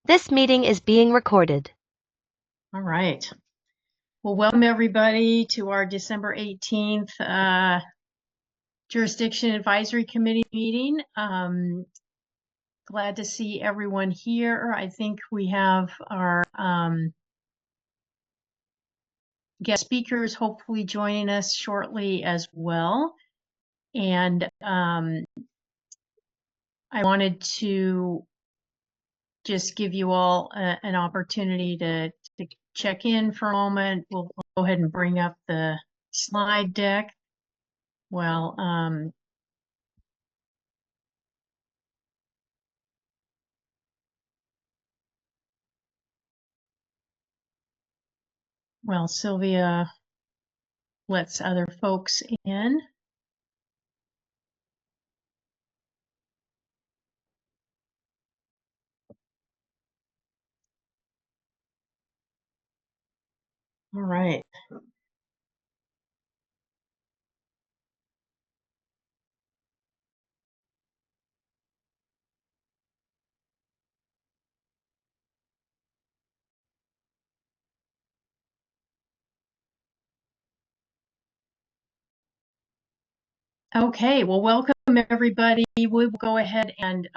This meeting is being recorded. All right. Well, welcome everybody to our December 18th Jurisdiction Advisory Committee meeting. Glad to see everyone here. I think we have our guest speakers hopefully joining us shortly as well. And I wanted to just give you all an opportunity to check in for a moment. We'll go ahead and bring up the slide deck. Well, Sylvia lets other folks in. All right. Okay, well, welcome everybody. We will go ahead and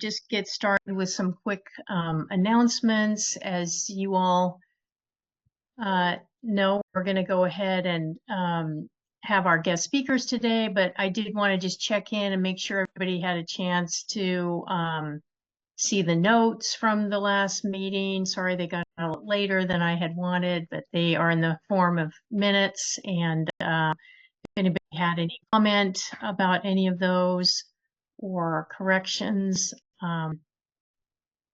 just get started with some quick announcements. As you all know, we're going to go ahead and have our guest speakers today, but I did want to just check in and make sure everybody had a chance to see the notes from the last meeting. Sorry they got out later than I had wanted, but they are in the form of minutes. And if anybody had any comment about any of those or corrections,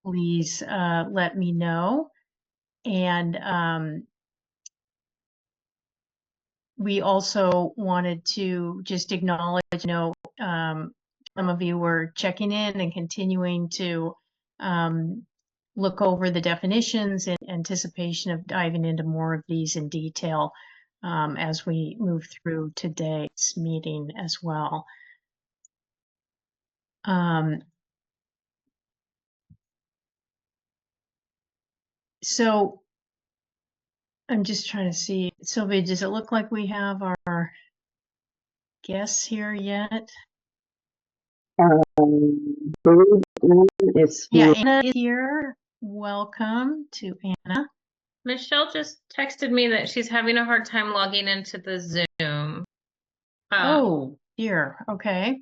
please let me know. And we also wanted to just acknowledge, some of you were checking in and continuing to look over the definitions in anticipation of diving into more of these in detail as we move through today's meeting as well. So I'm just trying to see, Sylvia, does it look like we have our guests here yet? Yeah, Anna is here. Welcome to Anna. Michelle just texted me that she's having a hard time logging into the Zoom. Oh, dear. Okay.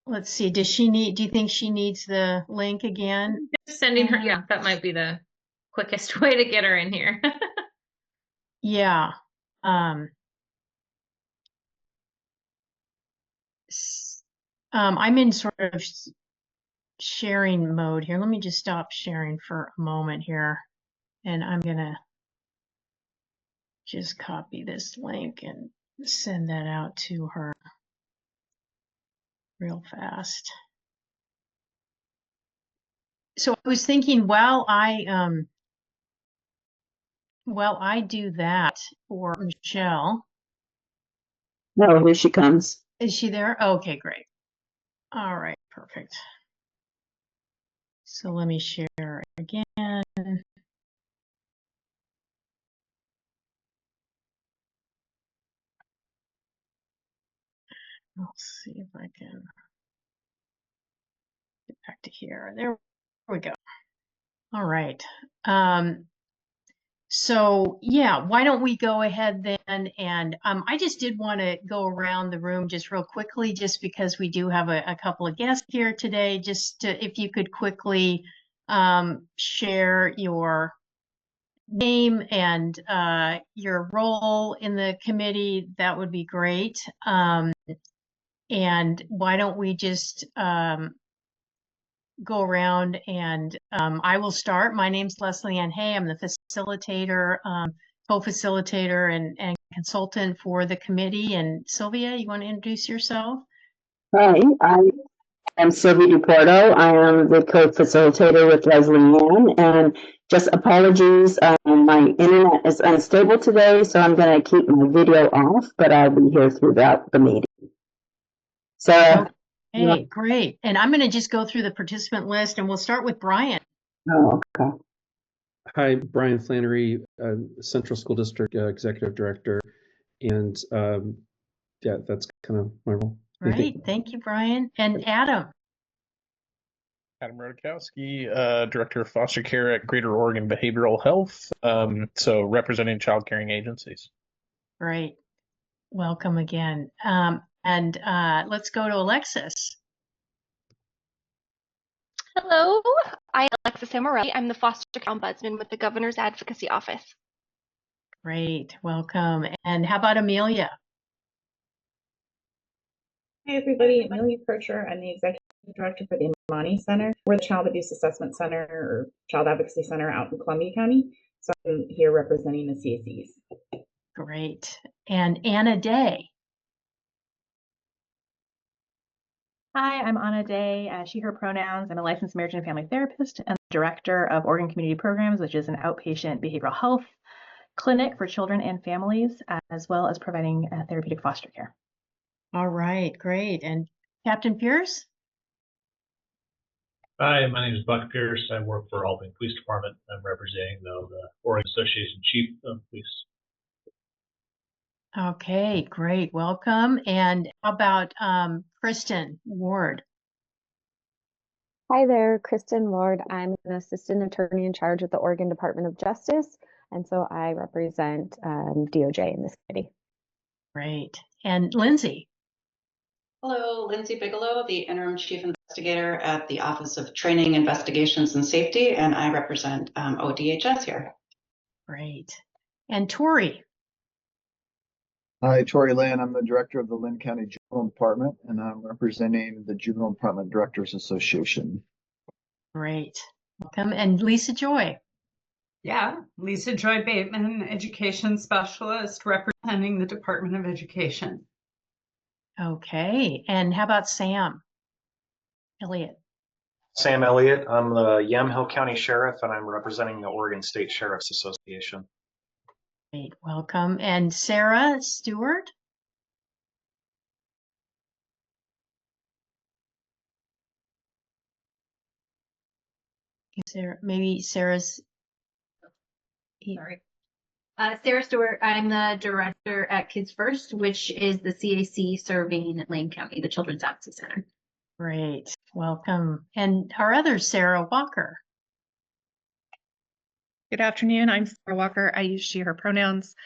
Let's see. Do you think she needs the link again? Just sending her. Yeah, that might be the quickest way to get her in here. Yeah. I'm in sort of sharing mode here. Let me just stop sharing for a moment here. And I'm going to just copy this link and send that out to her real fast. So I was thinking, while I do that for Michelle. Oh, here she comes. Is she there? Okay, great. All right, perfect. So let me share again. Let's see if I can get back to here. There we go. All right. So yeah, why don't we go ahead then? And I just did want to go around the room just real quickly, just because we do have a couple of guests here today. Just if you could quickly share your name and your role in the committee, that would be great. And why don't we just go around and I will start. My name's Leslie Ann Hay. I'm the facilitator, co-facilitator and consultant for the committee. And Sylvia, you want to introduce yourself? Hi, I am Sylvia Duporto. I am the co-facilitator with Leslie Ann, and just apologies, my internet is unstable today, so I'm going to keep my video off, but I'll be here throughout the meeting. So, Hey, great. And I'm going to just go through the participant list and we'll start with Brian. oh, okay. Hi, Brian Flannery, Central School District Executive Director, and yeah, that's kind of my role. Great. Thank you, Brian. And Adam. Adam Rodakowski, Director of Foster Care at Greater Oregon Behavioral Health, so representing child caring agencies. Great. Welcome again. And let's go to Alexis. Hello, I'm Alexis Amorelli. I'm the Foster Care Ombudsman with the Governor's Advocacy Office. Great. Welcome. And how about Amelia? Hi, everybody. Amelia Kircher. I'm the Executive Director for the Imani Center. We're the Child Abuse Assessment Center or Child Advocacy Center out in Columbia County. So I'm here representing the CACs. Great. And Anna Day. Hi, I'm Anna Day, she, her pronouns. I'm a licensed marriage and family therapist and director of Oregon Community Programs, which is an outpatient behavioral health clinic for children and families, as well as providing therapeutic foster care. All right, great. And Captain Pierce? Hi, my name is Buck Pierce. I work for Albany Police Department. I'm representing the Oregon Association Chief of Police. Okay, great. Welcome. And how about Kristen Ward? Hi there, Kristen Ward. I'm an assistant attorney in charge at the Oregon Department of Justice, and so I represent DOJ in this committee. Great. And Lindsay? Hello, Lindsay Bigelow, the Interim Chief Investigator at the Office of Training, Investigations, and Safety, and I represent ODHS here. Great. And Tori? Hi, Tori Lynn. I'm the director of the Lynn County Juvenile Department, and I'm representing the Juvenile Department Directors Association. Great. Welcome. And Lisa Joy? Yeah, Lisa Joy Bateman, Education Specialist representing the Department of Education. Okay. And how about Sam Elliott? Sam Elliott. I'm the Yamhill County Sheriff, and I'm representing the Oregon State Sheriff's Association. Great. Welcome. And Sarah Stewart? Is there maybe Sarah's? Sorry. Sarah Stewart, I'm the director at Kids First, which is the CAC serving Lane County, the Children's Advocacy Center. Great. Welcome. And our other Sarah Walker. Good afternoon. I'm Sarah Walker. I use she, her pronouns.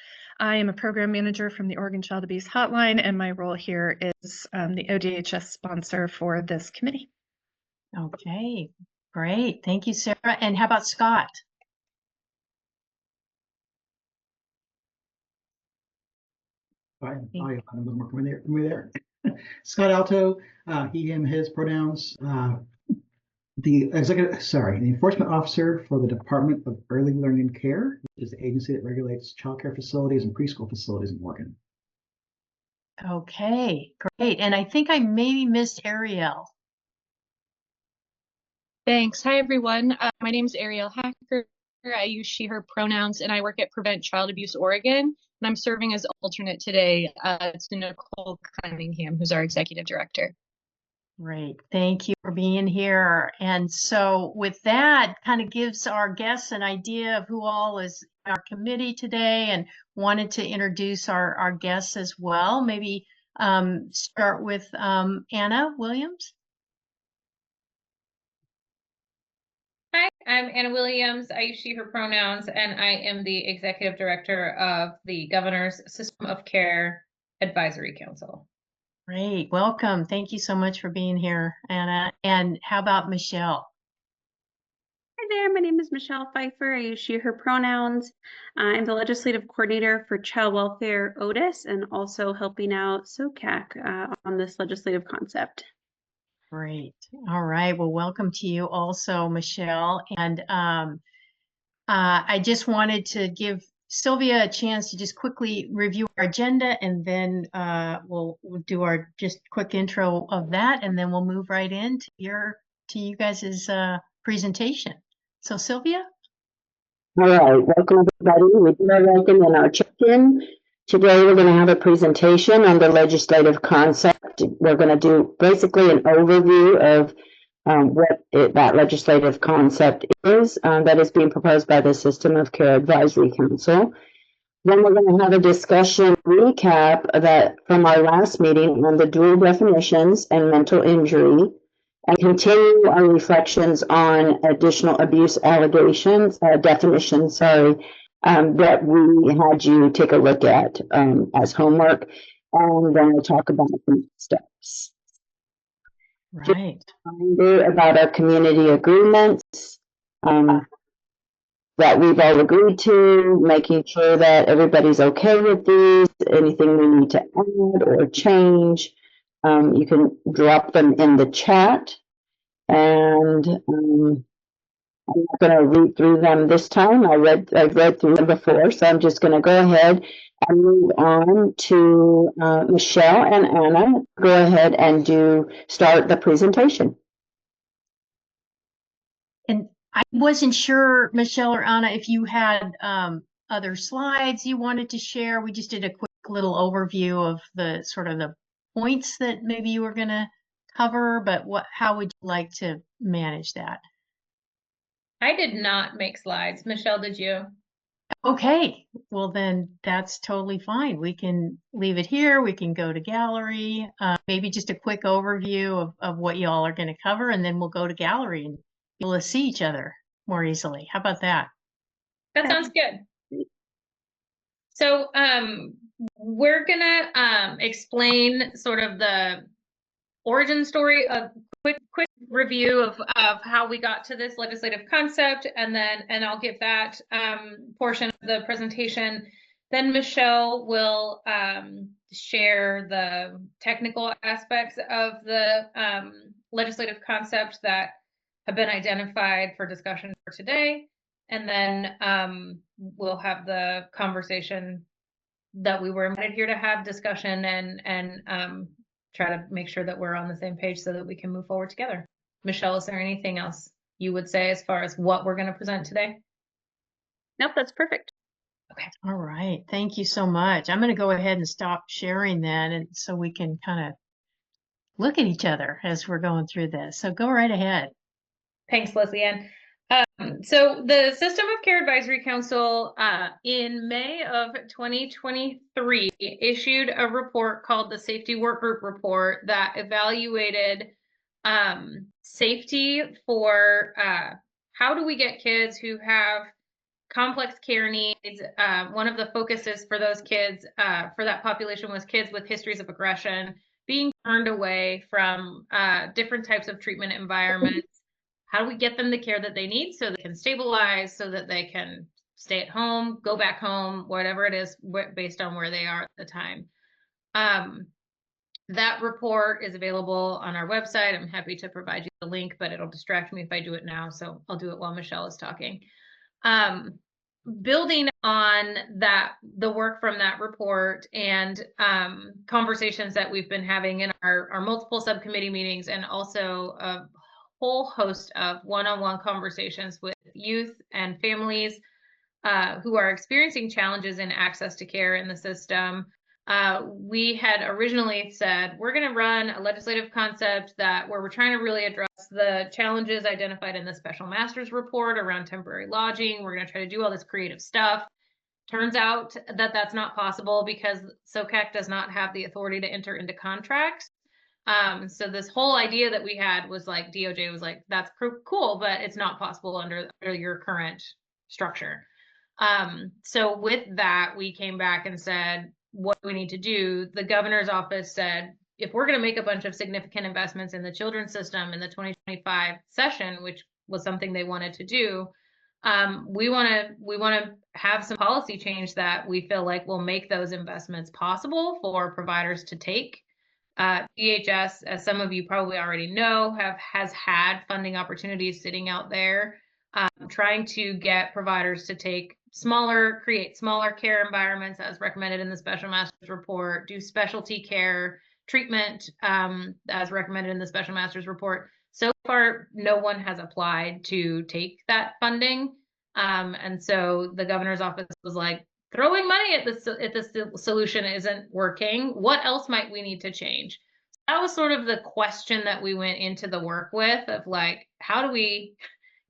I am a program manager from the Oregon Child Abuse Hotline, and my role here is the ODHS sponsor for this committee. Okay, great. Thank you, Sarah. And how about Scott? Hi, I'm a little more familiar there. Scott Alto, he, him, his pronouns. The enforcement officer for the Department of Early Learning and Care, which is the agency that regulates child care facilities and preschool facilities in Oregon. Okay, great. And I think I maybe missed Ariel. Thanks. Hi, everyone. My name is Ariel Hacker. I use she, her pronouns, and I work at Prevent Child Abuse Oregon. And I'm serving as alternate today to Nicole Cunningham, who's our executive director. Great. Thank you for being here. And so with that, kind of gives our guests an idea of who all is in our committee today, and wanted to introduce our guests as well. Maybe start with Anna Williams. Hi, I'm Anna Williams. I use she, her pronouns, and I am the executive director of the Governor's System of Care Advisory Council. Great. Welcome. Thank you so much for being here, Anna. And how about Michelle? Hi there. My name is Michelle Pfeiffer. I use she, her pronouns. I'm the legislative coordinator for Child Welfare Otis, and also helping out SOCAC on this legislative concept. Great. All right. Well, welcome to you also, Michelle. And I just wanted to give Sylvia a chance to just quickly review our agenda, and then we'll do our just quick intro of that, and then we'll move right into you guys' presentation. So Sylvia? All right, welcome everybody. We do our welcome in our check-in. Today we're going to have a presentation on the legislative concept we're going to do basically an overview of that legislative concept is that is being proposed by the System of Care Advisory Council. Then we're going to have a discussion recap that from our last meeting on the dual definitions and mental injury, and continue our reflections on additional abuse allegations, definitions, that we had you take a look at as homework, and then we'll talk about the next steps. Right. Just a reminder about our community agreements that we've all agreed to, making sure that everybody's okay with these, anything we need to add or change. You can drop them in the chat, and I'm not going to read through them this time. I've read through them before, so I'm just going to go ahead and move on to Michelle and Anna. Go ahead and start the presentation. And I wasn't sure, Michelle or Anna, if you had other slides you wanted to share. We just did a quick little overview of the sort of the points that maybe you were going to cover, but how would you like to manage that? I did not make slides. Michelle, did you? Okay, well then that's totally fine. We can leave it here. We can go to gallery, maybe just a quick overview of what y'all are going to cover, and then we'll go to gallery and be able to see each other more easily. How about that? That sounds good. So we're gonna explain sort of the origin story, a quick review of how we got to this legislative concept, and I'll give that portion of the presentation. Then Michelle will share the technical aspects of the legislative concept that have been identified for discussion for today. And then we'll have the conversation that we were invited here to have, discussion, and try to make sure that we're on the same page so that we can move forward together. Michelle, is there anything else you would say as far as what we're going to present today? Nope, that's perfect. Okay. All right. Thank you so much. I'm going to go ahead and stop sharing then, and so we can kind of look at each other as we're going through this. So go right ahead. Thanks, Leslie Ann. So the System of Care Advisory Council in May of 2023 issued a report called the Safety Workgroup Report that evaluated safety for how do we get kids who have complex care needs. One of the focuses for those kids, for that population, was kids with histories of aggression being turned away from different types of treatment environments. How do we get them the care that they need so they can stabilize, so that they can stay at home, go back home, whatever it is, based on where they are at the time. That report is available on our website. I'm happy to provide you the link, but it'll distract me if I do it now, so I'll do it while Michelle is talking. Building on that, the work from that report and conversations that we've been having in our multiple subcommittee meetings, and also a whole host of one-on-one conversations with youth and families who are experiencing challenges in access to care in the system. We had originally said we're going to run a legislative concept where we're trying to really address the challenges identified in the Special Masters report around temporary lodging. We're going to try to do all this creative stuff. Turns out that that's not possible because SOCAC does not have the authority to enter into contracts. So this whole idea that we had was like, DOJ was like, that's cool, but it's not possible under your current structure. So with that, we came back and said, what do we need to do? The governor's office said, if we're going to make a bunch of significant investments in the children's system in the 2025 session, which was something they wanted to do, we want to have some policy change that we feel like will make those investments possible for providers to take. DHS, as some of you probably already know, has had funding opportunities sitting out there, trying to get providers to create smaller care environments as recommended in the Special Masters report, do specialty care treatment as recommended in the Special Masters report. So far, no one has applied to take that funding. And so the governor's office was like, throwing money at the solution isn't working. What else might we need to change? that was sort of the question that we went into the work with, of like, how do we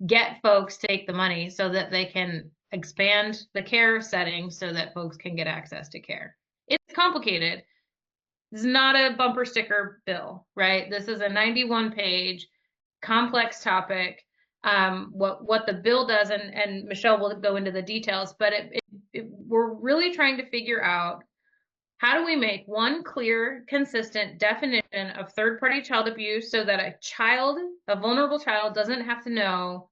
get folks to take the money so that they can expand the care setting so that folks can get access to care. It's complicated. This is not a bumper sticker bill, right? This is a 91-page complex topic. What the bill does, and Michelle will go into the details, but we're really trying to figure out, how do we make one clear, consistent definition of third-party child abuse so that a vulnerable child doesn't have to know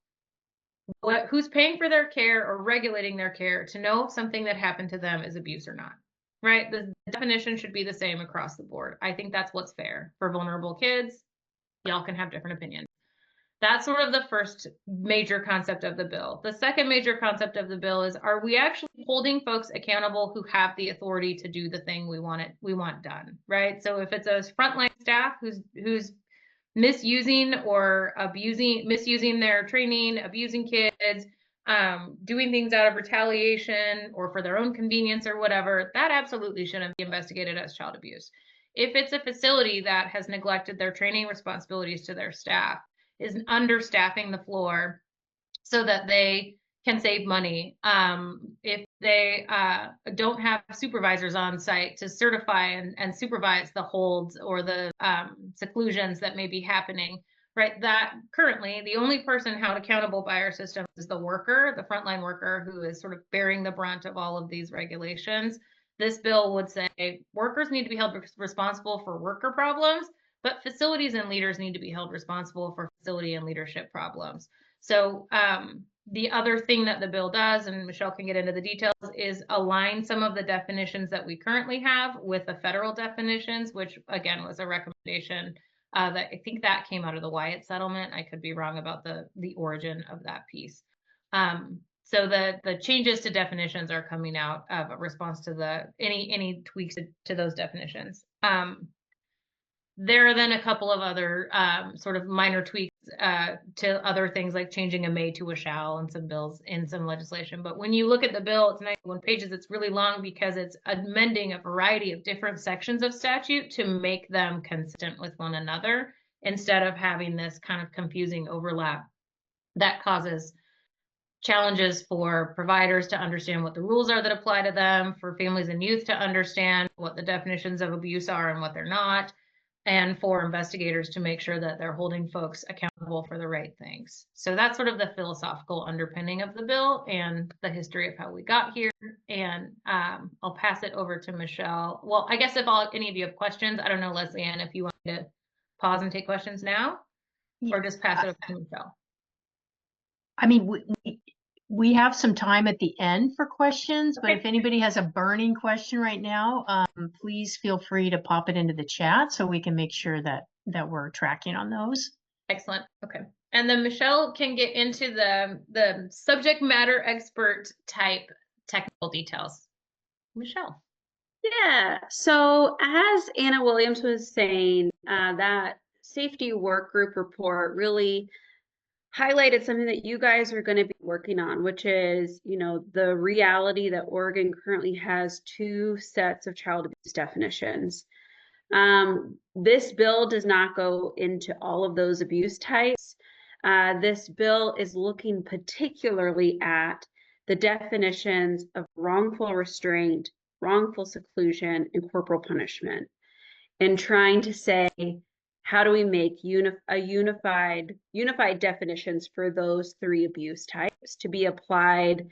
who's paying for their care or regulating their care to know if something that happened to them is abuse or not, right? The definition should be the same across the board. I think that's what's fair for vulnerable kids. Y'all can have different opinions. That's sort of the first major concept of the bill. The second major concept of the bill is, are we actually holding folks accountable who have the authority to do the thing we want done, right? So if it's a frontline staff who's misusing their training, abusing kids, doing things out of retaliation or for their own convenience or whatever, that absolutely shouldn't be investigated as child abuse. If it's a facility that has neglected their training responsibilities to their staff, is understaffing the floor so that they can save money, if they don't have supervisors on site to certify and supervise the holds or the seclusions that may be happening, right? That currently the only person held accountable by our system is the worker, the frontline worker, who is sort of bearing the brunt of all of these regulations. This bill would say workers need to be held responsible for worker problems, but facilities and leaders need to be held responsible for facility and leadership problems. So the other thing that the bill does, and Michelle can get into the details, is align some of the definitions that we currently have with the federal definitions, which again was a recommendation that I think that came out of the Wyatt settlement. I could be wrong about the origin of that piece. So the changes to definitions are coming out of a response to any tweaks to those definitions. There are then a couple of other sort of minor tweaks to other things, like changing a may to a shall in some bills, in some legislation. But when you look at the bill, it's 91 pages. It's really long because it's amending a variety of different sections of statute to make them consistent with one another, instead of having this kind of confusing overlap that causes challenges for providers to understand what the rules are that apply to them, for families and youth to understand what the definitions of abuse are and what they're not, and for investigators to make sure that they're holding folks accountable for the right things. So that's sort of the philosophical underpinning of the bill and the history of how we got here. And I'll pass it over to Michelle. Well, I guess if any of you have questions, I don't know, Leslie Ann, if you want to pause and take questions now, or just pass it over to Michelle. I mean, we have some time at the end for questions, but if anybody has a burning question right now, please feel free to pop it into the chat so we can make sure that we're tracking on those. Excellent. Okay. And then Michelle can get into the subject matter expert type technical details. Michelle. Yeah, so as Anna Williams was saying, that safety work group report really highlighted something that you guys are going to be working on, which is, the reality that Oregon currently has 2 sets of child abuse definitions. This bill does not go into all of those abuse types. This bill is looking particularly at the definitions of wrongful restraint, wrongful seclusion, and corporal punishment, and trying to say, how do we make unified definitions for those 3 abuse types to be applied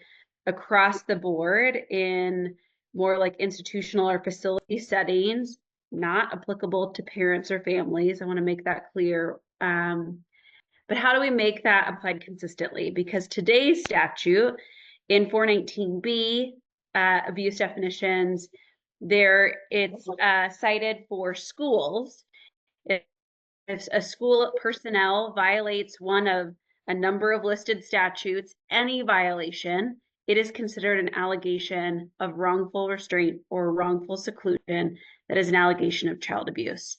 across the board in more like institutional or facility settings, not applicable to parents or families? I want to make that clear. But how do we make that applied consistently? Because today's statute in 419B, abuse definitions, it's cited for schools. If a school personnel violates one of a number of listed statutes, any violation, it is considered an allegation of wrongful restraint or wrongful seclusion that is an allegation of child abuse.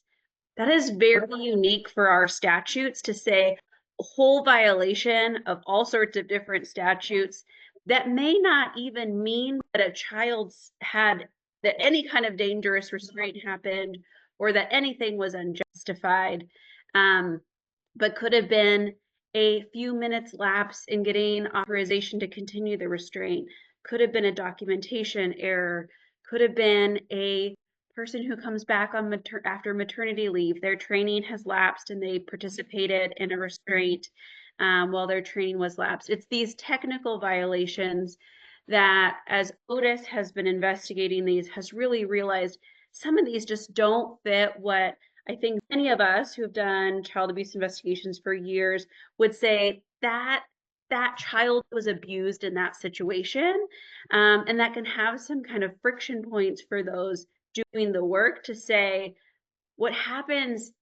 That is very unique for our statutes to say a whole violation of all sorts of different statutes that may not even mean that a child's that any kind of dangerous restraint happened, or that anything was unjustified, but could have been a few minutes lapse in getting authorization to continue the restraint, could have been a documentation error, could have been a person who comes back on after maternity leave, their training has lapsed and they participated in a restraint while their training was lapsed. It's these technical violations that, as Otis has been investigating these, has really realized some of these just don't fit what I think many of us who have done child abuse investigations for years would say that that child was abused in that situation. And that can have some kind of friction points for those doing the work to say what happens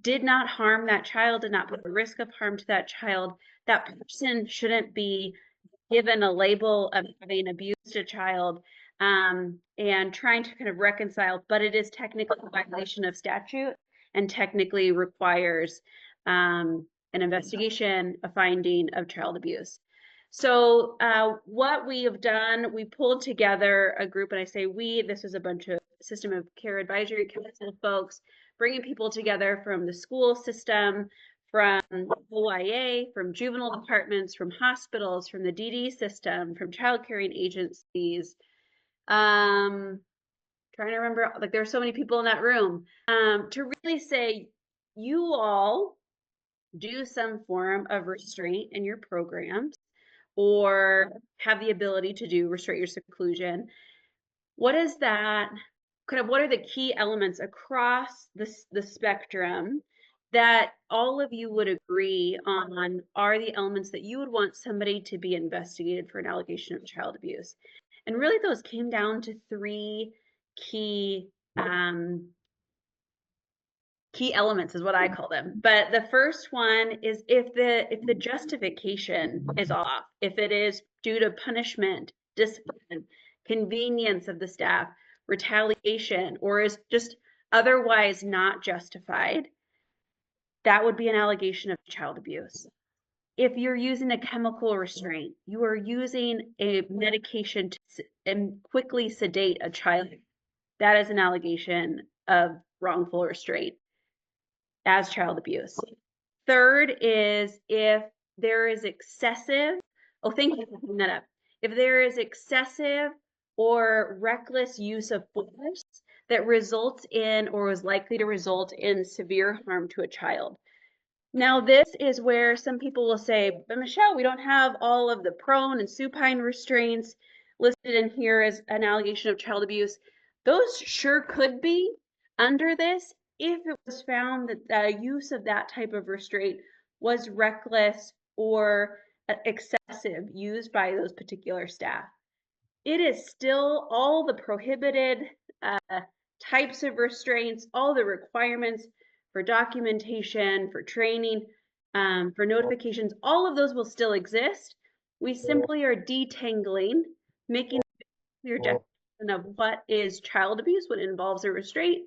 did not harm that child, did not put a risk of harm to that child. That person shouldn't be given a label of having abused a child, and trying to kind of reconcile, but it is technically a violation of statute and technically requires an investigation, a finding of child abuse. So what we have done, we pulled together a group, and I say we, this is a bunch of System of Care Advisory Council folks, bringing people together from the school system, from OIA, from juvenile departments, from hospitals, from the DD system, from child caring agencies. Trying to remember, like there are so many people in that room, to really say, you all do some form of restraint in your programs or have the ability to do restraint your seclusion. What is that? Kind of what are the key elements across the spectrum that all of you would agree on are the elements that you would want somebody to be investigated for an allegation of child abuse? And really those came down to three key key elements is what I call them. But the first one is if the justification is off, if it is due to punishment, discipline, convenience of the staff, retaliation, or is just otherwise not justified, that would be an allegation of child abuse. If you're using a chemical restraint, you are using a medication to quickly sedate a child, that is an allegation of wrongful restraint as child abuse. Third is if there is excessive, oh, thank you for putting that up. If there is excessive or reckless use of force that results in or is likely to result in severe harm to a child. Now, this is where some people will say, but Michelle, we don't have all of the prone and supine restraints listed in here as an allegation of child abuse. Those sure could be under this if it was found that the use of that type of restraint was reckless or excessive used by those particular staff. It is still all the prohibited types of restraints, all the requirements for documentation, for training, for notifications, all of those will still exist. We simply are detangling, making a clear definition of what is child abuse, what involves a restraint,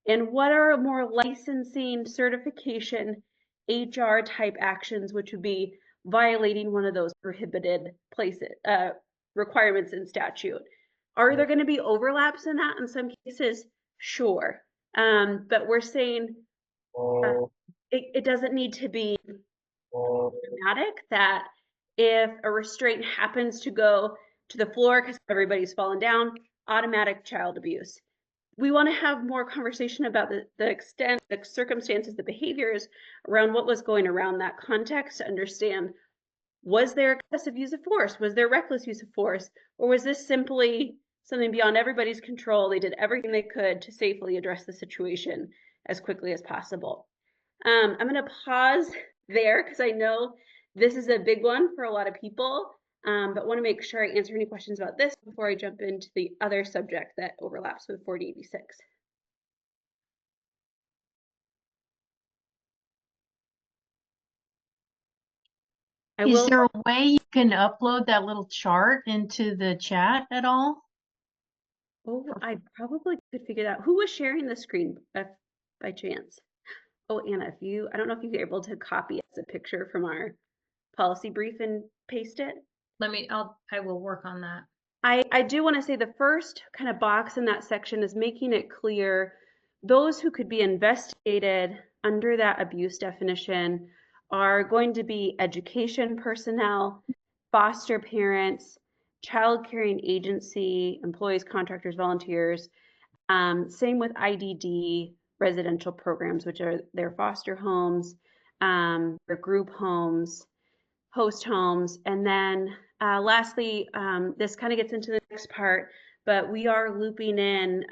and what are more licensing, certification, HR type actions, which would be violating one of those prohibited places, requirements in statute. Are there going to be overlaps in that in some cases? Sure. But we're saying it doesn't need to be dramatic that if a restraint happens to go to the floor because everybody's fallen down, automatic child abuse. We want to have more conversation about the extent, the circumstances, the behaviors around what was going around that context to understand, was there excessive use of force? Was there reckless use of force? Or was this simply something beyond everybody's control? They did everything they could to safely address the situation as quickly as possible. I'm going to pause there because I know this is a big one for a lot of people, but want to make sure I answer any questions about this before I jump into the other subject that overlaps with 4086. Is there a way you can upload that little chart into the chat at all? Oh, I probably could figure that out. Who was sharing the screen by chance? Oh, Anna, I don't know if you're able to copy as a picture from our policy brief and paste it. I will work on that. I do want to say the first kind of box in that section is making it clear those who could be investigated under that abuse definition are going to be education personnel, foster parents, child caring agency, employees, contractors, volunteers. Same with IDD residential programs, which are their foster homes, their group homes, host homes. And then lastly, this kind of gets into the next part, but we are looping in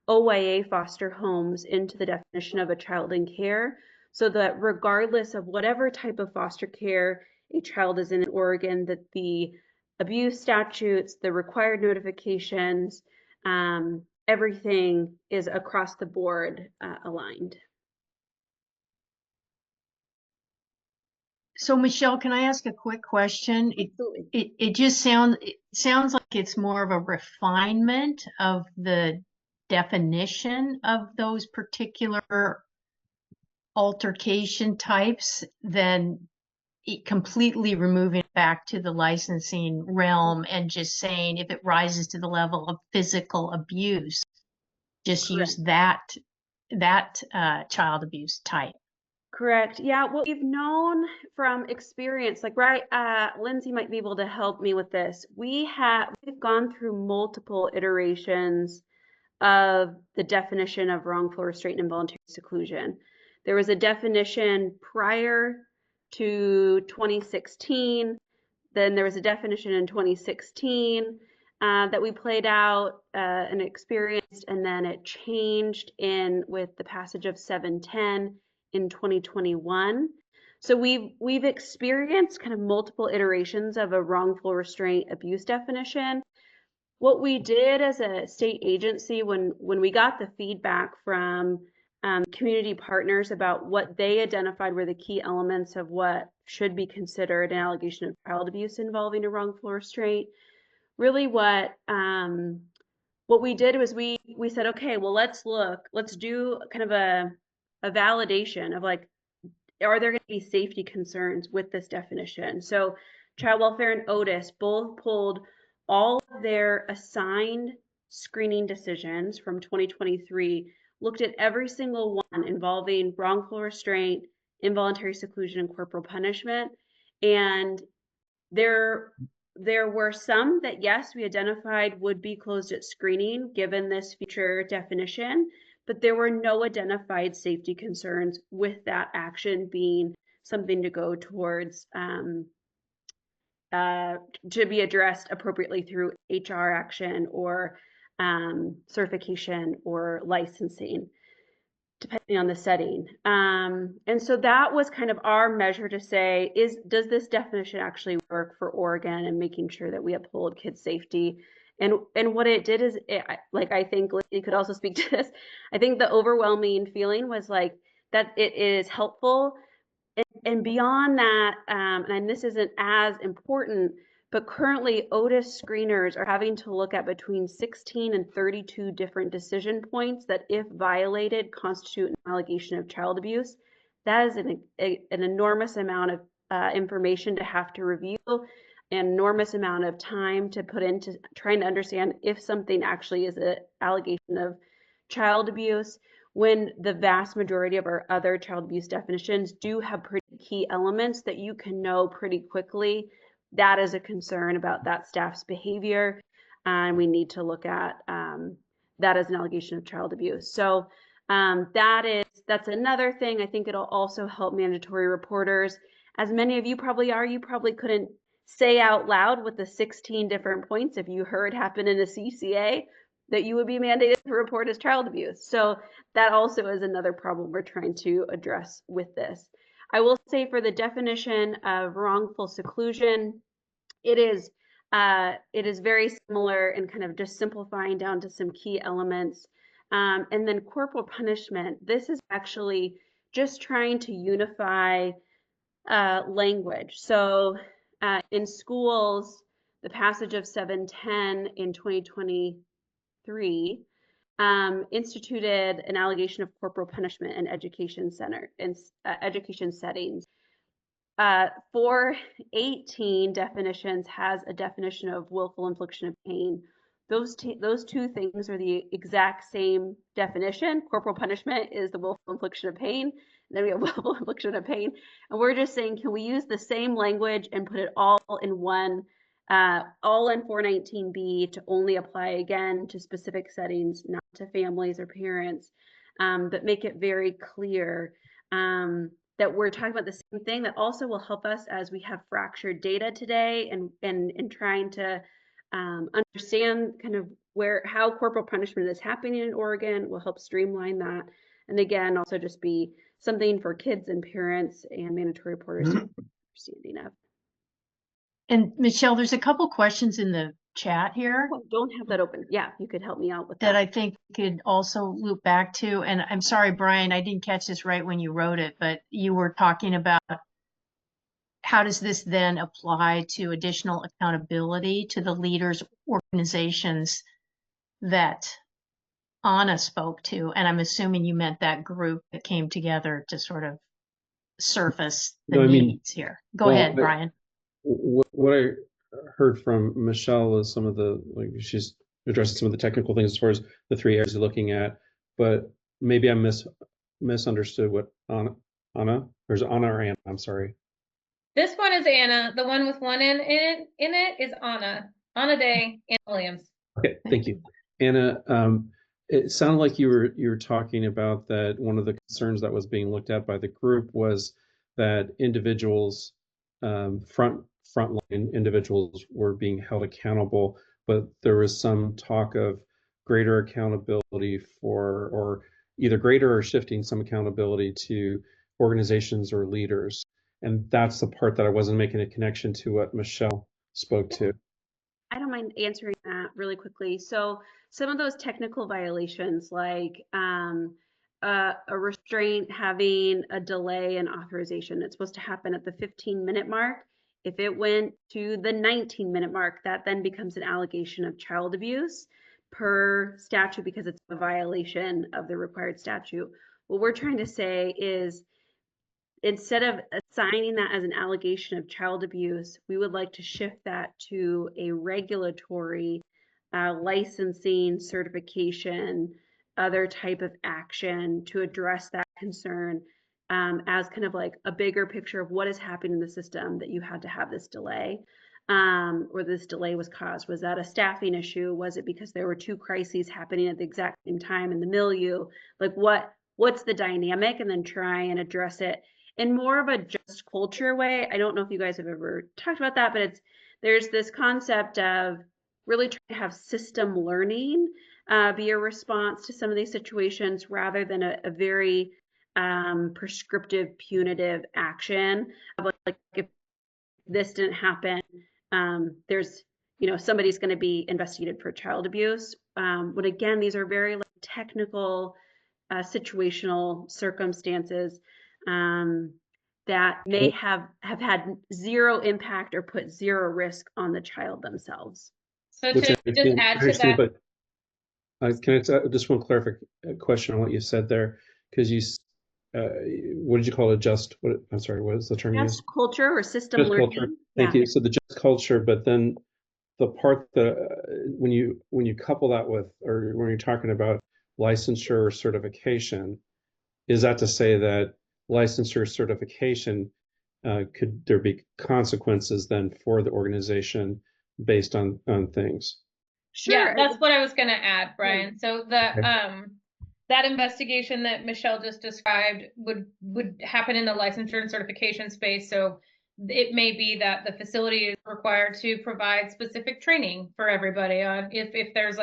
OYA foster homes into the definition of a child in care, so that regardless of whatever type of foster care a child is in Oregon, that the abuse statutes, the required notifications, everything is across the board aligned. So Michelle, can I ask a quick question? It just sounds like it's more of a refinement of the definition of those particular altercation types than completely removing it back to the licensing realm and just saying if it rises to the level of physical abuse, just use that child abuse type. Correct. Yeah, what we've known from experience, like Lindsay might be able to help me with this. We've gone through multiple iterations of the definition of wrongful restraint and involuntary seclusion. There was a definition prior to 2016. Then there was a definition in 2016 that we played out and experienced, and then it changed with the passage of 710 in 2021. So we've experienced kind of multiple iterations of a wrongful restraint abuse definition. What we did as a state agency when we got the feedback from community partners about what they identified were the key elements of what should be considered an allegation of child abuse involving a wrongful restraint, really what we did was we said, okay, well, let's do kind of a validation of like, are there going to be safety concerns with this definition? So Child Welfare and Otis both pulled all of their assigned screening decisions from 2023, looked at every single one involving wrongful restraint, involuntary seclusion, and corporal punishment. And there were some that, yes, we identified would be closed at screening given this future definition, but there were no identified safety concerns with that action being something to go towards to be addressed appropriately through HR action or certification or licensing, depending on the setting. And so that was kind of our measure to say, does this definition actually work for Oregon and making sure that we uphold kids' safety? And what it did is, I think Lindsay could also speak to this, I think the overwhelming feeling was like that it is helpful. And beyond that, and this isn't as important, but currently Otis screeners are having to look at between 16 and 32 different decision points that, if violated, constitute an allegation of child abuse. That is an enormous amount of information to have to review, an enormous amount of time to put into trying to understand if something actually is an allegation of child abuse, when the vast majority of our other child abuse definitions do have pretty key elements that you can know pretty quickly. That is a concern about that staff's behavior, and we need to look at that as an allegation of child abuse. So that's another thing. I think it'll also help mandatory reporters. As many of you probably are, you probably couldn't say out loud what the 16 different points, if you heard happen in a CCA, that you would be mandated to report as child abuse. So that also is another problem we're trying to address with this. I will say for the definition of wrongful seclusion, it is very similar in kind of just simplifying down to some key elements. And then corporal punishment, this is actually just trying to unify language. So in schools, the passage of 710 in 2023 instituted an allegation of corporal punishment in education settings. 418 definitions has a definition of willful infliction of pain those two things are the exact same definition. Corporal punishment is the willful infliction of pain. And then we have willful infliction of pain. And we're just saying, can we use the same language and put it all in one, all in 419B to only apply again to specific settings, not to families or parents, but make it very clear that we're talking about the same thing. That also will help us as we have fractured data today and trying to understand kind of how corporal punishment is happening in Oregon. Will help streamline that, and again also just be something for kids and parents and mandatory reporters to have understanding of. And Michelle, there's a couple questions in the chat here. Oh, don't have that open. Yeah, you could help me out with that. That I think could also loop back to, and I'm sorry, Brian, I didn't catch this right when you wrote it, but you were talking about how does this then apply to additional accountability to the leaders, organizations that Anna spoke to? And I'm assuming you meant that group that came together to sort of surface the needs here. Go ahead, Brian. What I heard from Michelle was some of the, like, she's addressing some of the technical things as far as the 3 areas you're looking at, but maybe I misunderstood what Anna, or is it Anna or Anna? I'm sorry. This one is Anna. The one with one in it is Anna. Anna Day, Anna Williams. Okay, thank you. Anna, it sounded like you were talking about that one of the concerns that was being looked at by the group was that individuals, frontline individuals were being held accountable, but there was some talk of greater accountability or either greater or shifting some accountability to organizations or leaders. And that's the part that I wasn't making a connection to what Michelle spoke to. I don't mind answering that really quickly. So some of those technical violations, like a restraint having a delay in authorization, it's supposed to happen at the 15-minute mark. If it went to the 19-minute mark, that then becomes an allegation of child abuse per statute because it's a violation of the required statute. What we're trying to say is, instead of assigning that as an allegation of child abuse, we would like to shift that to a regulatory licensing, certification, other type of action to address that concern as kind of like a bigger picture of what is happening in the system that you had to have this delay, or this delay was caused. Was that a staffing issue? Was it because there were two crises happening at the exact same time in the milieu? Like what's the dynamic, and then try and address it in more of a just culture way. I don't know if you guys have ever talked about that, but there's this concept of really trying to have system learning be a response to some of these situations rather than a very prescriptive, punitive action. Like if this didn't happen, there's, somebody's going to be investigated for child abuse. But again, these are very technical, situational circumstances that may have had zero impact or put zero risk on the child themselves. So to just add to that, but can I just one clarification question on what you said there? Because you, what did you call it? I'm sorry, what is the term you used? Just culture or system learning. Culture. Thank you. So the just culture, but then the part that when you couple that with, or when you're talking about licensure or certification, is that to say that licensure certification, could there be consequences then for the organization based on things? Sure. Yeah, that's what I was going to add, Brian. So that investigation that Michelle just described would happen in the licensure and certification space. So it may be that the facility is required to provide specific training for everybody on if there's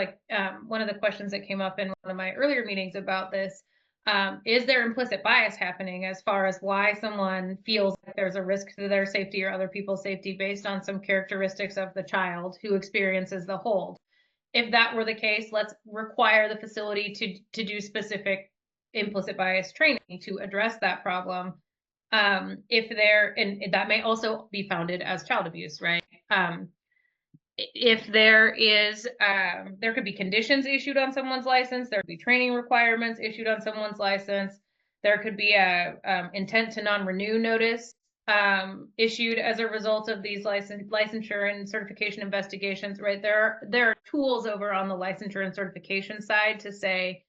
one of the questions that came up in one of my earlier meetings about this. Is there implicit bias happening as far as why someone feels like there's a risk to their safety or other people's safety based on some characteristics of the child who experiences the hold? If that were the case, let's require the facility to do specific implicit bias training to address that problem. And that may also be founded as child abuse, right? If there is, there could be conditions issued on someone's license, there could be training requirements issued on someone's license, there could be a intent to non-renew notice issued as a result of these licensure and certification investigations, right? There are tools over on the licensure and certification side to say,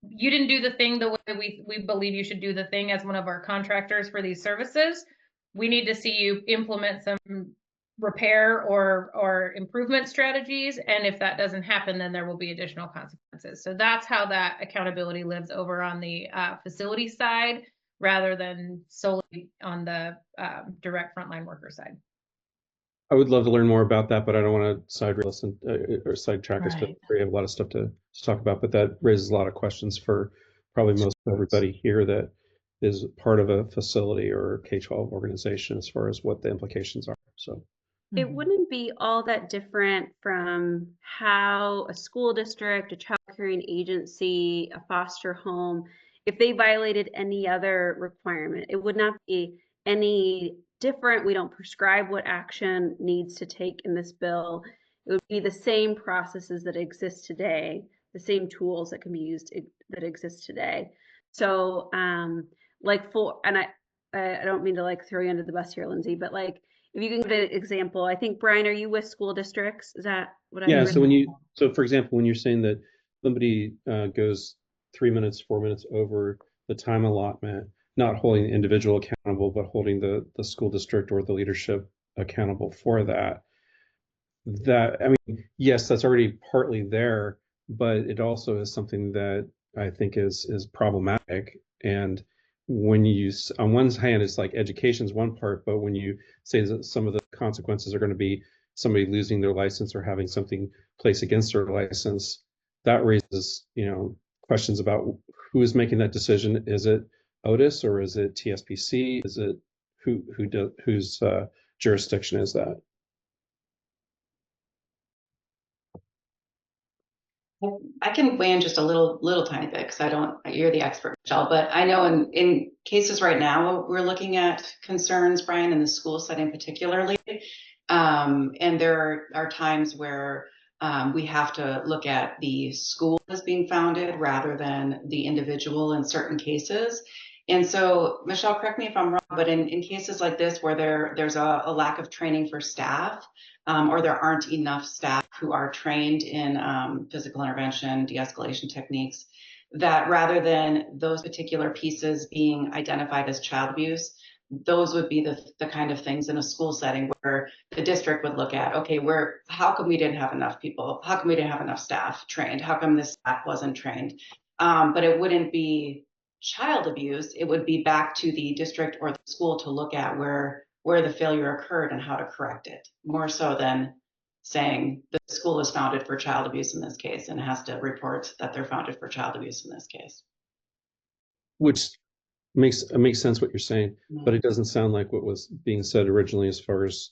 you didn't do the thing the way we believe you should do the thing as one of our contractors for these services. We need to see you implement some repair or improvement strategies. And if that doesn't happen, then there will be additional consequences. So that's how that accountability lives over on the facility side, rather than solely on the direct frontline worker side. I would love to learn more about that, but I don't want to or sidetrack us. Right. We have a lot of stuff to talk about, but that raises a lot of questions for probably most everybody here that is part of a facility or K-12 organization as far as what the implications are. So It wouldn't be all that different from how a school district, a child caring agency, a foster home, if they violated any other requirement, it would not be any different. We don't prescribe what action needs to take in this bill. It would be the same processes that exist today, the same tools that can be used that exist today. So, and I don't mean to like throw you under the bus here, Lindsay, but like, if you can give an example, I think, Brian, are you with school districts? Is that what I yeah, heard? so for example, when you're saying that somebody goes 3 minutes, 4 minutes over the time allotment, not holding the individual accountable, but holding the school district or the leadership accountable for that. I mean, yes, that's already partly there, but it also is something that I think is problematic. And when you, on one hand, it's like education is one part, but when you say that some of the consequences are going to be somebody losing their license or having something placed against their license, that raises, questions about who is making that decision. Is it Otis or is it TSPC? Is it whose jurisdiction is that? I can weigh in just a little tiny bit because you're the expert, Michelle, but I know in cases right now, we're looking at concerns, Brian, in the school setting particularly. And there are times where we have to look at the school as being founded rather than the individual in certain cases. And so, Michelle, correct me if I'm wrong, but in cases like this where there's a lack of training for staff, or there aren't enough staff who are trained in physical intervention, de-escalation techniques, that rather than those particular pieces being identified as child abuse, those would be the kind of things in a school setting where the district would look at, okay, how come we didn't have enough people? How come we didn't have enough staff trained? How come this staff wasn't trained? But it wouldn't be child abuse. It would be back to the district or the school to look at where the failure occurred and how to correct it, more so than saying the school is founded for child abuse in this case and has to report that they're founded for child abuse in this case. Which makes sense what you're saying, but it doesn't sound like what was being said originally as far as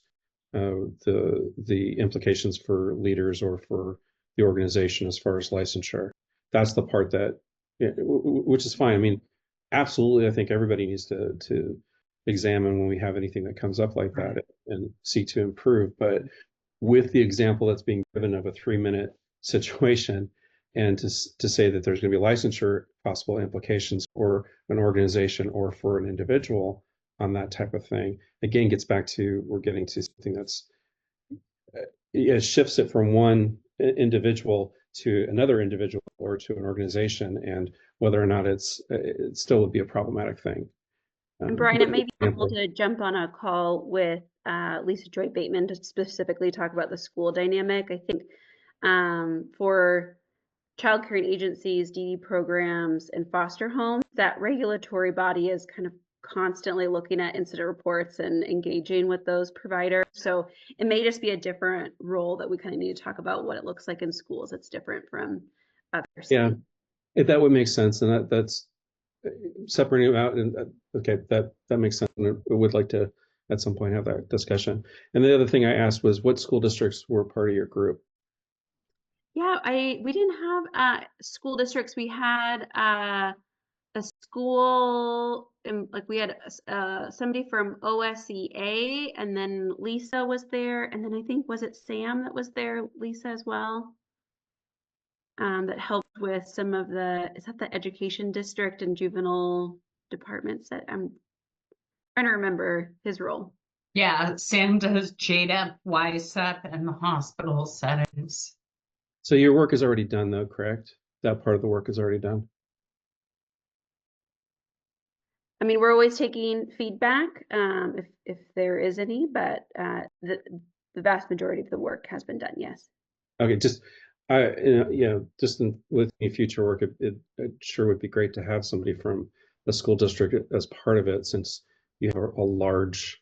the implications for leaders or for the organization as far as licensure. That's the part that, which is fine. I mean, absolutely, I think everybody needs to examine when we have anything that comes up like that and seek to improve. But with the example that's being given of a 3-minute situation, and to say that there's going to be licensure possible implications for an organization or for an individual on that type of thing, again, gets back to, we're getting to something that's, it shifts it from one individual to another individual or to an organization, and whether or not it still would be a problematic thing. And Brian, it may be helpful to jump on a call with Lisa Joy Bateman to specifically talk about the school dynamic. I think for child caring agencies, DD programs, and foster homes, that regulatory body is kind of constantly looking at incident reports and engaging with those providers. So it may just be a different role that we kind of need to talk about what it looks like in schools. It's different from others. Yeah, if that would make sense, and that's separating it out. And okay, that makes sense. And I would like to at some point have that discussion. And the other thing I asked was, what school districts were part of your group? Yeah, we didn't have school districts. We had a school, like we had somebody from OSEA, and then Lisa was there, and then I think, was it Sam that was there, Lisa as well? That helped with some of is that the education district and juvenile departments that trying to remember his role. Yeah, Sam does JDEP, YSEP, and the hospital settings. So your work is already done though, correct? That part of the work is already done. I mean, we're always taking feedback, if there is any, but the vast majority of the work has been done, yes. Okay, just just with any future work, it sure would be great to have somebody from the school district as part of it, since you have a large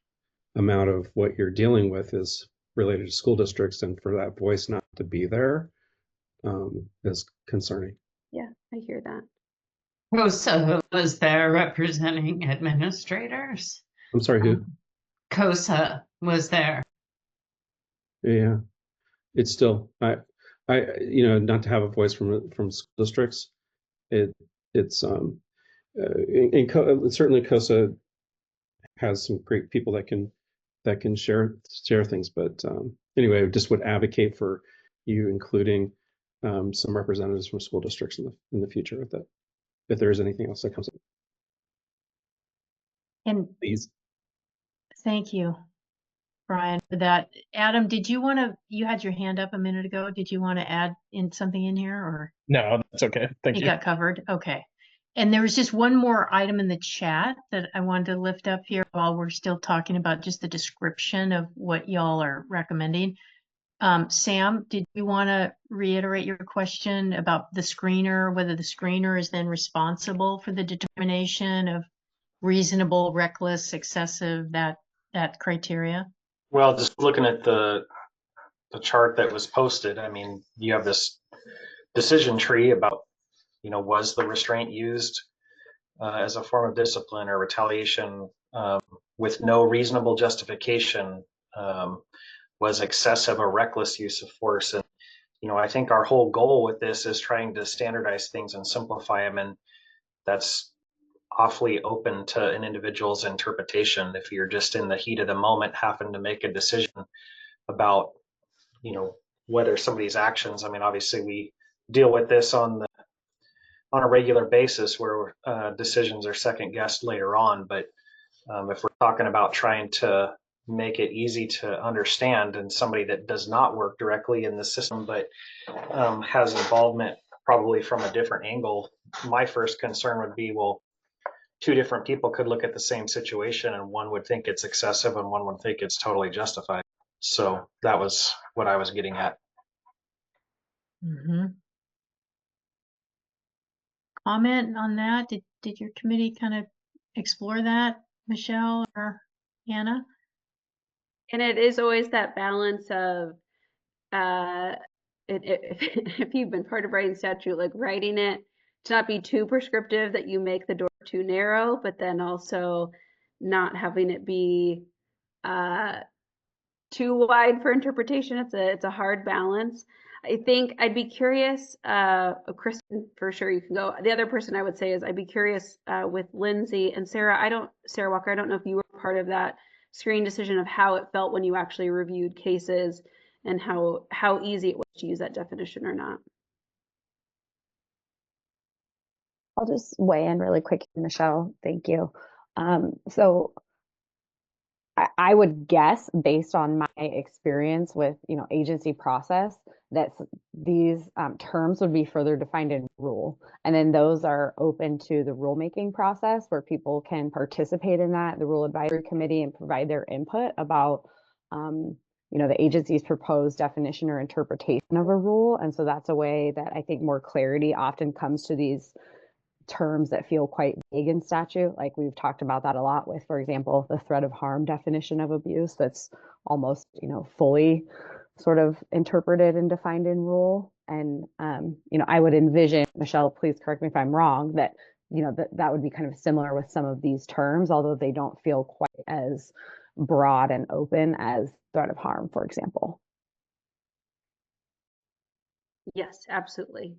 amount of what you're dealing with is related to school districts, and for that voice not to be there is concerning. Yeah, I hear that. COSA was there representing administrators. I'm sorry, who? COSA was there. Yeah, it's still not to have a voice from school districts. It's certainly COSA has some great people that can share things, but anyway, I just would advocate for you including some representatives from school districts in the future with that, if there is anything else that comes up. And please. Thank you, Brian, for that. Adam, you had your hand up a minute ago. Did you want to add something in here, or? No, that's okay. Thank you. It got covered. Okay. And there was just one more item in the chat that I wanted to lift up here while we're still talking about just the description of what y'all are recommending. Sam, did you want to reiterate your question about the screener, whether the screener is then responsible for the determination of reasonable, reckless, excessive, that criteria? Well, just looking at the chart that was posted, I mean, you have this decision tree about, was the restraint used as a form of discipline or retaliation with no reasonable justification, was excessive or reckless use of force. And, I think our whole goal with this is trying to standardize things and simplify them. And that's awfully open to an individual's interpretation. If you're just in the heat of the moment, having to make a decision about, whether somebody's actions, I mean, obviously we deal with this on a regular basis where decisions are second guessed later on. But if we're talking about trying to make it easy to understand, and somebody that does not work directly in the system but has involvement probably from a different angle, my first concern would be, well, two different people could look at the same situation and one would think it's excessive and one would think it's totally justified. So that was what I was getting at. Mm-hmm. Comment on that? Did your committee kind of explore that, Michelle or Anna? And it is always that balance of if you've been part of writing statute, like writing it to not be too prescriptive that you make the door too narrow, but then also not having it be too wide for interpretation. It's a hard balance. I think I'd be curious, Kristen, for sure you can go. The other person I would say is I'd be curious with Lindsay and Sarah. Sarah Walker, I don't know if you were part of that screening decision of how it felt when you actually reviewed cases and how easy it was to use that definition or not. I'll just weigh in really quick, Michelle. Thank you. So I would guess, based on my experience with agency process, that these terms would be further defined in rule, and then those are open to the rulemaking process where people can participate in that, the rule advisory committee, and provide their input about the agency's proposed definition or interpretation of a rule. And so that's a way that I think more clarity often comes to these terms that feel quite vague in statute. Like we've talked about that a lot with, for example, the threat of harm definition of abuse that's almost, fully sort of interpreted and defined in rule. And, I would envision, Michelle, please correct me if I'm wrong, that, that would be kind of similar with some of these terms, although they don't feel quite as broad and open as threat of harm, for example. Yes, absolutely.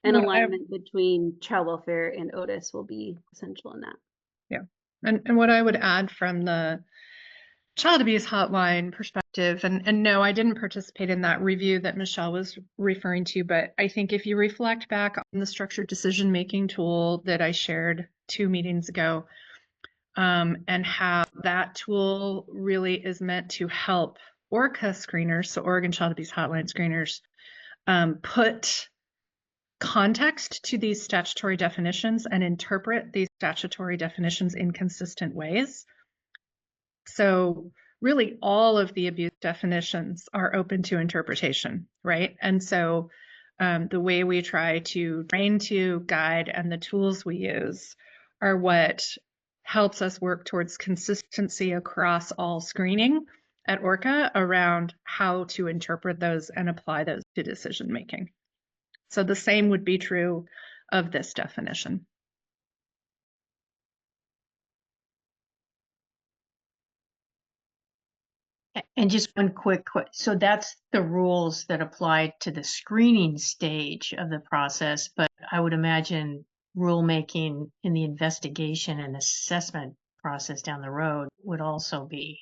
And alignment between child welfare and Otis will be essential in that. Yeah. And what I would add from the child abuse hotline perspective, and no, I didn't participate in that review that Michelle was referring to, but I think if you reflect back on the structured decision-making tool that I shared 2 meetings ago, and how that tool really is meant to help ORCA screeners, so Oregon Child Abuse Hotline screeners, put context to these statutory definitions and interpret these statutory definitions in consistent ways. So really all of the abuse definitions are open to interpretation, right? And so the way we try to train to guide and the tools we use are what helps us work towards consistency across all screening at ORCA around how to interpret those and apply those to decision making. So the same would be true of this definition. And just one quick, so that's the rules that apply to the screening stage of the process, but I would imagine rulemaking in the investigation and assessment process down the road would also be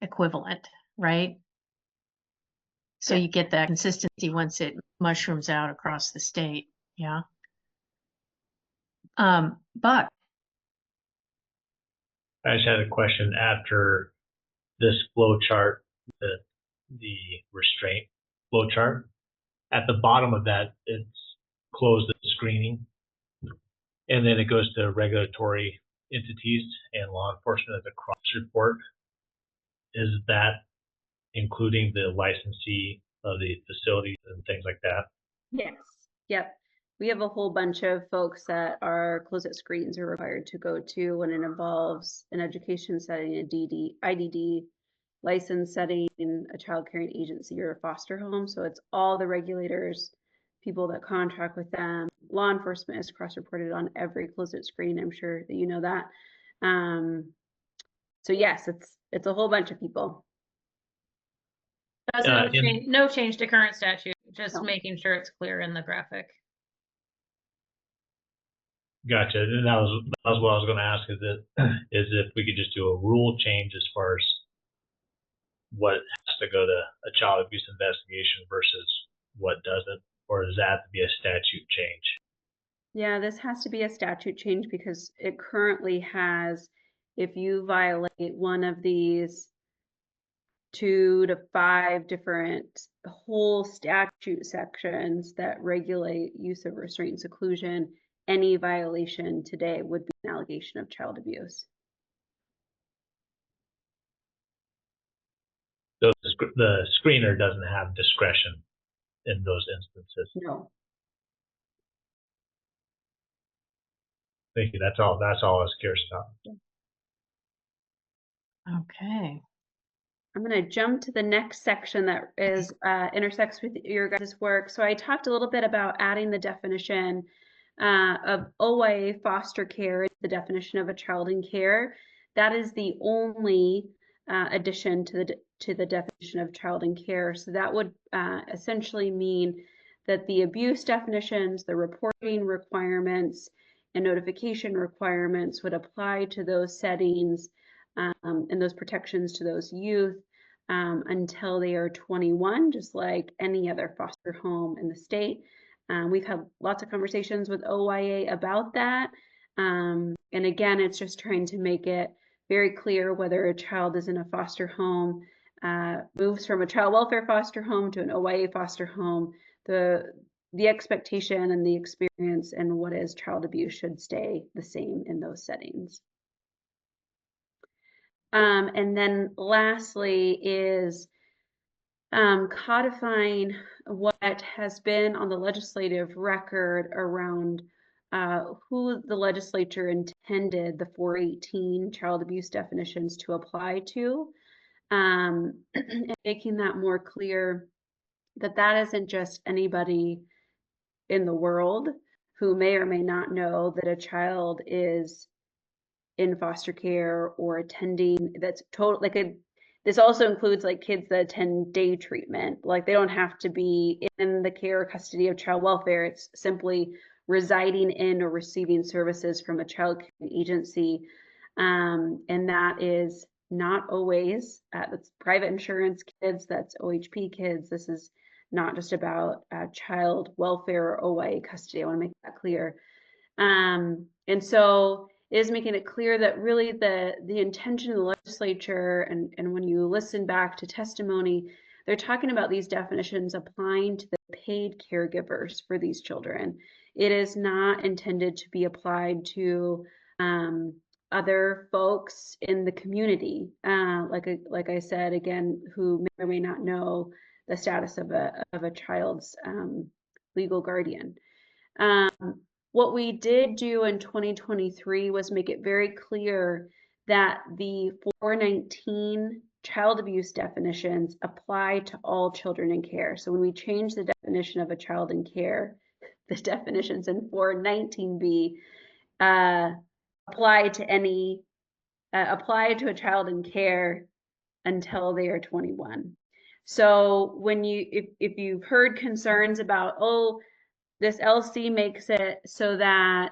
equivalent, right? So you get that consistency once it mushrooms out across the state, yeah. But I just had a question after this flow chart, the restraint flow chart. At the bottom of that, it's closed the screening, and then it goes to regulatory entities and law enforcement as a cross report. Is that including the licensee of the facilities and things like that? Yes. Yep. We have a whole bunch of folks that are closed screens are required to go to when it involves an education setting, a IDD license setting, a child caring agency, or a foster home. So it's all the regulators, people that contract with them. Law enforcement is cross-reported on every closed screen. I'm sure that you know that. So yes, it's a whole bunch of people. That's no change to current statute, just making sure it's clear in the graphic. Gotcha. And that was what I was going to ask, is if we could just do a rule change as far as what has to go to a child abuse investigation versus what doesn't, or does that have to be a statute change? Yeah, this has to be a statute change because it currently has, if you violate one of these 2 to 5 different whole statute sections that regulate use of restraint and seclusion, any violation today would be an allegation of child abuse. So the screener doesn't have discretion in those instances. No. Thank you. That's all I was curious about. okay. I'm going to jump to the next section that is intersects with your guys' work. So I talked a little bit about adding the definition of OYA foster care, the definition of a child in care. That is the only addition to the definition of child in care. So that would essentially mean that the abuse definitions, the reporting requirements, and notification requirements would apply to those settings and those protections to those youth until they are 21, just like any other foster home in the state. We've had lots of conversations with OYA about that. And again, it's just trying to make it very clear whether a child is in a foster home, moves from a child welfare foster home to an OYA foster home, the expectation and the experience and what is child abuse should stay the same in those settings. And then lastly is codifying what has been on the legislative record around who the legislature intended the 418 child abuse definitions to apply to, and making that more clear that that isn't just anybody in the world who may or may not know that a child is in foster care or attending. That's total, like this also includes like kids that attend day treatment. Like they don't have to be in the care or custody of child welfare. It's simply residing in or receiving services from a child care agency. And that is not always, that's private insurance kids, that's OHP kids. This is not just about child welfare or OYA custody. I want to make that clear. And so is making it clear that really the intention of the legislature, and when you listen back to testimony, they're talking about these definitions applying to the paid caregivers for these children. It is not intended to be applied to other folks in the community, like I said, again, who may or may not know the status of a child's legal guardian. What we did do in 2023 was make it very clear that the 419 child abuse definitions apply to all children in care. So when we change the definition of a child in care, the definitions in 419B apply to a child in care until they are 21. So when if you've heard concerns about, oh, this LC makes it so that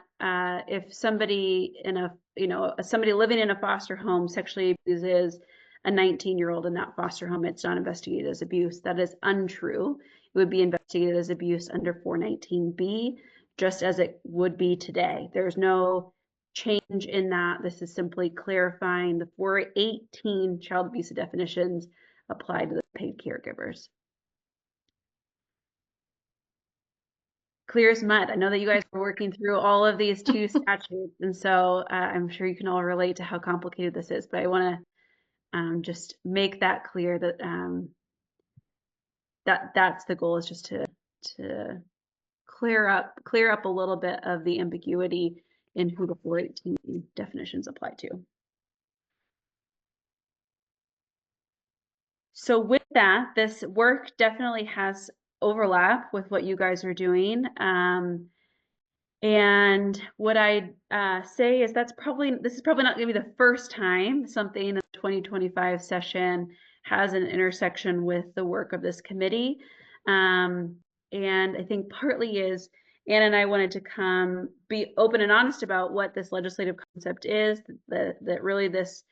if somebody somebody living in a foster home sexually abuses a 19-year-old in that foster home, it's not investigated as abuse. That is untrue. It would be investigated as abuse under 419B, just as it would be today. There's no change in that. This is simply clarifying the 418 child abuse definitions applied to the paid caregivers. Clear as mud. I know that you guys are working through all of these two statutes, and so I'm sure you can all relate to how complicated this is, but I want to just make that clear that that's the goal, is just to clear up a little bit of the ambiguity in who the 418 definitions apply to. So with that, this work definitely has overlap with what you guys are doing. And what I'd say is this is probably not going to be the first time something in the 2025 session has an intersection with the work of this committee. And I think partly is Anna and I wanted to be open and honest about what this legislative concept is, that really this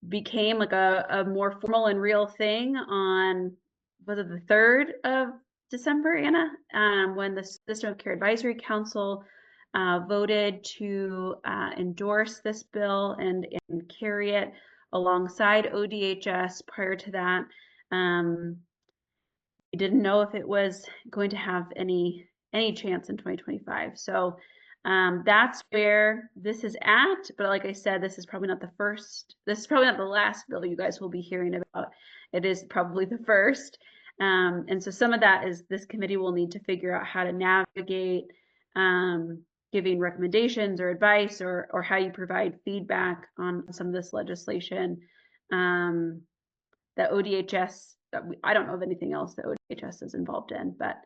became like a more formal and real thing on, was it the 3rd of December, Anna, when the System of Care Advisory Council voted to endorse this bill and carry it alongside ODHS. Prior to that, we didn't know if it was going to have any chance in 2025. So that's where this is at. But like I said, this is probably not the first. This is probably not the last bill you guys will be hearing about. It is probably the first. And so some of that is this committee will need to figure out how to navigate giving recommendations or advice, or how you provide feedback on some of this legislation that ODHS, I don't know of anything else that ODHS is involved in, but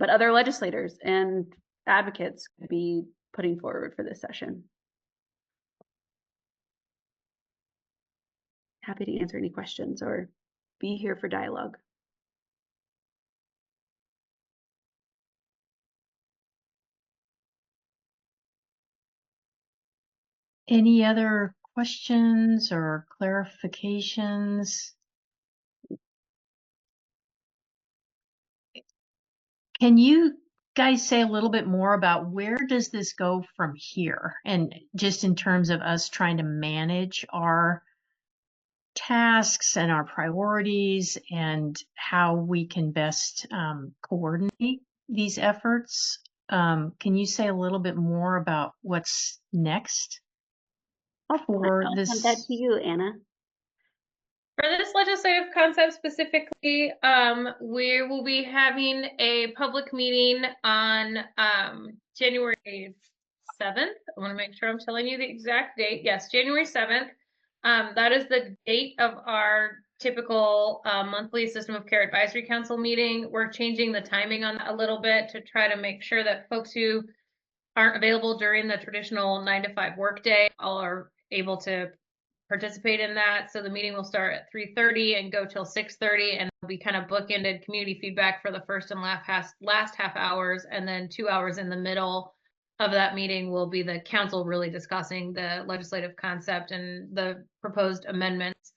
other legislators and advocates could be putting forward for this session. Happy to answer any questions or be here for dialogue. Any other questions or clarifications? Can you guys say a little bit more about where does this go from here? And just in terms of us trying to manage our tasks and our priorities and how we can best coordinate these efforts. Can you say a little bit more about what's next for this? I'll hand that to you, Anna. For this legislative concept specifically, we will be having a public meeting on January 7th. I want to make sure I'm telling you the exact date. Yes, January 7th. That is the date of our typical monthly System of Care Advisory Council meeting. We're changing the timing on that a little bit to try to make sure that folks who aren't available during the traditional 9 to 5 workday all are able to participate in that. So the meeting will start at 3:30 and go till 6:30, and it'll be kind of bookended community feedback for the first and last half hours, and then 2 hours in the middle of that meeting will be the council really discussing the legislative concept and the proposed amendments.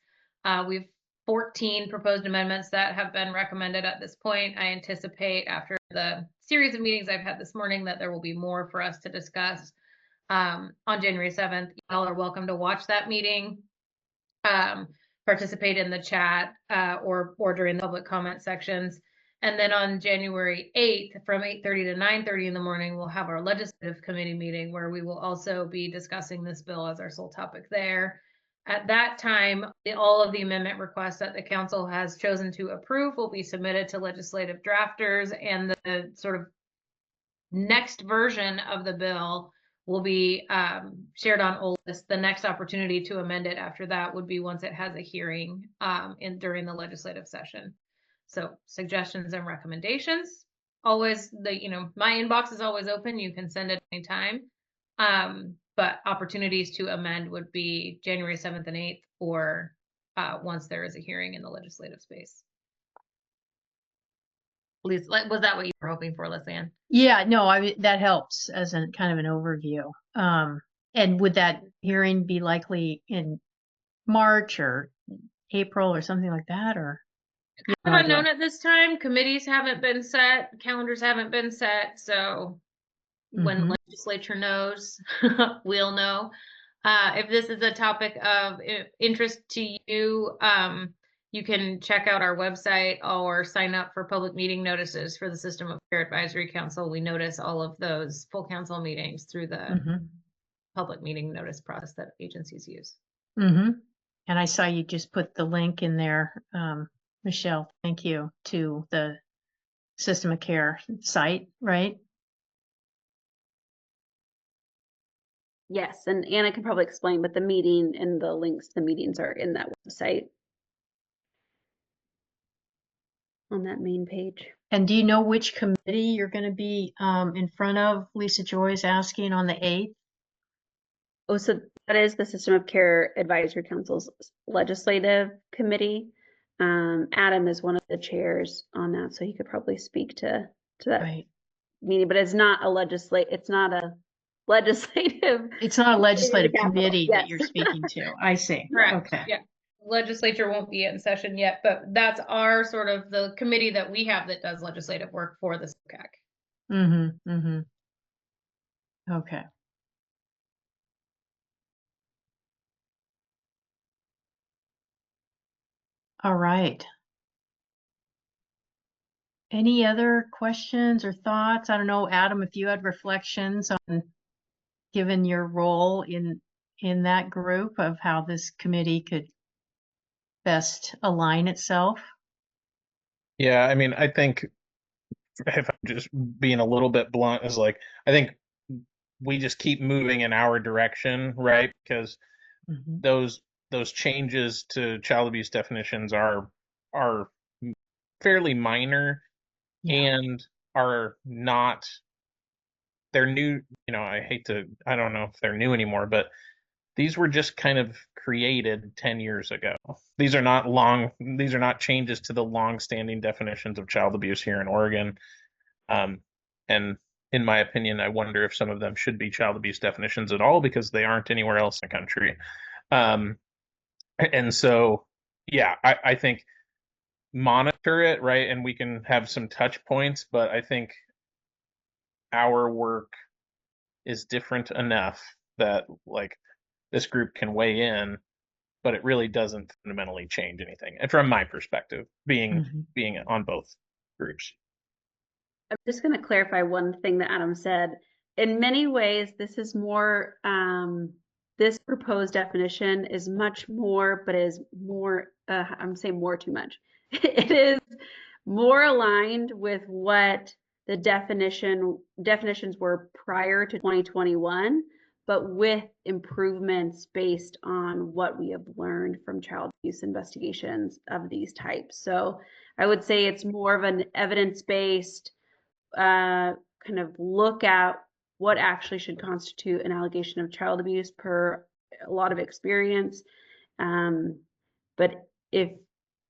We've 14 proposed amendments that have been recommended at this point. I anticipate after the series of meetings I've had this morning that there will be more for us to discuss on January 7th. Y'all are welcome to watch that meeting, participate in the chat or during the public comment sections. And then on January 8th from 8:30 to 9:30 in the morning, we'll have our legislative committee meeting where we will also be discussing this bill as our sole topic there. At that time, all of the amendment requests that the council has chosen to approve will be submitted to legislative drafters, and the sort of next version of the bill will be shared on OLIS. The next opportunity to amend it after that would be once it has a hearing during the legislative session. So suggestions and recommendations, always my inbox is always open. You can send it anytime. But opportunities to amend would be January 7th and 8th, or once there is a hearing in the legislative space. Was that what you were hoping for, Lisanne? Yeah, no, that helps as a kind of an overview. And would that hearing be likely in March or April or something like that, or? Kind of unknown at this time. Committees haven't been set, calendars haven't been set, so when legislature knows, we'll know. If this is a topic of interest to you, you can check out our website or sign up for public meeting notices for the System of Care Advisory Council. We notice all of those full council meetings through the public meeting notice process that agencies use. And I saw you just put the link in there, Michelle, thank you, to the System of Care site, right? Yes, and Anna can probably explain, but the meeting and the links to the meetings are in that website on that main page. And do you know which committee you're going to be in front of? Lisa Joy is asking on the 8th. Oh, so that is the System of Care Advisory Council's legislative committee. Adam is one of the chairs on that, so he could probably speak to that meeting, but it's not a legislative. It's not a legislative committee that you're speaking to. I see. Correct. Okay. Yeah. Legislature won't be in session yet, but that's our sort of the committee that we have that does legislative work for the SOCAC. Okay. All right. Any other questions or thoughts? I don't know, Adam, if you had reflections on, given your role in that group, of how this committee could best align itself. Yeah, I mean, I think if I'm just being a little bit blunt, is like, I think we just keep moving in our direction, right? Because those changes to child abuse definitions are fairly minor and are not, they're new, I don't know if they're new anymore, but these were just kind of created 10 years ago. These are not changes to the long-standing definitions of child abuse here in Oregon. And in my opinion, I wonder if some of them should be child abuse definitions at all, because they aren't anywhere else in the country. And so, yeah, I think monitor it, right? And we can have some touch points, but I think our work is different enough that like this group can weigh in, but it really doesn't fundamentally change anything. And from my perspective, being on both groups. I'm just going to clarify one thing that Adam said. In many ways, this is more, this proposed definition is much more, but is more, I'm saying more too much. It is more aligned with what the definitions were prior to 2021, but with improvements based on what we have learned from child abuse investigations of these types. So I would say it's more of an evidence-based kind of look at what actually should constitute an allegation of child abuse per a lot of experience. But if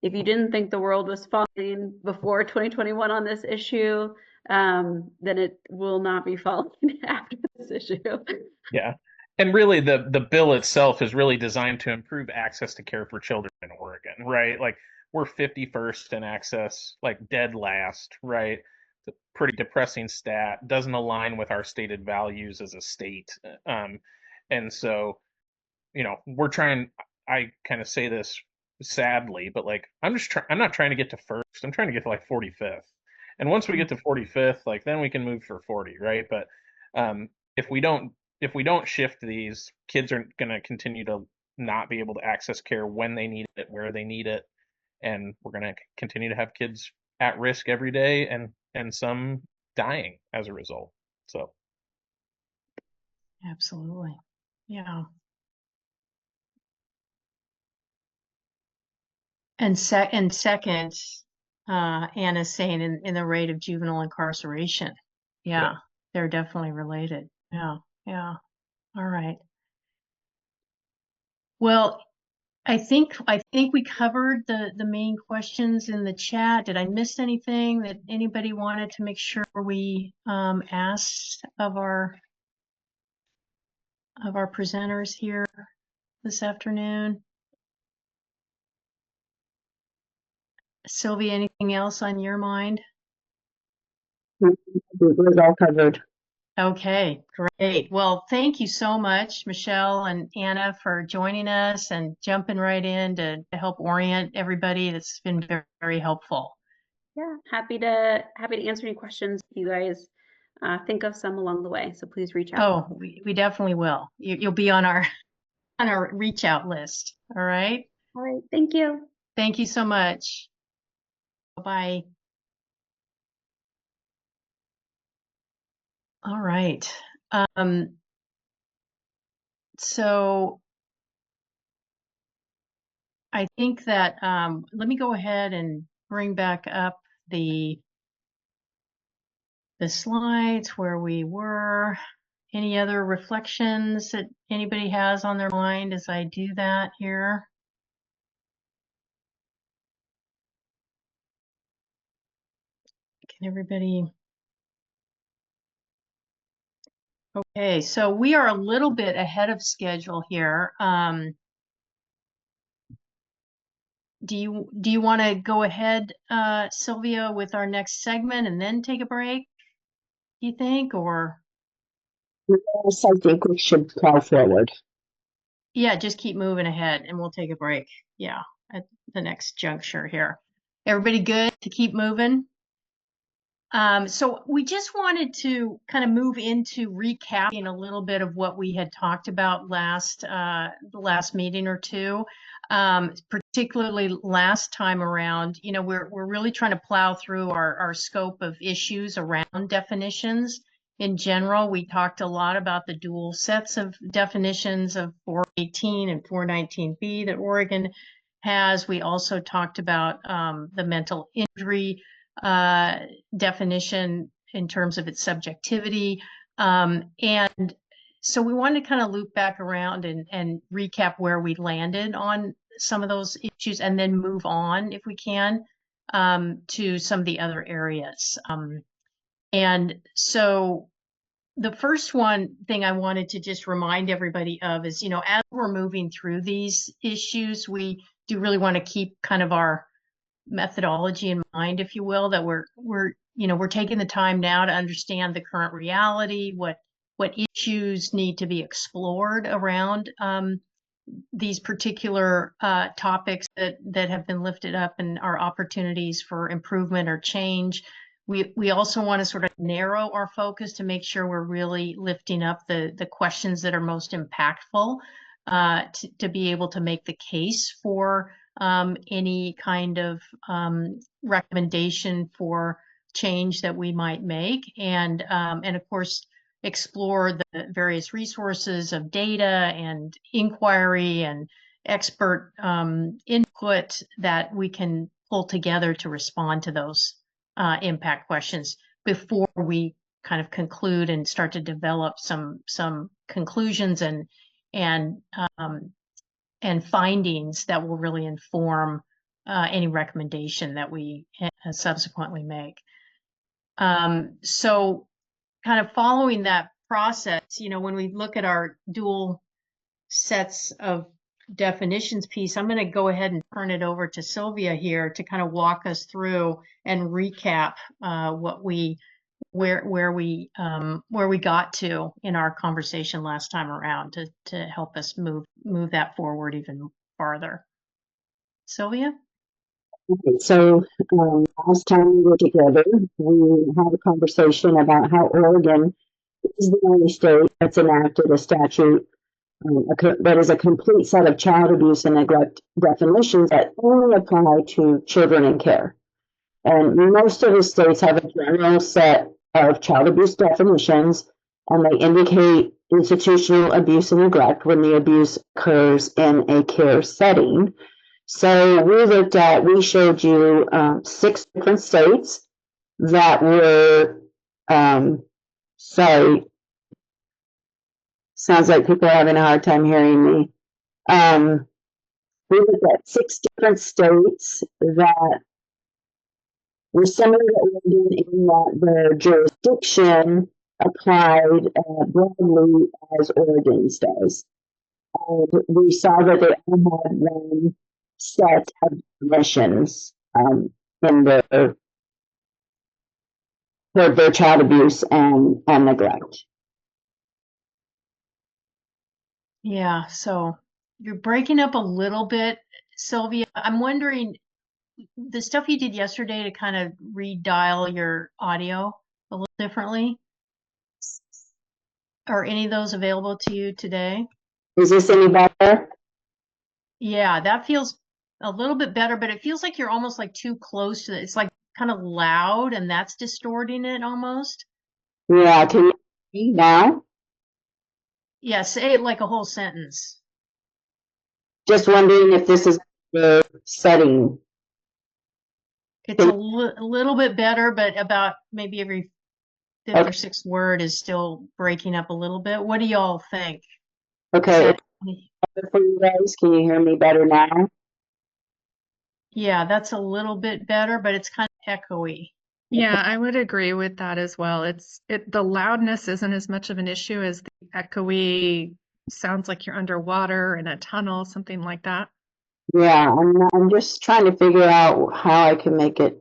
you didn't think the world was falling before 2021 on this issue, then it will not be falling after this issue. Yeah. And really the bill itself is really designed to improve access to care for children in Oregon, right? Like we're 51st in access, like dead last, right? pretty depressing stat, doesn't align with our stated values as a state. And so, you know, we're trying, I kind of say this sadly, but like, I'm not trying to get to first. I'm trying to get to like 45th. And once we get to 45th, like then we can move for 40, right? But if we don't shift these, kids are going to continue to not be able to access care when they need it, where they need it, and we're going to continue to have kids at risk every day, and some dying as a result. So Absolutely. Yeah. And second, Anna's saying in the rate of juvenile incarceration. Yeah, they're definitely related. Yeah, yeah. All right. Well, I think we covered the main questions in the chat. Did I miss anything that anybody wanted to make sure we asked of our presenters here this afternoon? Sylvia, anything else on your mind? It was all covered. Okay, great. Well, thank you so much, Michelle and Anna, for joining us and jumping right in to help orient everybody. That's been very, very helpful. Yeah, happy to answer any questions if you guys think of some along the way. So please reach out. Oh, we definitely will. You'll be on our reach out list. All right. All right. Thank you. Thank you so much. Bye-bye. All right. So I think that let me go ahead and bring back up the slides where we were. Any other reflections that anybody has on their mind as I do that here? Can everybody? Okay, so we are a little bit ahead of schedule here. Do you want to go ahead, Sylvia, with our next segment and then take a break, do you think, or? Yes, I think we should plow forward. Yeah, just keep moving ahead and we'll take a break. Yeah, at the next juncture here. Everybody good to keep moving? So we just wanted to kind of move into recapping a little bit of what we had talked about the last meeting or two. Particularly last time around, you know, we're really trying to plow through our scope of issues around definitions. In general, we talked a lot about the dual sets of definitions of 418 and 419B that Oregon has. We also talked about the mental injury definition in terms of its subjectivity. And so we wanted to kind of loop back around and recap where we landed on some of those issues and then move on, if we can, to some of the other areas. And so the first one thing I wanted to just remind everybody of is, you know, as we're moving through these issues, we do really want to keep kind of our methodology in mind, if you will, that we're taking the time now to understand the current reality, what issues need to be explored around these particular topics that have been lifted up and are opportunities for improvement or change. We also want to sort of narrow our focus to make sure we're really lifting up the questions that are most impactful to be able to make the case for any kind of recommendation for change that we might make, and of course explore the various resources of data and inquiry and expert input that we can pull together to respond to those impact questions before we kind of conclude and start to develop some conclusions and findings that will really inform any recommendation that we subsequently make. So kind of following that process, you know, when we look at our dual sets of definitions piece, I'm going to go ahead and turn it over to Sylvia here to kind of walk us through and recap what we where we got to in our conversation last time around to help us move that forward even farther. Sylvia? Okay, so last time we were together, we had a conversation about how Oregon is the only state that's enacted a statute that is a complete set of child abuse and neglect definitions that only apply to children in care. And most of the states have a general set of child abuse definitions, and they indicate institutional abuse and neglect when the abuse occurs in a care setting. So we showed you 6 different states that were, sorry, sounds like people are having a hard time hearing me. We looked at 6 different states that were similar to Oregon in that their jurisdiction applied broadly as Oregon's does. And we saw that they all had one set of definitions in their child abuse and neglect. Yeah, so you're breaking up a little bit, Sylvia. I'm wondering, the stuff you did yesterday to kind of redial your audio a little differently, are any of those available to you today? Is this any better? Yeah, that feels a little bit better, but it feels like you're almost like too close to it. It's like kind of loud and that's distorting it almost. Yeah, can you hear me now? Yeah, say it like a whole sentence. Just wondering if this is the setting. It's a little bit better, but about maybe every 5th or 6th word is still breaking up a little bit. What do y'all think? Okay. For you guys, can you hear me better now? Yeah, that's a little bit better, but it's kind of echoey. Yeah, I would agree with that as well. The loudness isn't as much of an issue as the echoey sounds like you're underwater in a tunnel, something like that. Yeah, I'm just trying to figure out how I can make it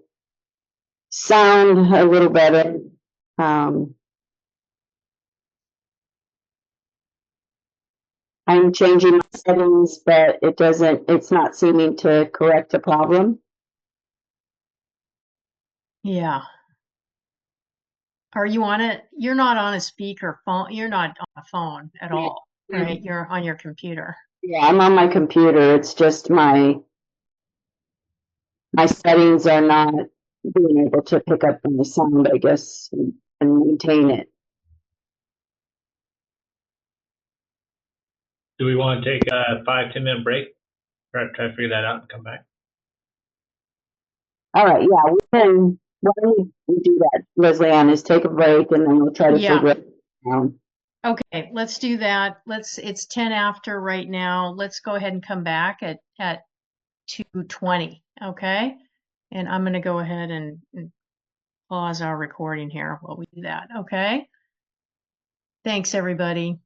sound a little better. I'm changing my settings, but it's not seeming to correct the problem. Yeah. Are you on it? You're not on a speaker phone. You're not on a phone at all, right? You're on your computer. Yeah, I'm on my computer. It's just my settings are not being able to pick up on the sound, I guess, and maintain it. Do we want to take a 5-10 minute break? Try to figure that out and come back. All right, yeah, why don't we do that, Leslie Ann, is take a break and then we'll try to figure it out. Okay, let's do that. It's 10 after right now. Let's go ahead and come back at 2:20, okay? And I'm going to go ahead and pause our recording here while we do that, okay? Thanks, everybody.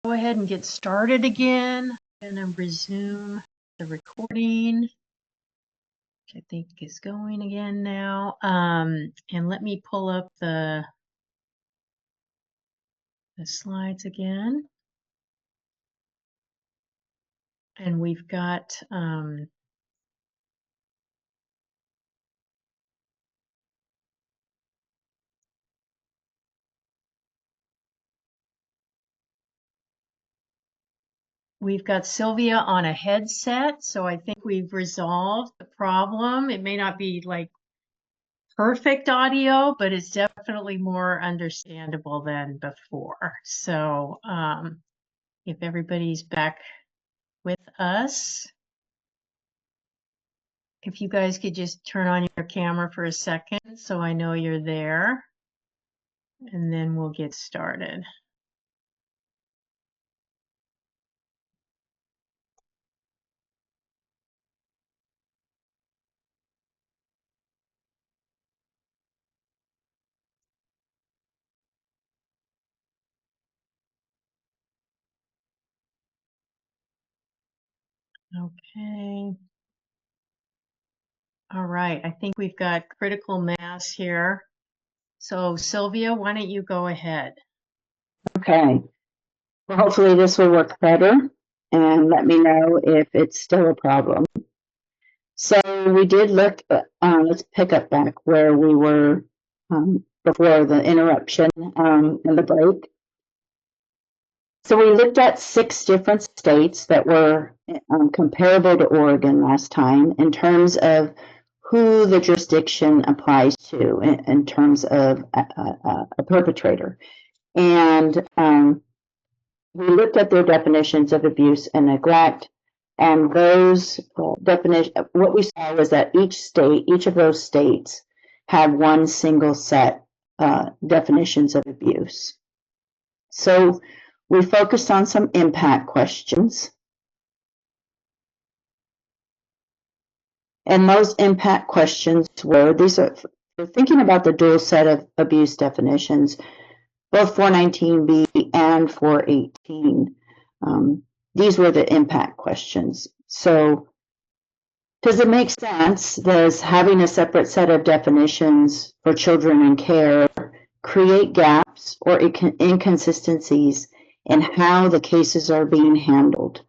Go ahead and get started again. I'm going to resume the recording, which I think is going again now. And let me pull up the slides again. And we've got Sylvia on a headset, so I think we've resolved the problem. It may not be like perfect audio, but it's definitely more understandable than before. So if everybody's back with us, if you guys could just turn on your camera for a second so I know you're there, and then we'll get started. Okay. All right, I think we've got critical mass here. So Sylvia, why don't you go ahead? Okay. Well, hopefully this will work better and let me know if it's still a problem. So we did look, let's pick up back where we were before the interruption and the break. So we looked at 6 different states that were comparable to Oregon last time in terms of who the jurisdiction applies to in terms of a perpetrator. And we looked at their definitions of abuse and neglect, and those definitions, what we saw was that each of those states had one single set definitions of abuse. So we focused on some impact questions. And those impact questions were, we're thinking about the dual set of abuse definitions, both 419B and 418. These were the impact questions. So does it make sense? Does having a separate set of definitions for children in care create gaps or inconsistencies in how the cases are being handled,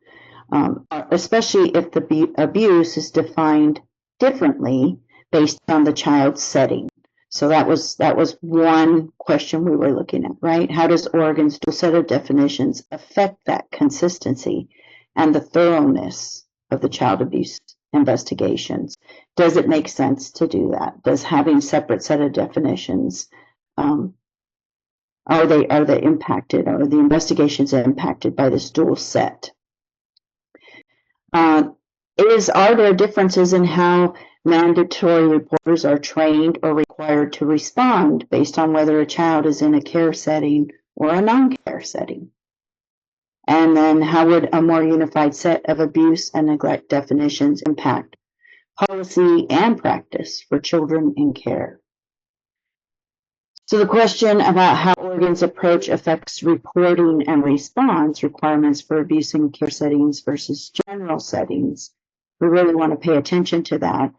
especially if the abuse is defined differently based on the child's setting? So that was one question we were looking at, right? How does Oregon's dual set of definitions affect that consistency and the thoroughness of the child abuse investigations? Does it make sense to do that? Does having separate set of definitions, are they impacted? Are the investigations impacted by this dual set? Are there differences in how mandatory reporters are trained or required to respond based on whether a child is in a care setting or a non-care setting? And then how would a more unified set of abuse and neglect definitions impact policy and practice for children in care? So the question about how Oregon's approach affects reporting and response requirements for abuse in care settings versus general settings, we really want to pay attention to that.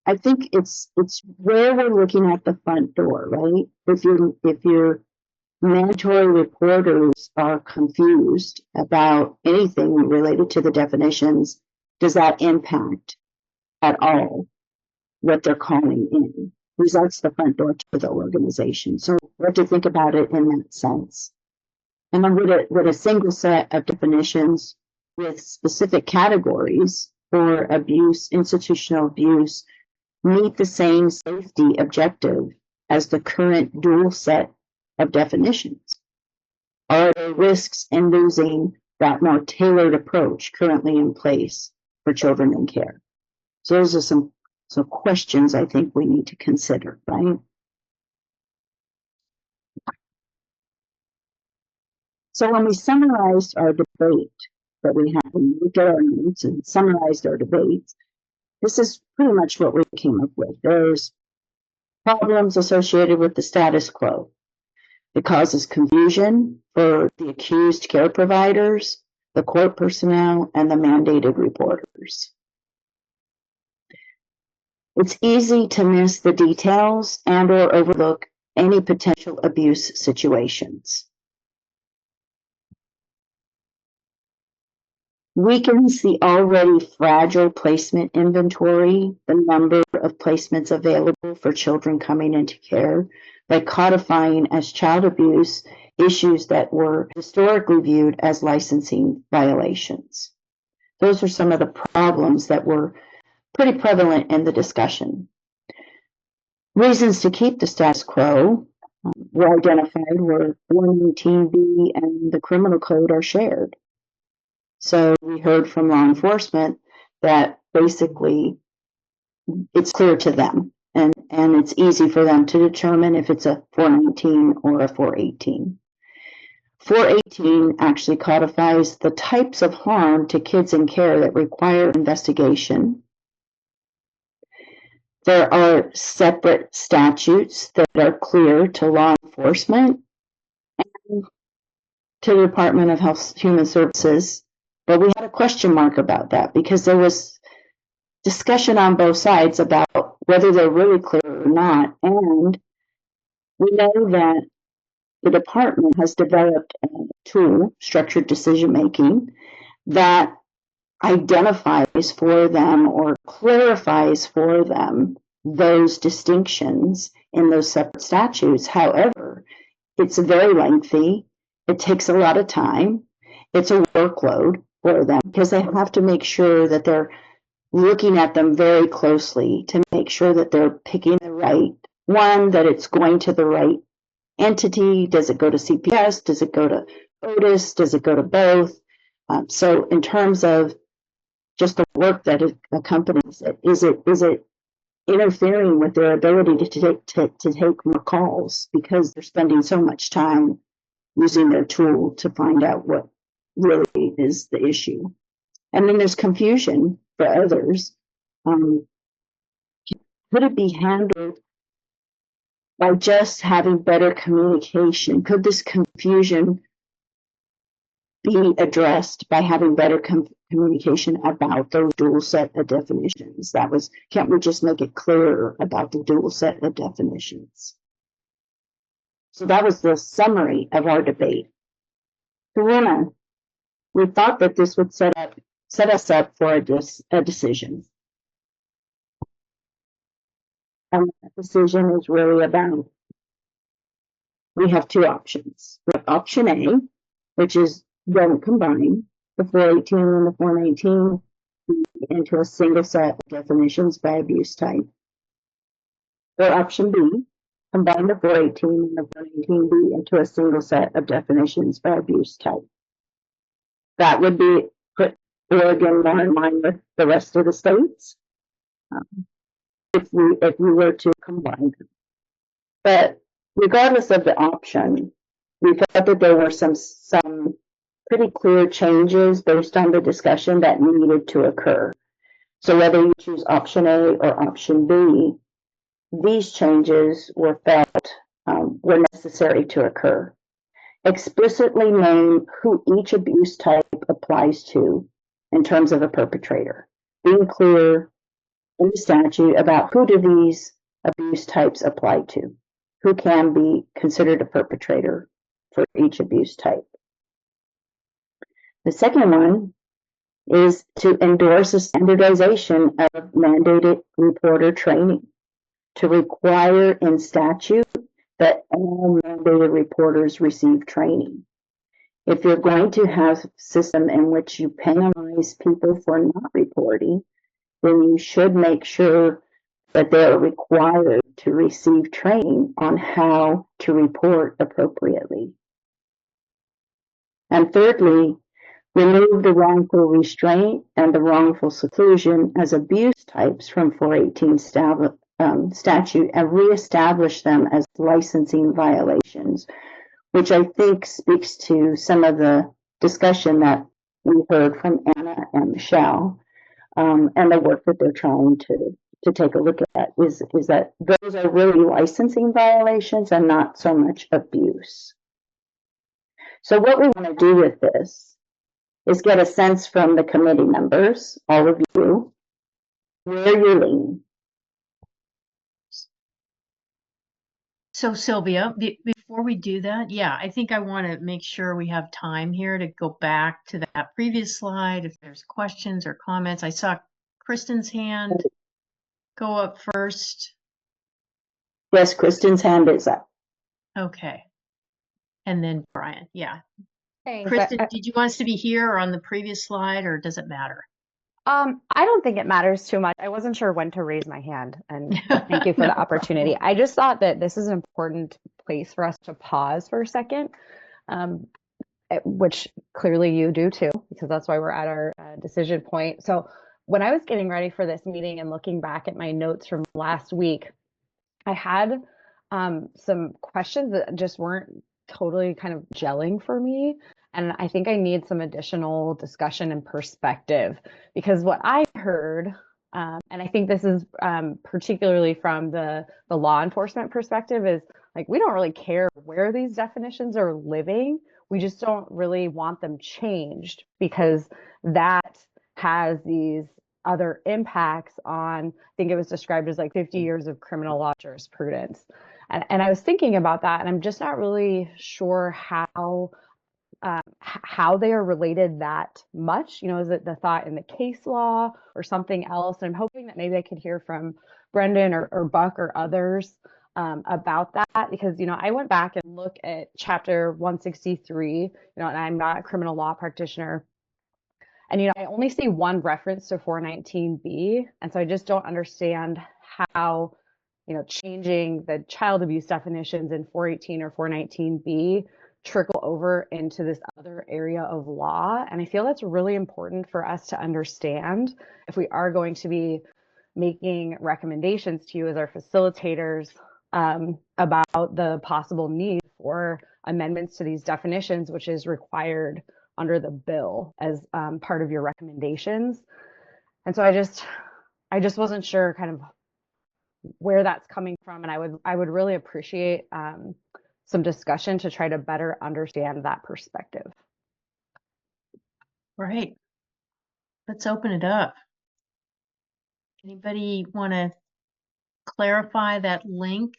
I think it's where we're looking at the front door, right? If your mandatory reporters are confused about anything related to the definitions, does that impact at all what they're calling in? Because that's the front door to the organization. So we have to think about it in that sense. And then would a single set of definitions with specific categories for abuse, institutional abuse, meet the same safety objective as the current dual set of definitions? Are there risks in losing that more tailored approach currently in place for children in care? So those are some questions I think we need to consider, right? So when we summarized our debate that we had, we looked at our notes and summarized our debates, this is pretty much what we came up with. There's problems associated with the status quo. It causes confusion for the accused care providers, the court personnel, and the mandated reporters. It's easy to miss the details and or overlook any potential abuse situations. Weakens the already fragile placement inventory, the number of placements available for children coming into care, by codifying as child abuse issues that were historically viewed as licensing violations. Those are some of the problems that were pretty prevalent in the discussion. Reasons to keep the status quo were identified where 419B and the criminal code are shared. So we heard from law enforcement that basically it's clear to them and it's easy for them to determine if it's a 419 or a 418. 418 actually codifies the types of harm to kids in care that require investigation. There are separate statutes that are clear to law enforcement and to the Department of Health Human Services. But we had a question mark about that because there was discussion on both sides about whether they're really clear or not. And We know that the department has developed a tool, structured decision making, that identifies for them or clarifies for them those distinctions in those separate statutes. However, it's very lengthy. It takes a lot of time. It's a workload for them because they have to make sure that they're looking at them very closely to make sure that they're picking the right one, that it's going to the right entity. Does it go to CPS? Does it go to Otis? Does it go to both? So in terms of just the work that it accompanies it, is it interfering with their ability to take more calls because they're spending so much time using their tool to find out what really is the issue? And then there's confusion for others. Could it be handled by just having better communication? Could this confusion be addressed by having better communication about those dual set of definitions? Can't we just make it clearer about the dual set of definitions? So that was the summary of our debate. Karina, we thought that this would set us up for a decision. And that decision is really about, we have two options. We have option A, which is don't combine the 418 and the 419 into a single set of definitions by abuse type. Or option B, combine the 418 and the 419B into a single set of definitions by abuse type. That would be put Oregon more in line with the rest of the states if we were to combine them. But regardless of the option, we felt that there were some pretty clear changes based on the discussion that needed to occur. So whether you choose option A or option B, these changes were felt were necessary to occur. Explicitly name who each abuse type applies to in terms of a perpetrator. Being clear in the statute about who do these abuse types apply to, who can be considered a perpetrator for each abuse type. The second one is to endorse a standardization of mandated reporter training, to require in statute that all mandated reporters receive training. If you're going to have a system in which you penalize people for not reporting, then you should make sure that they're required to receive training on how to report appropriately. And thirdly, remove the wrongful restraint and the wrongful seclusion as abuse types from 418 statute and reestablish them as licensing violations, which I think speaks to some of the discussion that we heard from Anna and Michelle, and the work that they're trying to take a look at is that those are really licensing violations and not so much abuse. So what we want to do with this is get a sense from the committee members, all of you, where you're leaning. So Sylvia, before we do that, yeah, I think I want to make sure we have time here to go back to that previous slide. If there's questions or comments, I saw Kristen's hand go up first. Yes, Kristen's hand is up. Okay. And then Brian, yeah. Thanks. Kristen, did you want us to be here or on the previous slide, or does it matter? I don't think it matters too much. I wasn't sure when to raise my hand, and thank you for the opportunity. I just thought that this is an important place for us to pause for a second, which clearly you do too, because that's why we're at our decision point. So when I was getting ready for this meeting and looking back at my notes from last week, I had some questions that just weren't totally kind of gelling for me. And I think I need some additional discussion and perspective, because what I heard, and I think this is particularly from the law enforcement perspective, is like, we don't really care where these definitions are living. We just don't really want them changed, because that has these other impacts on, I think it was described as like 50 years of criminal law jurisprudence. And I was thinking about that, and I'm just not really sure how they are related that much. Is it the thought in the case law or something else? And I'm hoping that maybe I could hear from Brendan or Buck or others about that, because I went back and looked at chapter 163, and I'm not a criminal law practitioner, and I only see one reference to 419B, and so I just don't understand how changing the child abuse definitions in 418 or 419B trickle over into this other area of law. And I feel that's really important for us to understand if we are going to be making recommendations to you as our facilitators about the possible need for amendments to these definitions, which is required under the bill as part of your recommendations. And so I just wasn't sure kind of where that's coming from, and I would really appreciate some discussion to try to better understand that perspective. Right. Let's open it up. Anybody want to clarify that link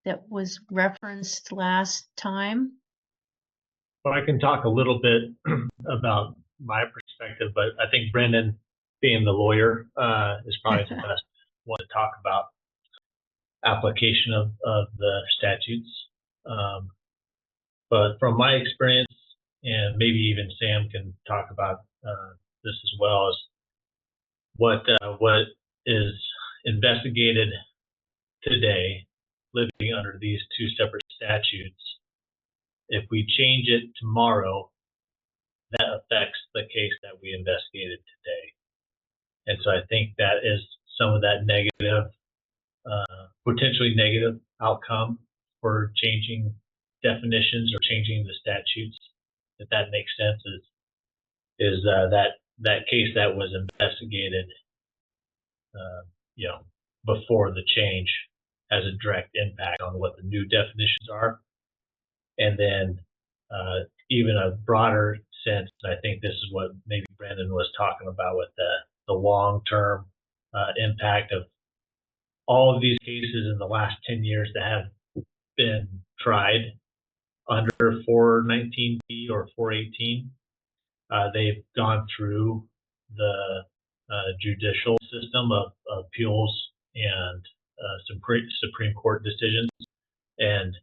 that was referenced last time? Well, I can talk a little bit about my perspective, but I think Brendan, being the lawyer, is probably the best one to talk about application of the statutes. But from my experience, and maybe even Sam can talk about this as well, is what is investigated today, living under these two separate statutes. If we change it tomorrow, that affects the case that we investigated today. And so I think that is some of that negative, potentially negative outcome for changing definitions or changing the statutes, if that makes sense, is that case that was investigated, before the change has a direct impact on what the new definitions are. And then even a broader sense, I think this is what maybe Brandon was talking about with the long-term impact of all of these cases in the last 10 years that have been tried under 419B or 418. They've gone through the judicial system of appeals and Supreme Court decisions, and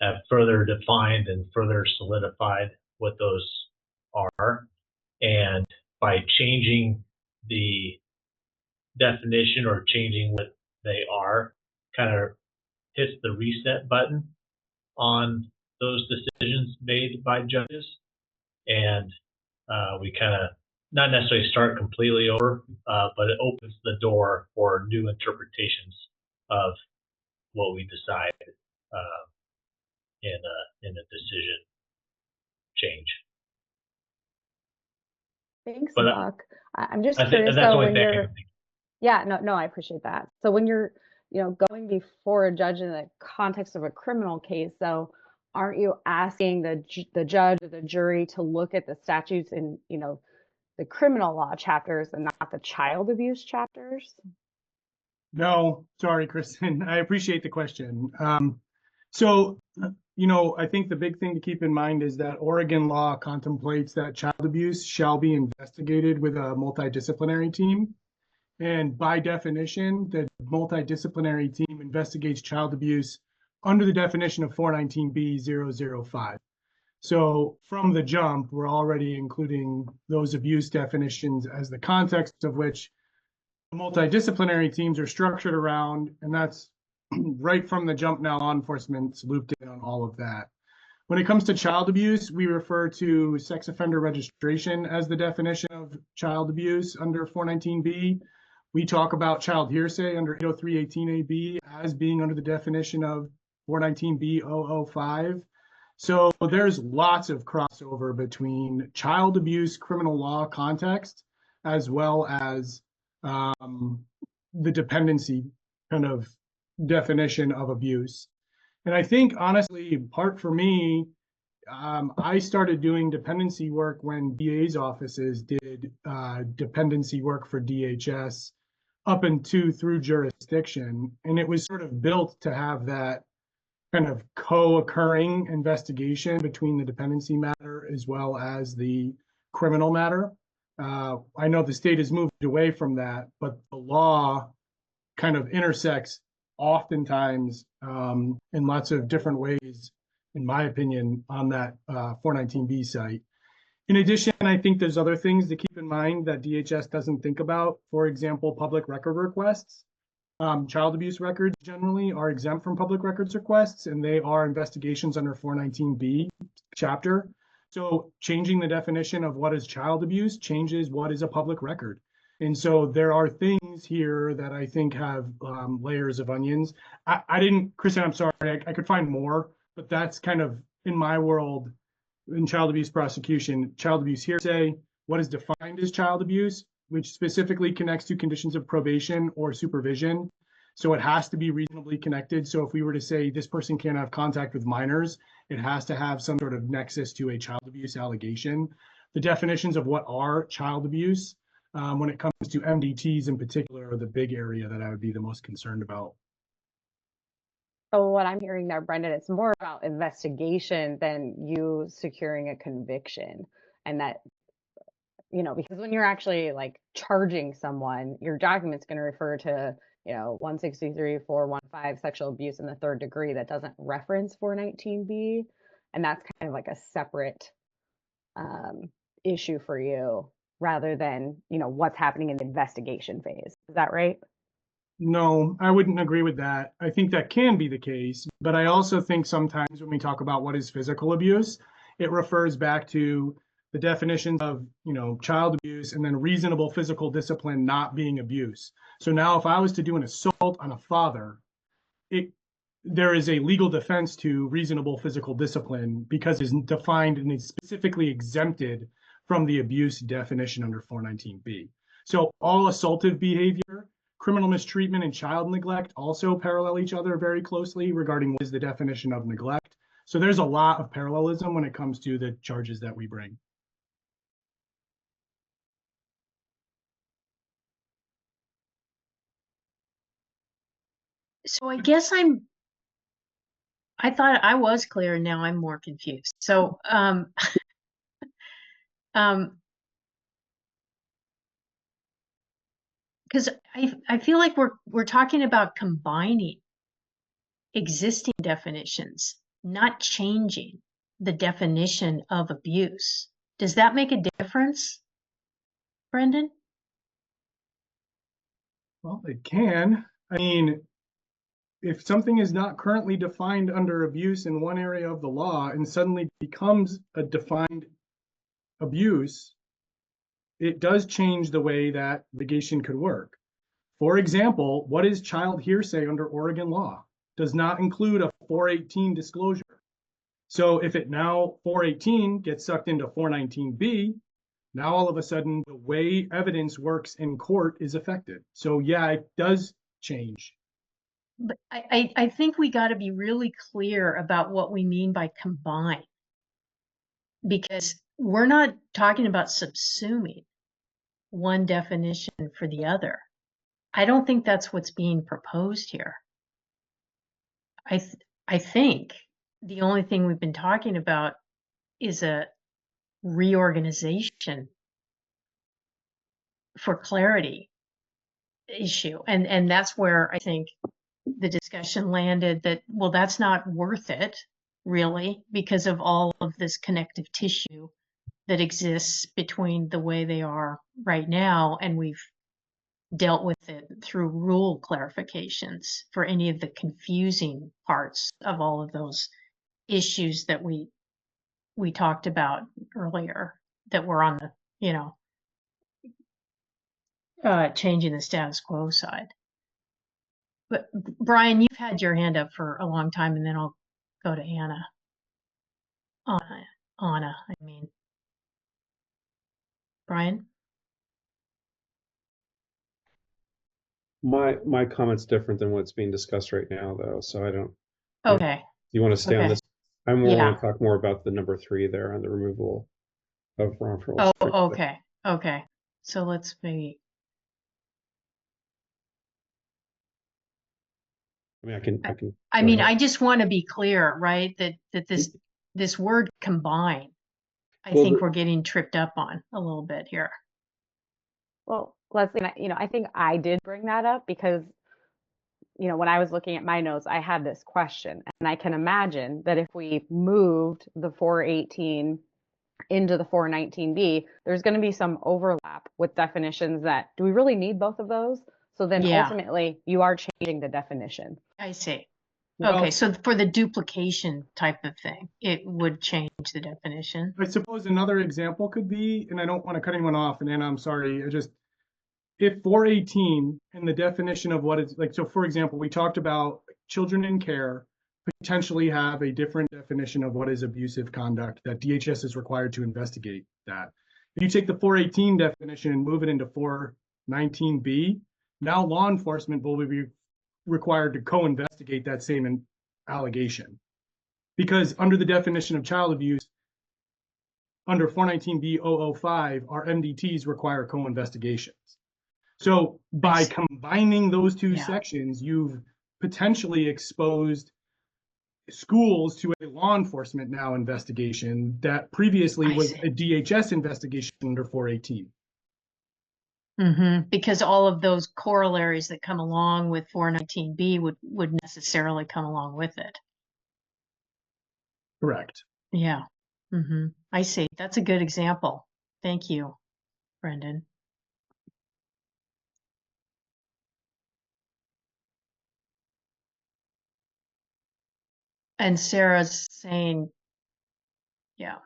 have further defined and further solidified what those are. And by changing the definition or changing what they are, kind of hits the reset button on those decisions made by judges. And we kind of not necessarily start completely over, but it opens the door for new interpretations of what we decide in a decision change. Thanks, But Buck. I'm just that's curious the though, only when thing I you're, can think. yeah, no, I appreciate that. So when you're, going before a judge in the context of a criminal case, so aren't you asking the judge or the jury to look at the statutes in, the criminal law chapters and not the child abuse chapters? No, sorry, Kristen. I appreciate the question. So, I think the big thing to keep in mind is that Oregon law contemplates that child abuse shall be investigated with a multidisciplinary team. And by definition, the multidisciplinary team investigates child abuse under the definition of 419B005. So from the jump, we're already including those abuse definitions as the context of which multidisciplinary teams are structured around, and that's right from the jump. Now law enforcement's looped in on all of that. When it comes to child abuse, we refer to sex offender registration as the definition of child abuse under 419B. We talk about child hearsay under 803.18AB as being under the definition of 419B005. So there's lots of crossover between child abuse criminal law context as well as the dependency kind of definition of abuse. And I think, honestly, part for me, I started doing dependency work when DA's offices did dependency work for DHS up into through jurisdiction. And it was sort of built to have that kind of co-occurring investigation between the dependency matter as well as the criminal matter. I know the state has moved away from that, but the law kind of intersects oftentimes in lots of different ways, in my opinion, on that 419B site. In addition, I think there's other things to keep in mind that DHS doesn't think about. For example, public record requests. Child abuse records generally are exempt from public records requests, and they are investigations under 419B chapter. So changing the definition of what is child abuse changes what is a public record. And so there are things here that I think have layers of onions. I didn't, Kristen, I'm sorry, I could find more, but that's kind of in my world in child abuse prosecution, child abuse hearsay, what is defined as child abuse, which specifically connects to conditions of probation or supervision. So it has to be reasonably connected. So if we were to say this person can't have contact with minors, it has to have some sort of nexus to a child abuse allegation. The definitions of what are child abuse, when it comes to MDTs in particular, are the big area that I would be the most concerned about. So what I'm hearing there, Brendan, it's more about investigation than you securing a conviction. And that, you know, because when you're actually like charging someone, your document's going to refer to, you know, 163, 415 sexual abuse in the third degree that doesn't reference 419B. And that's kind of like a separate issue for you rather than, you know, what's happening in the investigation phase. Is that right? No, I wouldn't agree with that. I think that can be the case, but I also think sometimes when we talk about what is physical abuse, it refers back to the definitions of, you know, child abuse and then reasonable physical discipline not being abuse. So now if I was to do an assault on a father, there is a legal defense to reasonable physical discipline because it's defined and is specifically exempted from the abuse definition under 419B. So all assaultive behavior, criminal mistreatment, and child neglect also parallel each other very closely regarding what is the definition of neglect. So there's a lot of parallelism when it comes to the charges that we bring. So I guess I thought I was clear, and now I'm more confused. So, because I feel like we're talking about combining existing definitions, not changing the definition of abuse. Does that make a difference, Brendan? Well, it can. I mean, if something is not currently defined under abuse in one area of the law and suddenly becomes a defined abuse, it does change the way that litigation could work. For example, what is child hearsay under Oregon law? Does not include a 418 disclosure. So if it now 418 gets sucked into 419B, now all of a sudden the way evidence works in court is affected. So yeah, it does change. But I think we got to be really clear about what we mean by combine, because we're not talking about subsuming one definition for the other. I don't think that's what's being proposed here. I think the only thing we've been talking about is a reorganization for clarity issue. And that's where I think the discussion landed that, well, that's not worth it, really, because of all of this connective tissue that exists between the way they are right now, and we've dealt with it through rule clarifications for any of the confusing parts of all of those issues that we talked about earlier that were on the, you know, changing the status quo side. But Brian, you've had your hand up for a long time, and then I'll go to Anna. Anna, I mean. Brian? My comment's different than what's being discussed right now, though, so I don't. Okay. You want to stay on this? I want Yeah. to talk more about the number 3 there on the removal of wrongful. Oh, okay. Okay. So let's maybe. I mean, I go mean, ahead. I just want to be clear, right? That this word combine, I Well, think we're getting tripped up on a little bit here. Well, Leslie, I think I did bring that up because, when I was looking at my notes, I had this question, and I can imagine that if we moved the 418 into the 419B, there's going to be some overlap with definitions that, do we really need both of those? So then Yeah. ultimately you are changing the definition. I see. Well- Okay, so for the duplication type of thing, it would change the definition. I suppose another example could be, and I don't want to cut anyone off, and Anna, I'm sorry, if 418 and the definition of what it's like, so for example, we talked about children in care potentially have a different definition of what is abusive conduct that DHS is required to investigate that. If you take the 418 definition and move it into 419B, now law enforcement will be required to co-investigate that same allegation. Because under the definition of child abuse, under 419B 005, our MDTs require co-investigations. So by combining those two sections, you've potentially exposed schools to a law enforcement now investigation that previously was a DHS investigation under 418. Because all of those corollaries that come along with 419B would necessarily come along with it. Correct. Yeah. I see. That's a good example. Thank you, Brendan. And Sarah's saying, yeah.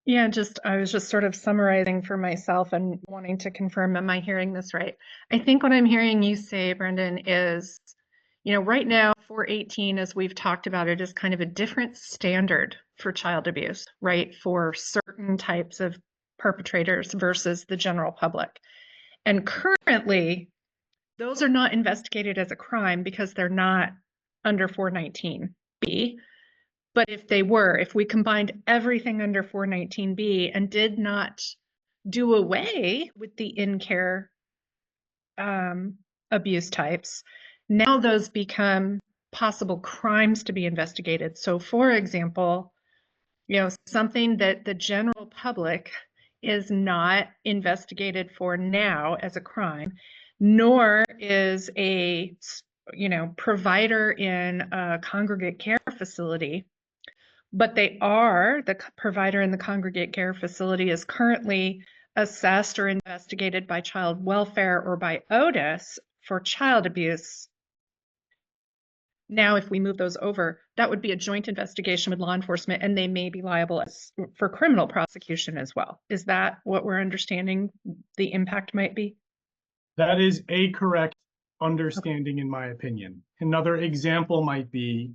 Yeah, I was just sort of summarizing for myself and wanting to confirm, am I hearing this right? I think what I'm hearing you say, Brendan, is, right now, 418, as we've talked about, it is kind of a different standard for child abuse, right? For certain types of perpetrators versus the general public. And currently, those are not investigated as a crime because they're not under 419B. But if they were, if we combined everything under 419B and did not do away with the in-care abuse types, now those become possible crimes to be investigated. So for example, something that the general public is not investigated for now as a crime, nor is a provider in a congregate care facility, but the provider in the congregate care facility is currently assessed or investigated by child welfare or by ODIS for child abuse. Now, if we move those over, that would be a joint investigation with law enforcement, and they may be liable for criminal prosecution as well. Is that what we're understanding the impact might be? That is a correct understanding, in my opinion. Another example might be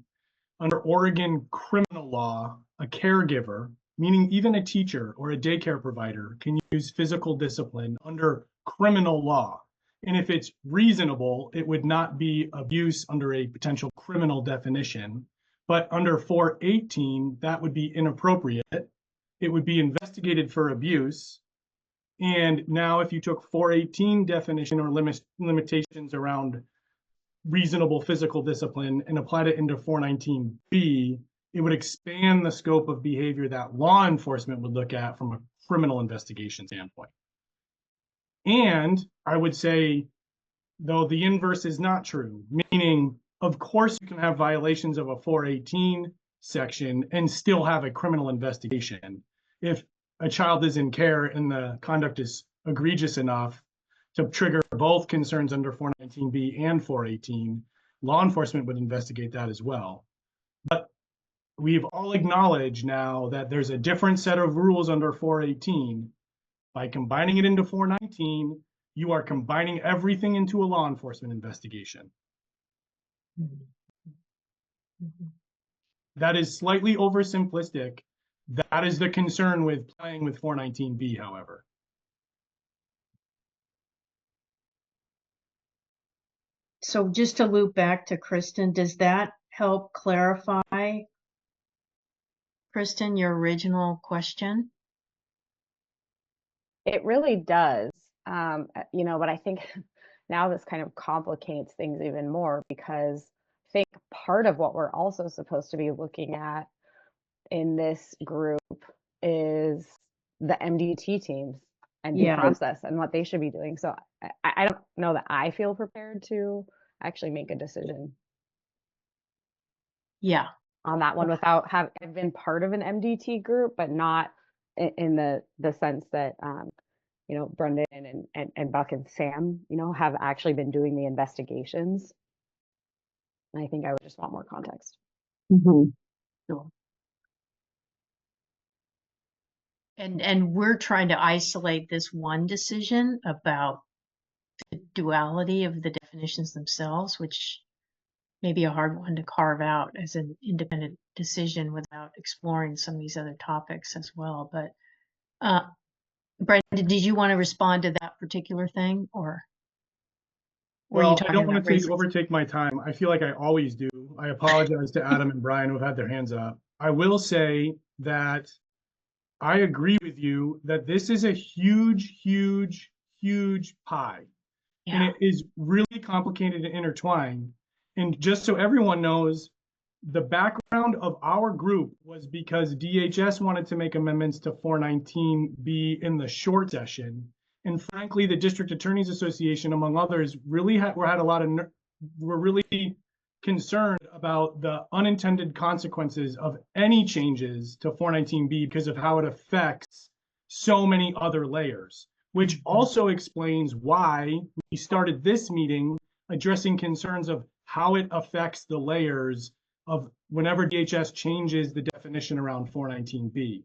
under Oregon criminal law, a caregiver, meaning even a teacher or a daycare provider, can use physical discipline under criminal law. And if it's reasonable, it would not be abuse under a potential criminal definition. But under 418, that would be inappropriate. It would be investigated for abuse. And now if you took 418 definition or limitations around reasonable physical discipline and applied it into 419B, it would expand the scope of behavior that law enforcement would look at from a criminal investigation standpoint. And I would say, though, the inverse is not true, meaning, of course, you can have violations of a 418 section and still have a criminal investigation. If a child is in care and the conduct is egregious enough to trigger both concerns under 419B and 418, law enforcement would investigate that as well. But we've all acknowledged now that there's a different set of rules under 418. By combining it into 419, you are combining everything into a law enforcement investigation. That is slightly oversimplistic. That is the concern with playing with 419B, however. So just to loop back to Kristen, does that help clarify, Kristen, your original question? It really does. But I think now this kind of complicates things even more because think part of what we're also supposed to be looking at in this group is the MDT teams and due process and what they should be doing. So I don't know that I feel prepared to actually make a decision. Yeah. On that one without I've been part of an MDT group, but not in the sense that you know, Brendan and Buck and Sam, you know, have actually been doing the investigations. And I think I would just want more context. Sure. And we're trying to isolate this one decision about the duality of the definitions themselves, which may be a hard one to carve out as an independent decision without exploring some of these other topics as well. But Brendan, did you want to respond to that particular thing, or were you Well, I talking don't about want to races? overtake my time. I feel like I always do. I apologize to Adam and Brian who've had their hands up. I will say that I agree with you that this is a huge, huge, huge pie. And it is really complicated and intertwined. And just so everyone knows, the background of our group was because DHS wanted to make amendments to 419B in the short session. And frankly, the District Attorneys Association, among others, really were really concerned about the unintended consequences of any changes to 419B because of how it affects so many other layers, which also explains why we started this meeting addressing concerns of how it affects the layers of whenever DHS changes the definition around 419B,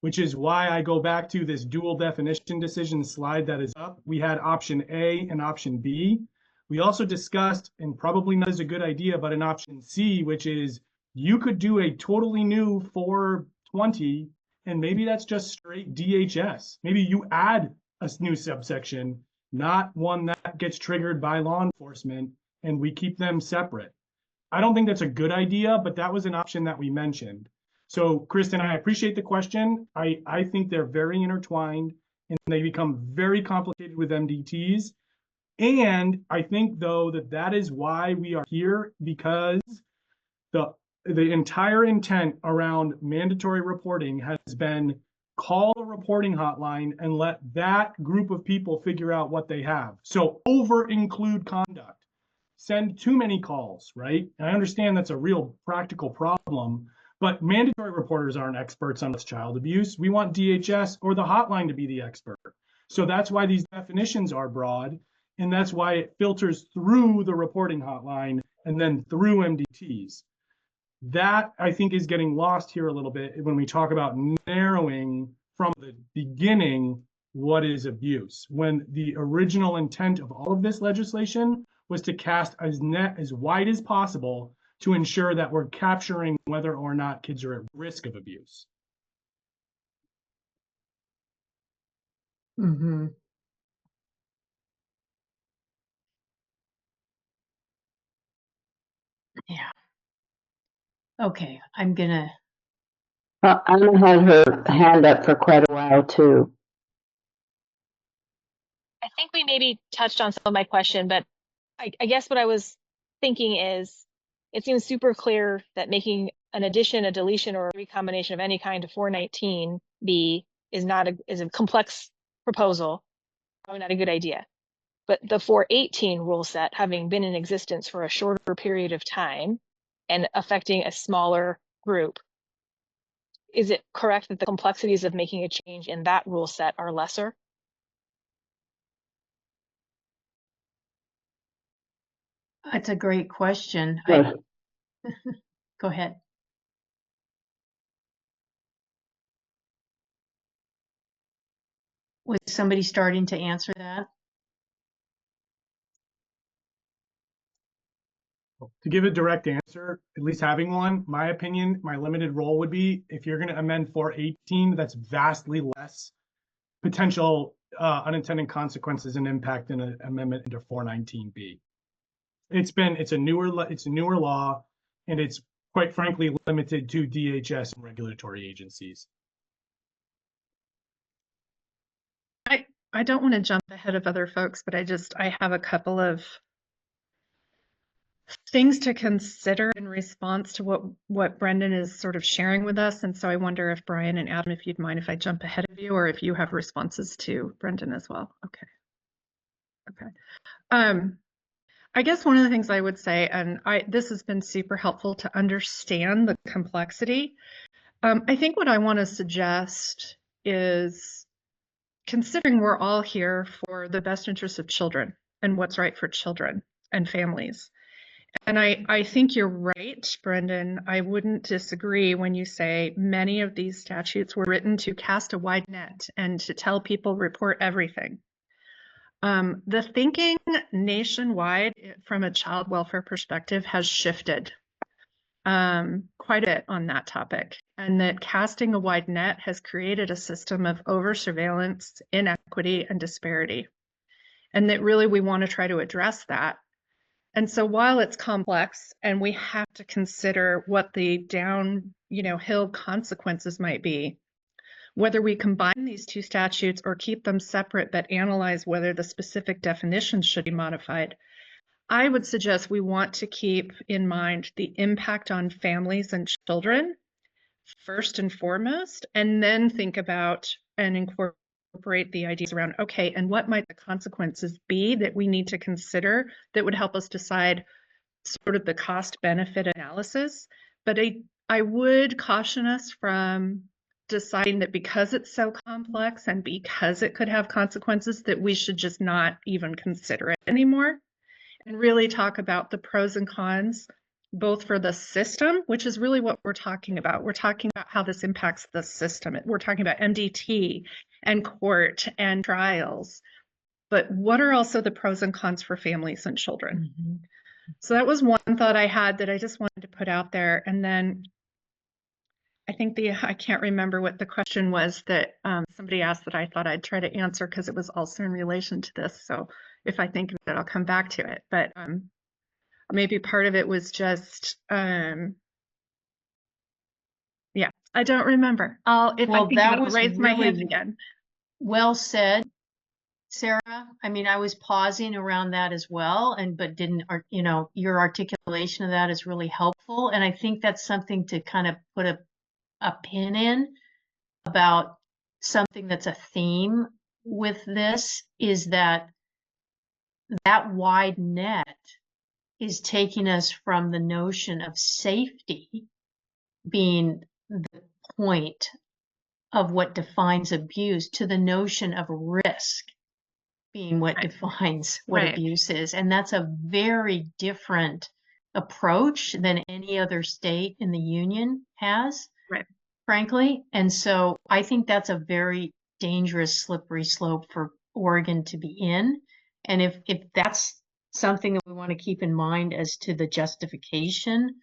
which is why I go back to this dual definition decision slide that is up. We had option A and option B. We also discussed, and probably not as a good idea, but an option C, which is you could do a totally new 420, and maybe that's just straight DHS. Maybe you add a new subsection, not one that gets triggered by law enforcement, and we keep them separate. I don't think that's a good idea, but that was an option that we mentioned. So, Kristen, I appreciate the question. I think they're very intertwined and they become very complicated with MDTs. And I think, though, that is why we are here, because the entire intent around mandatory reporting has been call the reporting hotline and let that group of people figure out what they have. So over-include conduct. Send too many calls, right? And I understand that's a real practical problem, but mandatory reporters aren't experts on this child abuse. We want DHS or the hotline to be the expert. So that's why these definitions are broad, and that's why it filters through the reporting hotline and then through MDTs. That, I think, is getting lost here a little bit when we talk about narrowing from the beginning what is abuse, when the original intent of all of this legislation was to cast a net as wide as possible to ensure that we're capturing whether or not kids are at risk of abuse. Mm-hmm. Yeah. Okay, I'm gonna. Anna had her hand up for quite a while too. I think we maybe touched on some of my question, but I guess what I was thinking is it seems super clear that making an addition, a deletion, or a recombination of any kind to 419B is a complex proposal, probably not a good idea. But the 418 rule set, having been in existence for a shorter period of time and affecting a smaller group, is it correct that the complexities of making a change in that rule set are lesser? That's a great question. Yes. Go ahead. Was somebody starting to answer that? To give a direct answer, at least having one, my opinion, my limited role would be if you're going to amend 418, that's vastly less potential unintended consequences and impact in an amendment into 419B. It's a newer law, and it's quite frankly limited to DHS and regulatory agencies. I don't want to jump ahead of other folks, but I have a couple of things to consider in response to what Brendan is sort of sharing with us. And so I wonder if Brian and Adam, if you'd mind if I jump ahead of you, or if you have responses to Brendan as well. Okay. I guess one of the things I would say, and this has been super helpful to understand the complexity. I think what I want to suggest is, considering we're all here for the best interest of children and what's right for children and families. And I think you're right, Brendan. I wouldn't disagree when you say many of these statutes were written to cast a wide net and to tell people report everything. The thinking nationwide from a child welfare perspective has shifted quite a bit on that topic, and that casting a wide net has created a system of over surveillance, inequity, and disparity, and that really we want to try to address that. And so while it's complex and we have to consider what the downhill consequences might be, whether we combine these two statutes or keep them separate but analyze whether the specific definitions should be modified, I would suggest we want to keep in mind the impact on families and children first and foremost, and then think about and incorporate the ideas around, okay, and what might the consequences be that we need to consider that would help us decide sort of the cost benefit analysis. But I would caution us from deciding that because it's so complex and because it could have consequences that we should just not even consider it anymore, and really talk about the pros and cons, both for the system, which is really what we're talking about. We're talking about how this impacts the system. We're talking about MDT and court and trials, but what are also the pros and cons for families and children? Mm-hmm. So that was one thought I had that I just wanted to put out there. And then I think I can't remember what the question was that somebody asked that I thought I'd try to answer because it was also in relation to this. So if I think of it, I'll come back to it. But maybe part of it was just, yeah, I don't remember. I'll raise my hand again. Well said, Sarah. I mean, I was pausing around that as well, but didn't, your articulation of that is really helpful. And I think that's something to kind of put a pin in about something that's a theme with this, is that wide net is taking us from the notion of safety being the point of what defines abuse to the notion of risk being what defines what abuse is. And that's a very different approach than any other state in the union has, frankly. And so I think that's a very dangerous, slippery slope for Oregon to be in. And if that's something that we want to keep in mind as to the justification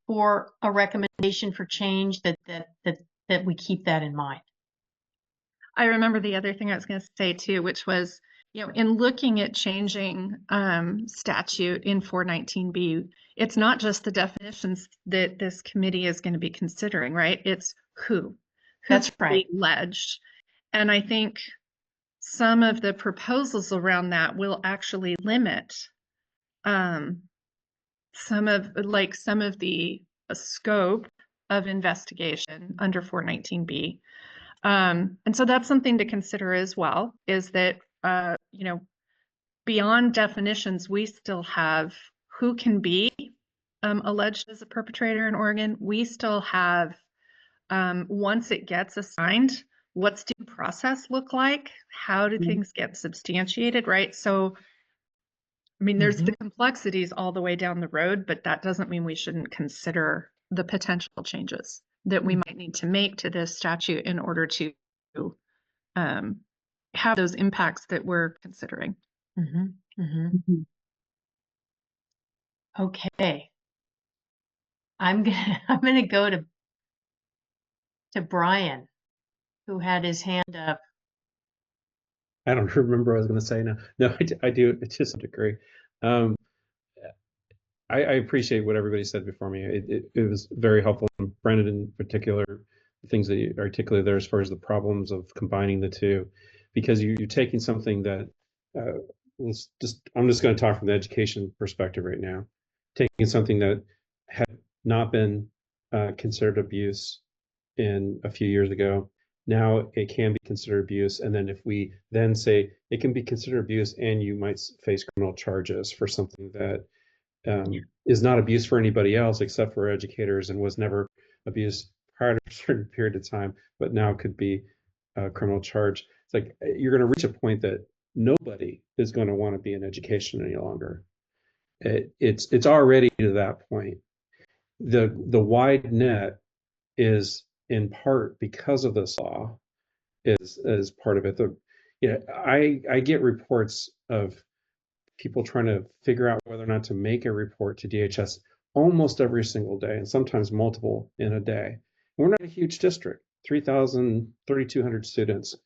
for a recommendation for change, that we keep that in mind. I remember the other thing I was going to say too, which was, in looking at changing statute in 419B, it's not just the definitions that this committee is going to be considering, right? It's who. That's right. Alleged. And I think some of the proposals around that will actually limit some of the scope of investigation under 419B. And so that's something to consider as well, is that, beyond definitions, we still have who can be alleged as a perpetrator in Oregon. We still have, once it gets assigned, what's due process look like? How do things get substantiated, right? So, I mean, there's the complexities all the way down the road, but that doesn't mean we shouldn't consider the potential changes that we might need to make to this statute in order to have those impacts that we're considering. Okay. I'm gonna go to Brian, who had his hand up. I don't remember what I was going to say now. No, I do to some degree. I appreciate what everybody said before me. It was very helpful. And Brendan in particular, the things that you articulated there as far as the problems of combining the two, because you're taking something that I'm just going to talk from the education perspective right now. taking something that had not been considered abuse in a few years ago. Now it can be considered abuse. And then if we then say it can be considered abuse and you might face criminal charges for something that is not abuse for anybody else except for educators and was never abuse prior to a certain period of time, but now could be a criminal charge. It's like you're going to reach a point that nobody is going to want to be in education any longer. It's already to that point. The wide net is in part because of this law is part of it. I get reports of people trying to figure out whether or not to make a report to DHS almost every single day, and sometimes multiple in a day. We're not a huge district, 3,000, 3,200 students.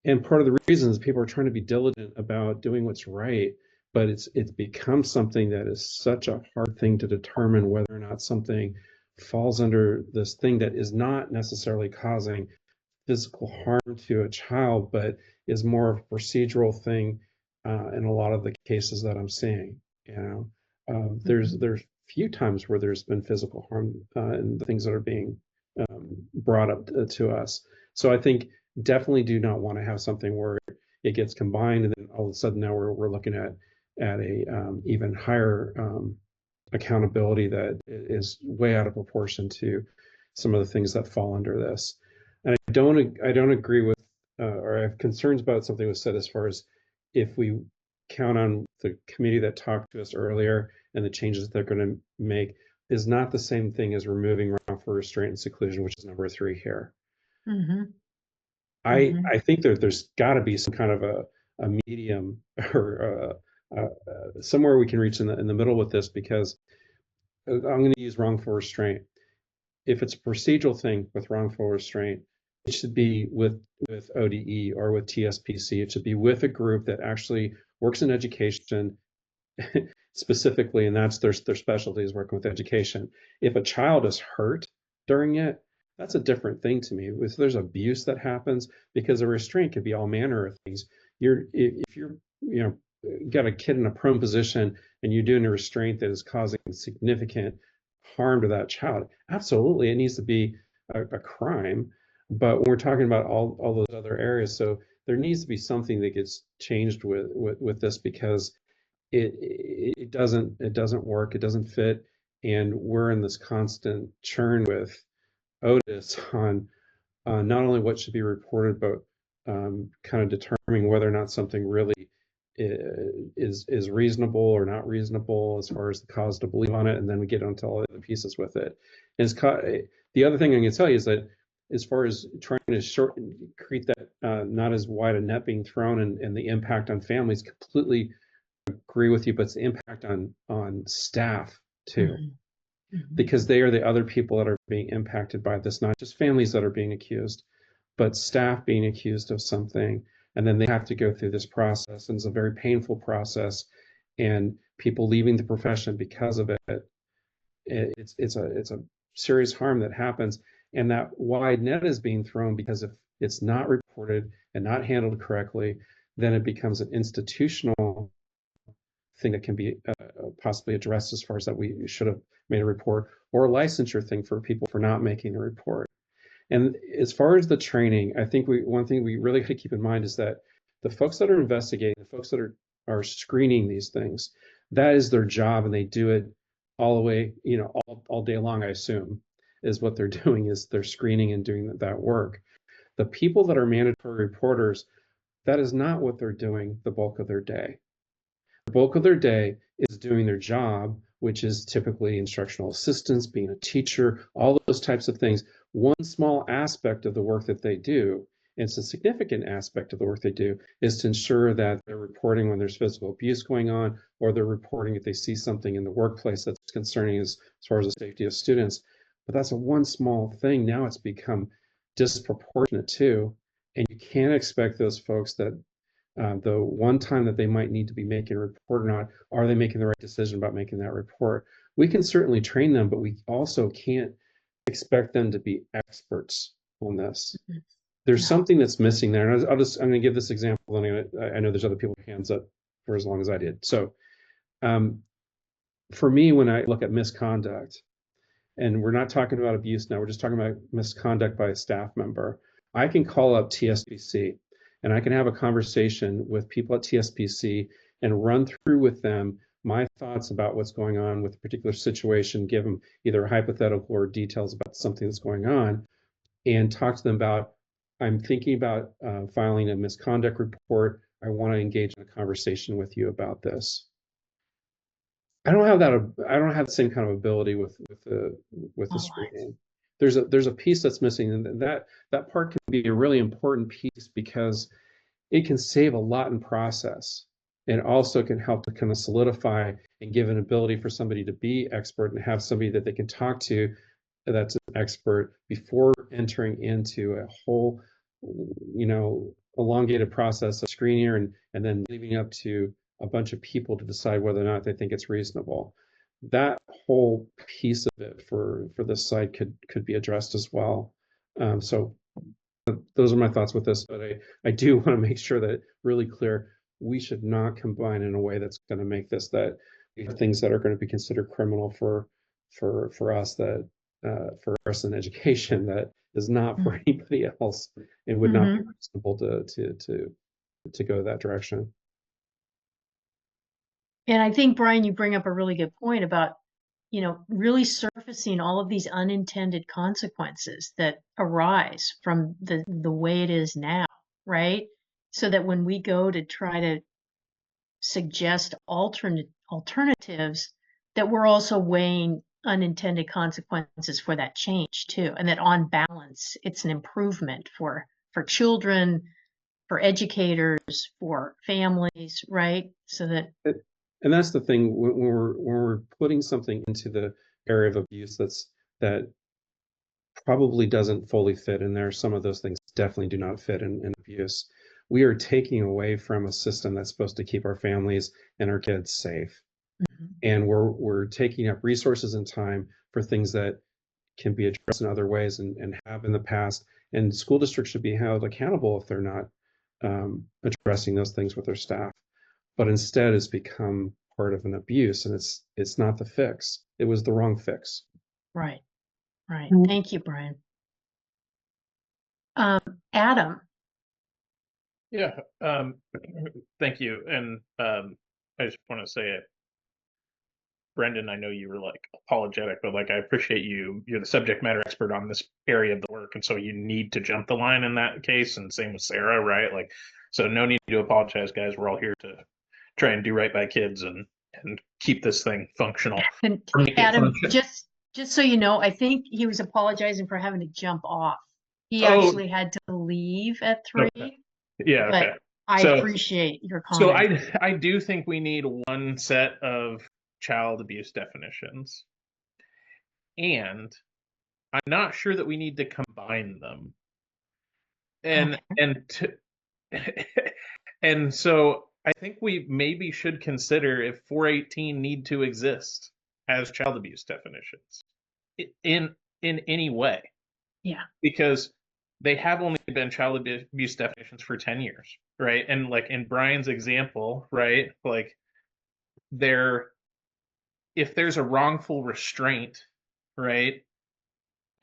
And part of the reason is people are trying to be diligent about doing what's right, but it's become something that is such a hard thing to determine whether or not something falls under this thing that is not necessarily causing physical harm to a child, but is more of a procedural thing in a lot of the cases that I'm seeing. There's few times where there's been physical harm in the things that are being brought up to us. So I think definitely do not want to have something where it gets combined and then all of a sudden now we're looking at a even higher accountability that is way out of proportion to some of the things that fall under this. And I don't agree with or I have concerns about something was said as far as if we count on the committee that talked to us earlier and the changes they're going to make is not the same thing as removing wrongful restraint and seclusion, which is number 3 here. Mm-hmm. I think there's got to be some kind of a medium or somewhere we can reach in the middle with this, because I'm going to use wrongful restraint. If it's a procedural thing with wrongful restraint, it should be with ODE or with TSPC. It should be with a group that actually works in education specifically, and that's their specialty is working with education. If a child is hurt during it, that's a different thing to me. If there's abuse that happens, because a restraint could be all manner of things. If you're got a kid in a prone position and you're doing a restraint that is causing significant harm to that child, absolutely it needs to be a crime. But when we're talking about all those other areas, so there needs to be something that gets changed with this, because it doesn't work, it doesn't fit, and we're in this constant churn with Otis on not only what should be reported, but kind of determining whether or not something really is reasonable or not reasonable as far as the cause to believe on it, and then we get onto all the other pieces with it. And the other thing I can tell you is that as far as trying to create that not as wide a net being thrown and the impact on families, completely agree with you, but it's the impact on staff too. Mm-hmm. Because they are the other people that are being impacted by this, not just families that are being accused, but staff being accused of something. And then they have to go through this process, and it's a very painful process, and people leaving the profession because of it. It's a serious harm that happens, and that wide net is being thrown because if it's not reported and not handled correctly, then it becomes an institutional thing that can be possibly addressed as far as that we should have made a report, or a licensure thing for people for not making the report. And as far as the training, I think one thing we really got to keep in mind is that the folks that are investigating, the folks that are screening these things, that is their job, and they do it all the way, all day long, I assume, is what they're doing, is they're screening and doing that work. The people that are mandatory reporters, that is not what they're doing the bulk of their day. The bulk of their day is doing their job, which is typically instructional assistants, being a teacher, all those types of things. One small aspect of the work that they do, and it's a significant aspect of the work they do, is to ensure that they're reporting when there's physical abuse going on, or they're reporting if they see something in the workplace that's concerning as far as the safety of students. But that's one small thing. Now it's become disproportionate too, and you can't expect those folks that the one time that they might need to be making a report or not, are they making the right decision about making that report? We can certainly train them, but we also can't expect them to be experts on this. Mm-hmm. There's something that's missing there. And I'm going to give this example, and I know there's other people with hands up for as long as I did. So for me, when I look at misconduct, and we're not talking about abuse now, we're just talking about misconduct by a staff member, I can call up TSPC and I can have a conversation with people at TSPC and run through with them my thoughts about what's going on with a particular situation, give them either a hypothetical or details about something that's going on, and talk to them about, I'm thinking about filing a misconduct report. I want to engage in a conversation with you about this. I don't have that. I don't have the same kind of ability with the screening. There's a piece that's missing, and that part can be a really important piece because it can save a lot in process, and also can help to kind of solidify and give an ability for somebody to be expert and have somebody that they can talk to that's an expert before entering into a whole, elongated process of screening and then leaving up to a bunch of people to decide whether or not they think it's reasonable. That whole piece of it for this site could be addressed as well. So those are my thoughts with this, but I do want to make sure that really clear, we should not combine in a way that's going to make this that things that are going to be considered criminal for us, that for us in education, that is not for anybody else, and would not be reasonable to go that direction. And I think, Brian, you bring up a really good point about, really surfacing all of these unintended consequences that arise from the way it is now, right? So that when we go to try to suggest alternatives, that we're also weighing unintended consequences for that change too, and that on balance, it's an improvement for children, for educators, for families, right? So that. And that's the thing, when we're putting something into the area of abuse that probably doesn't fully fit, and there are some of those things definitely do not fit in abuse, we are taking away from a system that's supposed to keep our families and our kids safe. And we're taking up resources and time for things that can be addressed in other ways and have in the past. And school districts should be held accountable if they're not addressing those things with their staff. But instead it's become part of an abuse, and it's not the fix. It was the wrong fix. Right. Thank you, Brian. Adam. Yeah, thank you. And I just want to say it. Brendan, I know you were like apologetic, but like I appreciate you. You're the subject matter expert on this area of the work, and so you need to jump the line in that case. And same with Sarah, right? Like, so no need to apologize, guys. We're all here to try and do right by kids and keep this thing functional. And Adam, just so you know, I think he was apologizing for having to jump off. He actually had to leave at 3. Okay. Yeah. But okay. I appreciate your comment. So I do think we need one set of child abuse definitions, and I'm not sure that we need to combine them. And so I think we maybe should consider if 418 need to exist as child abuse definitions in any way. Yeah. Because they have only been child abuse definitions for 10 years, right? And like in Brian's example, right? Like if there's a wrongful restraint, right?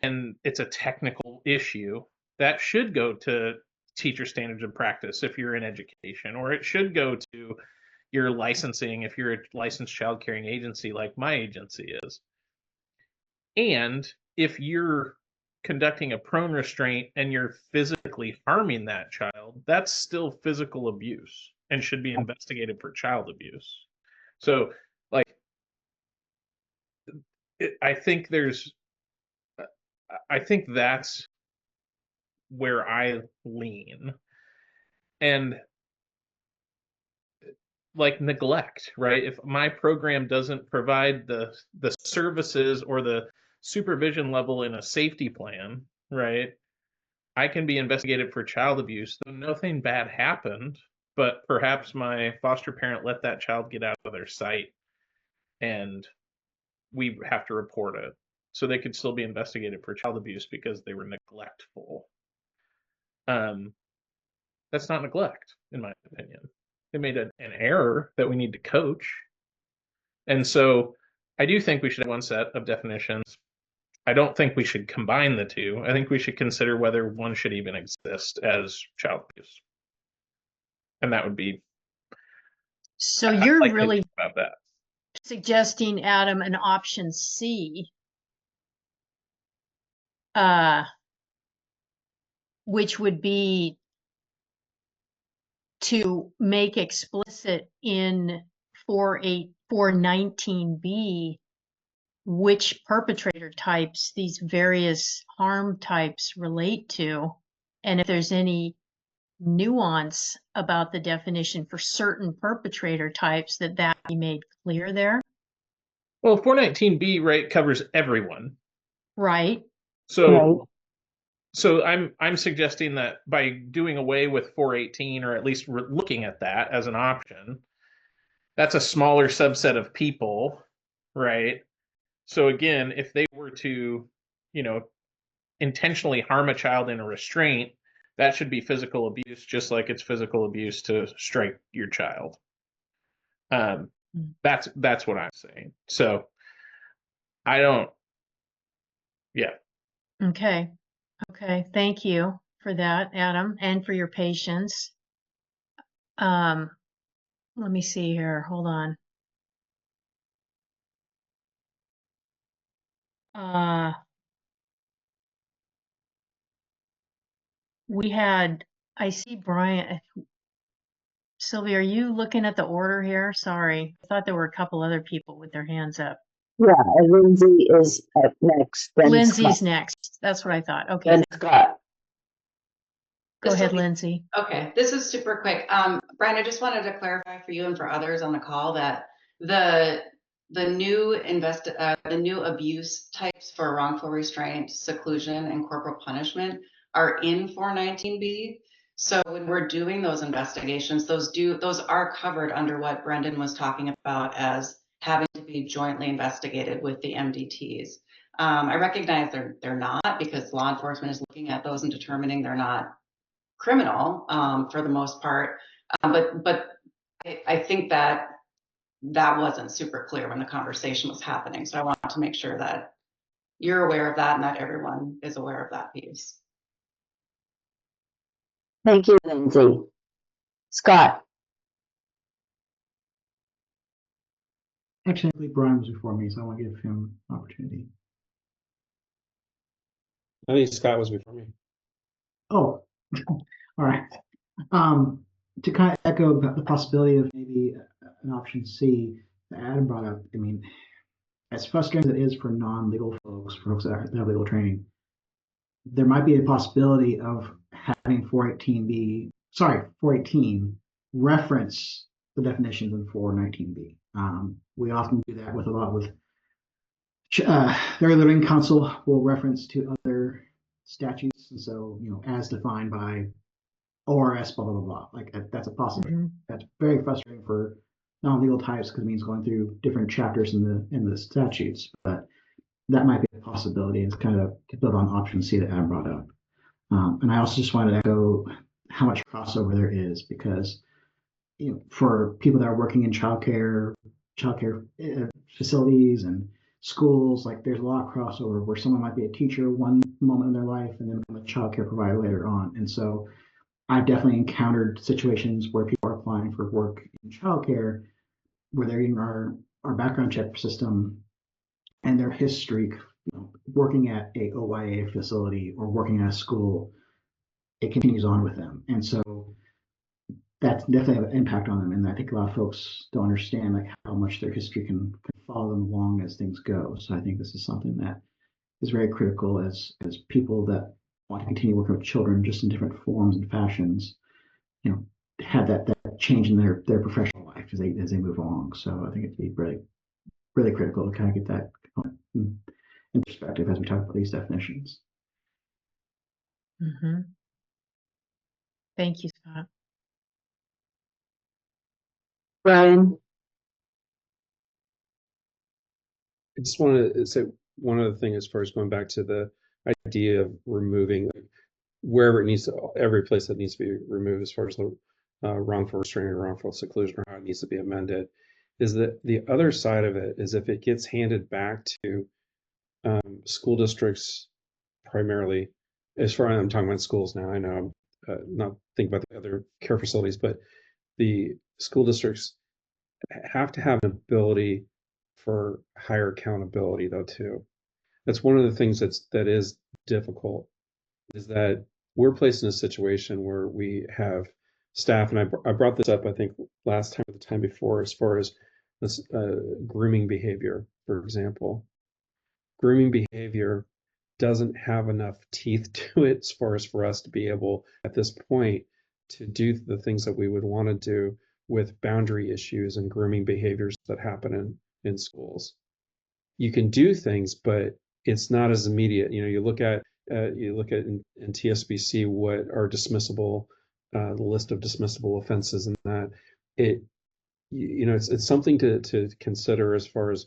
And it's a technical issue, that should go to teacher standards and practice if you're in education, or it should go to your licensing if you're a licensed child caring agency like my agency is. And if you're conducting a prone restraint and you're physically harming that child, that's still physical abuse and should be investigated for child abuse. So like, I think that's where I lean. And like neglect, right? If my program doesn't provide the services or the supervision level in a safety plan, right? I can be investigated for child abuse, though nothing bad happened, but perhaps my foster parent let that child get out of their sight and we have to report it. So they could still be investigated for child abuse because they were neglectful. That's not neglect, in my opinion. They made an error that we need to coach. And so I do think we should have one set of definitions. I don't think we should combine the two. I think we should consider whether one should even exist as child abuse. And that would be. So I'd you're like to really think about that. suggesting, Adam, an option C, which would be to make explicit in 419B which perpetrator types these various harm types relate to, and if there's any nuance about the definition for certain perpetrator types, that be made clear there. Well, 419B, right, covers everyone. Right. So I'm suggesting that by doing away with 418, or at least looking at that as an option, that's a smaller subset of people, right? So again, if they were to, intentionally harm a child in a restraint, that should be physical abuse, just like it's physical abuse to strike your child. That's what I'm saying. So I don't. Yeah. Okay. Thank you for that, Adam, and for your patience. Let me see here. Hold on. I see Brian. Sylvia, are you looking at the order here? Sorry. I thought there were a couple other people with their hands up. Yeah, Lindsay is up next. Then Lindsay's Scott. next. That's what I thought. Okay. Then Scott. Go ahead, Lindsay. Okay, this is super quick. Brian, I just wanted to clarify for you and for others on the call that the new abuse types for wrongful restraint, seclusion, and corporal punishment are in 419B. So when we're doing those investigations, those are covered under what Brendan was talking about as having to be jointly investigated with the MDTs. I recognize they're not, because law enforcement is looking at those and determining they're not criminal for the most part, but I think that wasn't super clear when the conversation was happening. So I want to make sure that you're aware of that and that everyone is aware of that piece. Thank you, Lindsay. Scott. Actually, Brian was before me, so I want to give him opportunity. I think Scott was before me. Oh, all right. To kind of echo the possibility of maybe an option C that Adam brought up, I mean, as frustrating as it is for non-legal folks that have legal training, there might be a possibility of having 418 reference the definitions in 419B. We often do that with their living counsel will reference to other statutes, and so as defined by ORS blah blah blah blah. Like that's a possibility. That's very frustrating for non-legal types because it means going through different chapters in the statutes. But that might be a possibility. It's kind of to build on option C that Adam brought up. And I also just wanted to echo how much crossover there is, because for people that are working in childcare facilities and schools, like there's a lot of crossover where someone might be a teacher one moment in their life and then become a childcare provider later on. And so I've definitely encountered situations where people are applying for work in childcare where they're in our background check system and their history, working at a OYA facility or working at a school, it continues on with them. And so that's definitely have an impact on them. And I think a lot of folks don't understand like how much their history can follow them along as things go. So I think this is something that is very critical as people that want to continue working with children just in different forms and fashions, have that change in their professional life as they move along. So I think it'd be really, really critical to kind of get that in perspective as we talk about these definitions. Thank you, Scott. Brian. I just want to say one other thing as far as going back to the idea of removing wherever it needs to, every place that needs to be removed as far as the wrongful restraint or wrongful seclusion or how it needs to be amended. is that the other side of it is if it gets handed back to school districts primarily, as far as I'm talking about schools now, I know I'm not thinking about the other care facilities, but the school districts have to have an ability for higher accountability though too. That's one of the things that is difficult, is that we're placed in a situation where we have staff, and I brought this up I think last time or the time before, as far as this grooming behavior, for example. Grooming behavior doesn't have enough teeth to it as far as for us to be able at this point to do the things that we would want to do with boundary issues and grooming behaviors that happen in schools. You can do things, but it's not as immediate. You look at in TSBC what are dismissible, the list of dismissible offenses, and that it's something to consider, as far as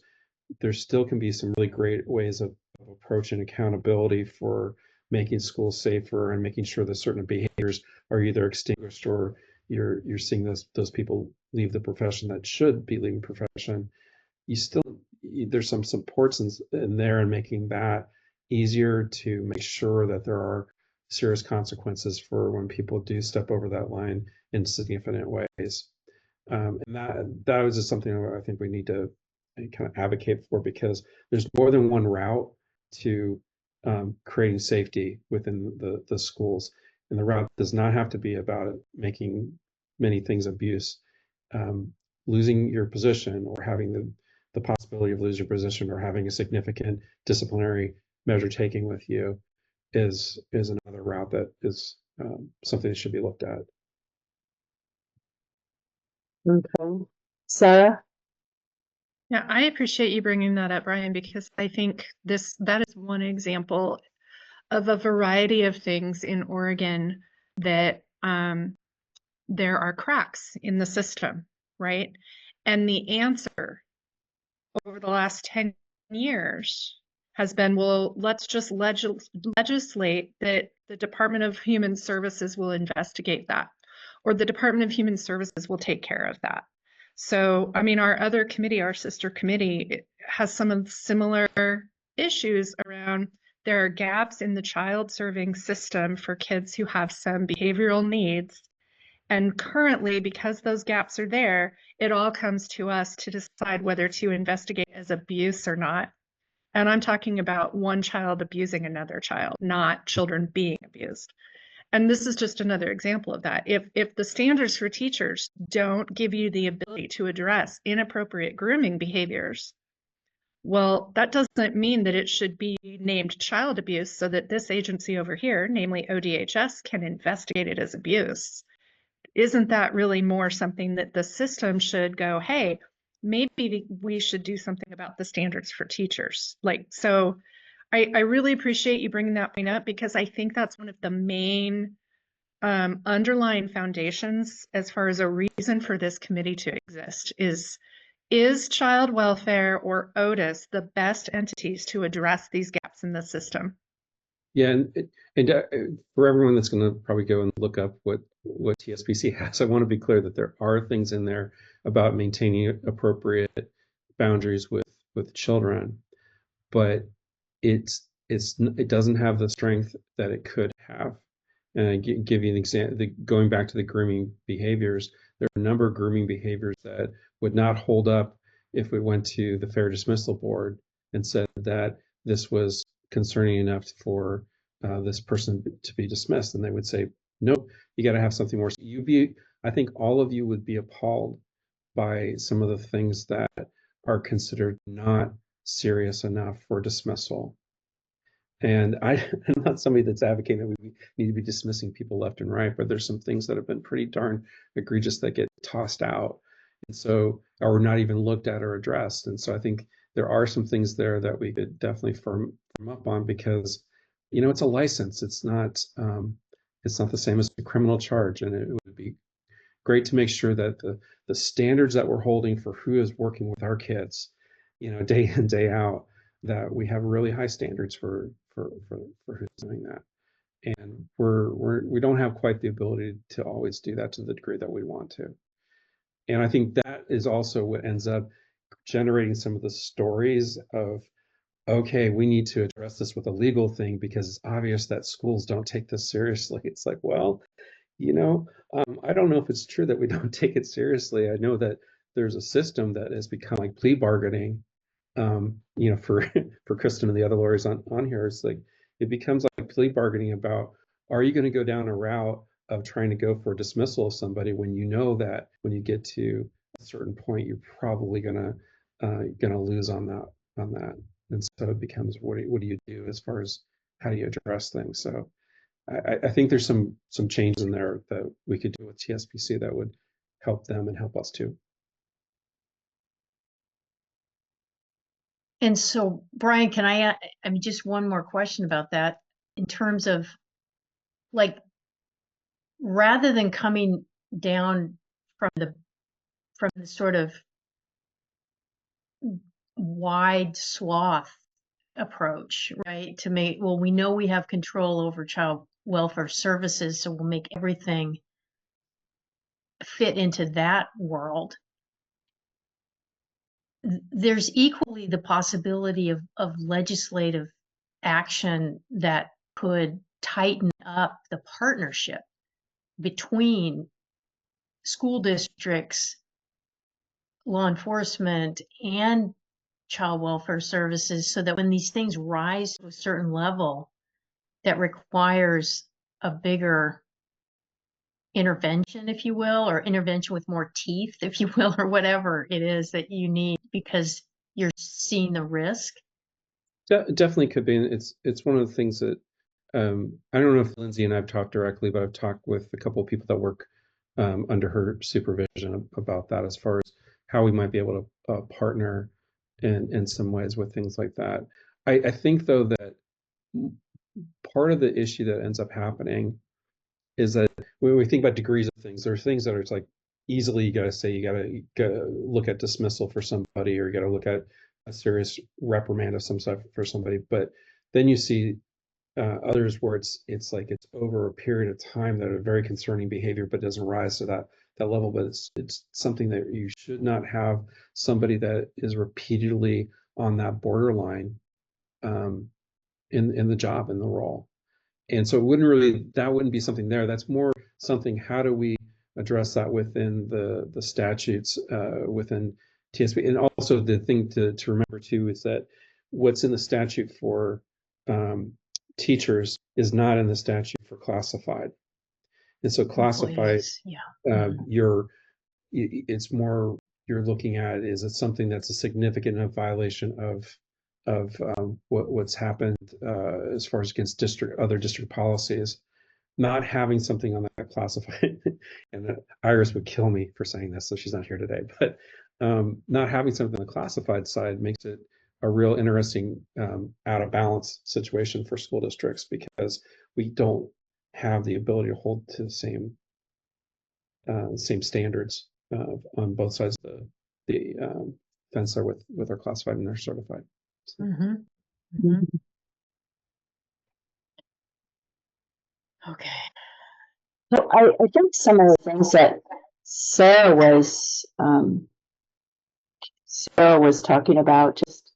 there still can be some really great ways of approaching accountability for making schools safer and making sure that certain behaviors are either extinguished or you're seeing those people leave the profession that should be leaving profession. There's some supports in there and making that easier to make sure that there are serious consequences for when people do step over that line in significant ways. And that was just something I think we need to kind of advocate for, because there's more than one route to creating safety within the schools. And the route does not have to be about making many things abuse. Losing your position, or having the possibility of losing your position, or having a significant disciplinary measure taken with you is another route that is something that should be looked at. Okay. Sarah? Yeah, I appreciate you bringing that up, Brian, because I think that is one example of a variety of things in Oregon that there are cracks in the system, right? And the answer over the last 10 years has been, well, let's just legislate that the Department of Human Services will investigate that, or the Department of Human Services will take care of that. So, I mean, our other committee, our sister committee, has some of the similar issues around there are gaps in the child serving system for kids who have some behavioral needs. And currently, because those gaps are there, it all comes to us to decide whether to investigate as abuse or not. And I'm talking about one child abusing another child, not children being abused. And this is just another example of that. If the standards for teachers don't give you the ability to address inappropriate grooming behaviors, well, that doesn't mean that it should be named child abuse so that this agency over here, namely ODHS, can investigate it as abuse. Isn't that really more something that the system should go, hey, maybe we should do something about the standards for teachers? So I really appreciate you bringing that point up, because I think that's one of the main underlying foundations as far as a reason for this committee to exist is child welfare or OTIS the best entities to address these gaps in the system? Yeah, and for everyone that's going to probably go and look up what TSBC has, I want to be clear that there are things in there about maintaining appropriate boundaries with children, but it doesn't have the strength that it could have. And I give you an example. Going back to the grooming behaviors, there are a number of grooming behaviors that would not hold up if we went to the Fair Dismissal Board and said that this was concerning enough for this person to be dismissed, and they would say, nope, you got to have something more. I think all of you would be appalled by some of the things that are considered not serious enough for dismissal. And I'm not somebody that's advocating that we need to be dismissing people left and right, but there's some things that have been pretty darn egregious that get tossed out, and so, or not even looked at or addressed. And so I think there are some things there that we could definitely firm up on, because it's a license. It's not the same as a criminal charge, and it would be great to make sure that the standards that we're holding for who is working with our kids, day in, day out, that we have really high standards for who's doing that. And we don't have quite the ability to always do that to the degree that we want to. And I think that is also what ends up generating some of the stories of, okay, we need to address this with a legal thing because it's obvious that schools don't take this seriously. It's like, well, I don't know if it's true that we don't take it seriously. I know that there's a system that has become like plea bargaining, for for Kristen and the other lawyers on here. It's like it becomes like plea bargaining about, are you going to go down a route of trying to go for dismissal of somebody when you know that when you get to a certain point, you're probably gonna lose on that. And so it becomes, what do you do as far as how do you address things? So I think there's some change in there that we could do with TSPC that would help them and help us too. And so, Brian, can I mean, just one more question about that in terms of like, rather than coming down from the sort of wide swath approach, right? To make, well, we know we have control over child welfare services, so we'll make everything fit into that world. There's equally the possibility of legislative action that could tighten up the partnership between school districts, law enforcement, and child welfare services, so that when these things rise to a certain level that requires a bigger intervention, if you will, or intervention with more teeth, if you will, or whatever it is that you need because you're seeing the risk. Definitely could be. And it's one of the things that I don't know if Lindsay and I've talked directly, but I've talked with a couple of people that work under her supervision about that, as far as how we might be able to partner in some ways with things like that. I think, though, that part of the issue that ends up happening is that when we think about degrees of things, there are things that are like easily, you got to say, you got to look at dismissal for somebody, or you got to look at a serious reprimand of some sort for somebody. But then you see others where it's like it's over a period of time that are very concerning behavior, but doesn't rise to that level. But it's something that you should not have somebody that is repeatedly on that borderline in the job, in the role. And so that wouldn't be something there. That's more something, how do we address that within the statutes within TSP? And also the thing to remember too is that what's in the statute for teachers is not in the statute for classified. And so classified, it's more, you're looking at, is it something that's a significant enough violation of what's happened as far as against other district policies. Not having something on that classified, and Iris would kill me for saying this, so she's not here today, but not having something on the classified side makes it a real interesting out of balance situation for school districts, because we don't have the ability to hold to the same standards on both sides of the fence there with our classified and our certified. So. Okay. So I think some of the things that Sarah was talking about, just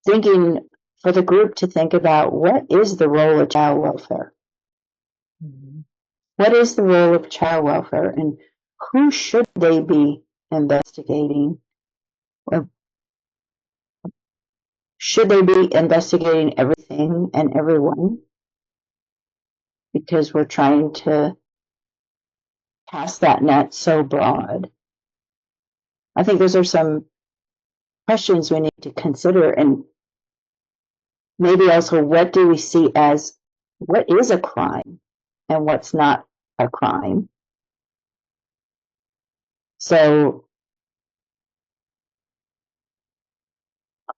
thinking for the group to think about, what is the role of child welfare? What is the role of child welfare, and who should they be investigating? Or should they be investigating everything and everyone? Because we're trying to cast that net so broad. I think those are some questions we need to consider, and maybe also, what do we see as what is a crime and what's not a crime? So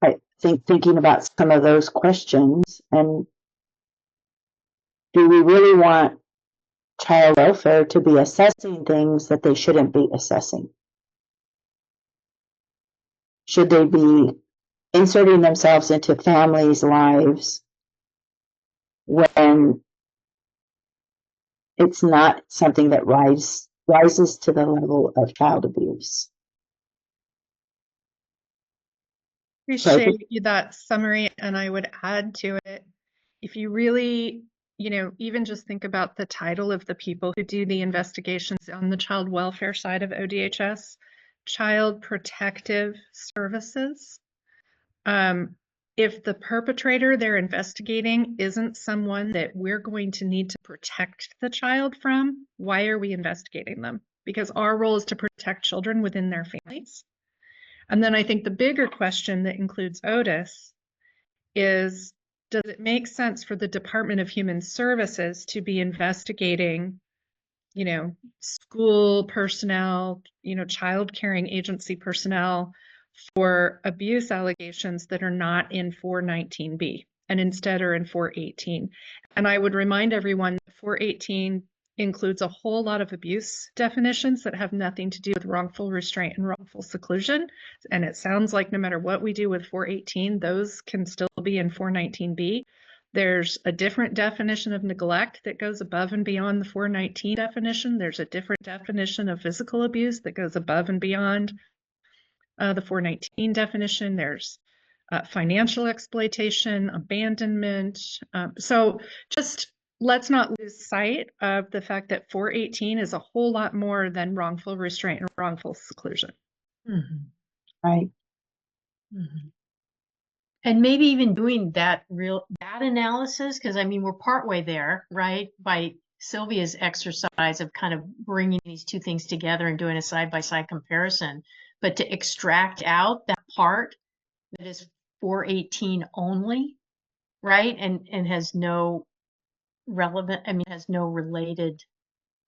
I think thinking about some of those questions, and do we really want child welfare to be assessing things that they shouldn't be assessing? Should they be inserting themselves into families' lives when it's not something that rises rises to the level of child abuse. Appreciate that summary, and I would add to it, if you really, even just think about the title of the people who do the investigations on the child welfare side of ODHS, Child Protective Services. If the perpetrator they're investigating isn't someone that we're going to need to protect the child from, why are we investigating them? Because our role is to protect children within their families. And then I think the bigger question that includes Otis is, does it make sense for the Department of Human Services to be investigating, school personnel, child caring agency personnel for abuse allegations that are not in 419B and instead are in 418? And I would remind everyone that 418 includes a whole lot of abuse definitions that have nothing to do with wrongful restraint and wrongful seclusion. And it sounds like no matter what we do with 418, those can still be in 419B. There's a different definition of neglect that goes above and beyond the 419 definition. There's a different definition of physical abuse that goes above and beyond the 419 definition. There's financial exploitation, abandonment. So just let's not lose sight of the fact that 418 is a whole lot more than wrongful restraint and wrongful seclusion. Mhm. Right. Mhm. And maybe even doing that analysis, because I mean, we're partway there, right? By Sylvia's exercise of kind of bringing these two things together and doing a side-by-side comparison, but to extract out that part that is 418 only, right? And has no has no related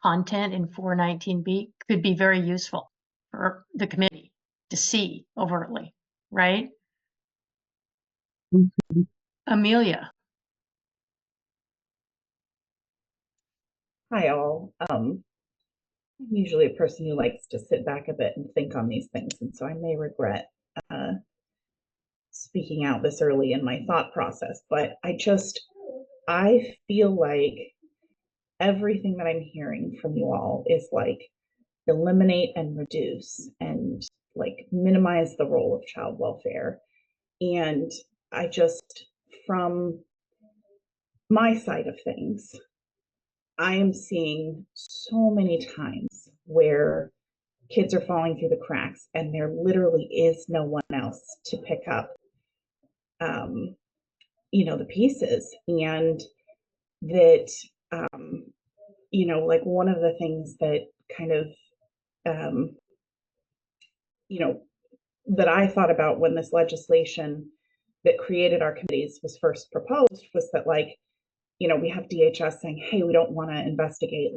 content in 419B could be very useful for the committee to see overtly, right? Mm-hmm. Amelia. Hi, all. I'm usually a person who likes to sit back a bit and think on these things, and so I may regret speaking out this early in my thought process, but I feel like everything that I'm hearing from you all is like eliminate and reduce and like minimize the role of child welfare. And I just, from my side of things, I am seeing so many times where kids are falling through the cracks and there literally is no one else to pick up, the pieces. And that, like one of the things that kind of, that I thought about when this legislation that created our committees was first proposed was that, like, we have DHS saying, hey, we don't want to investigate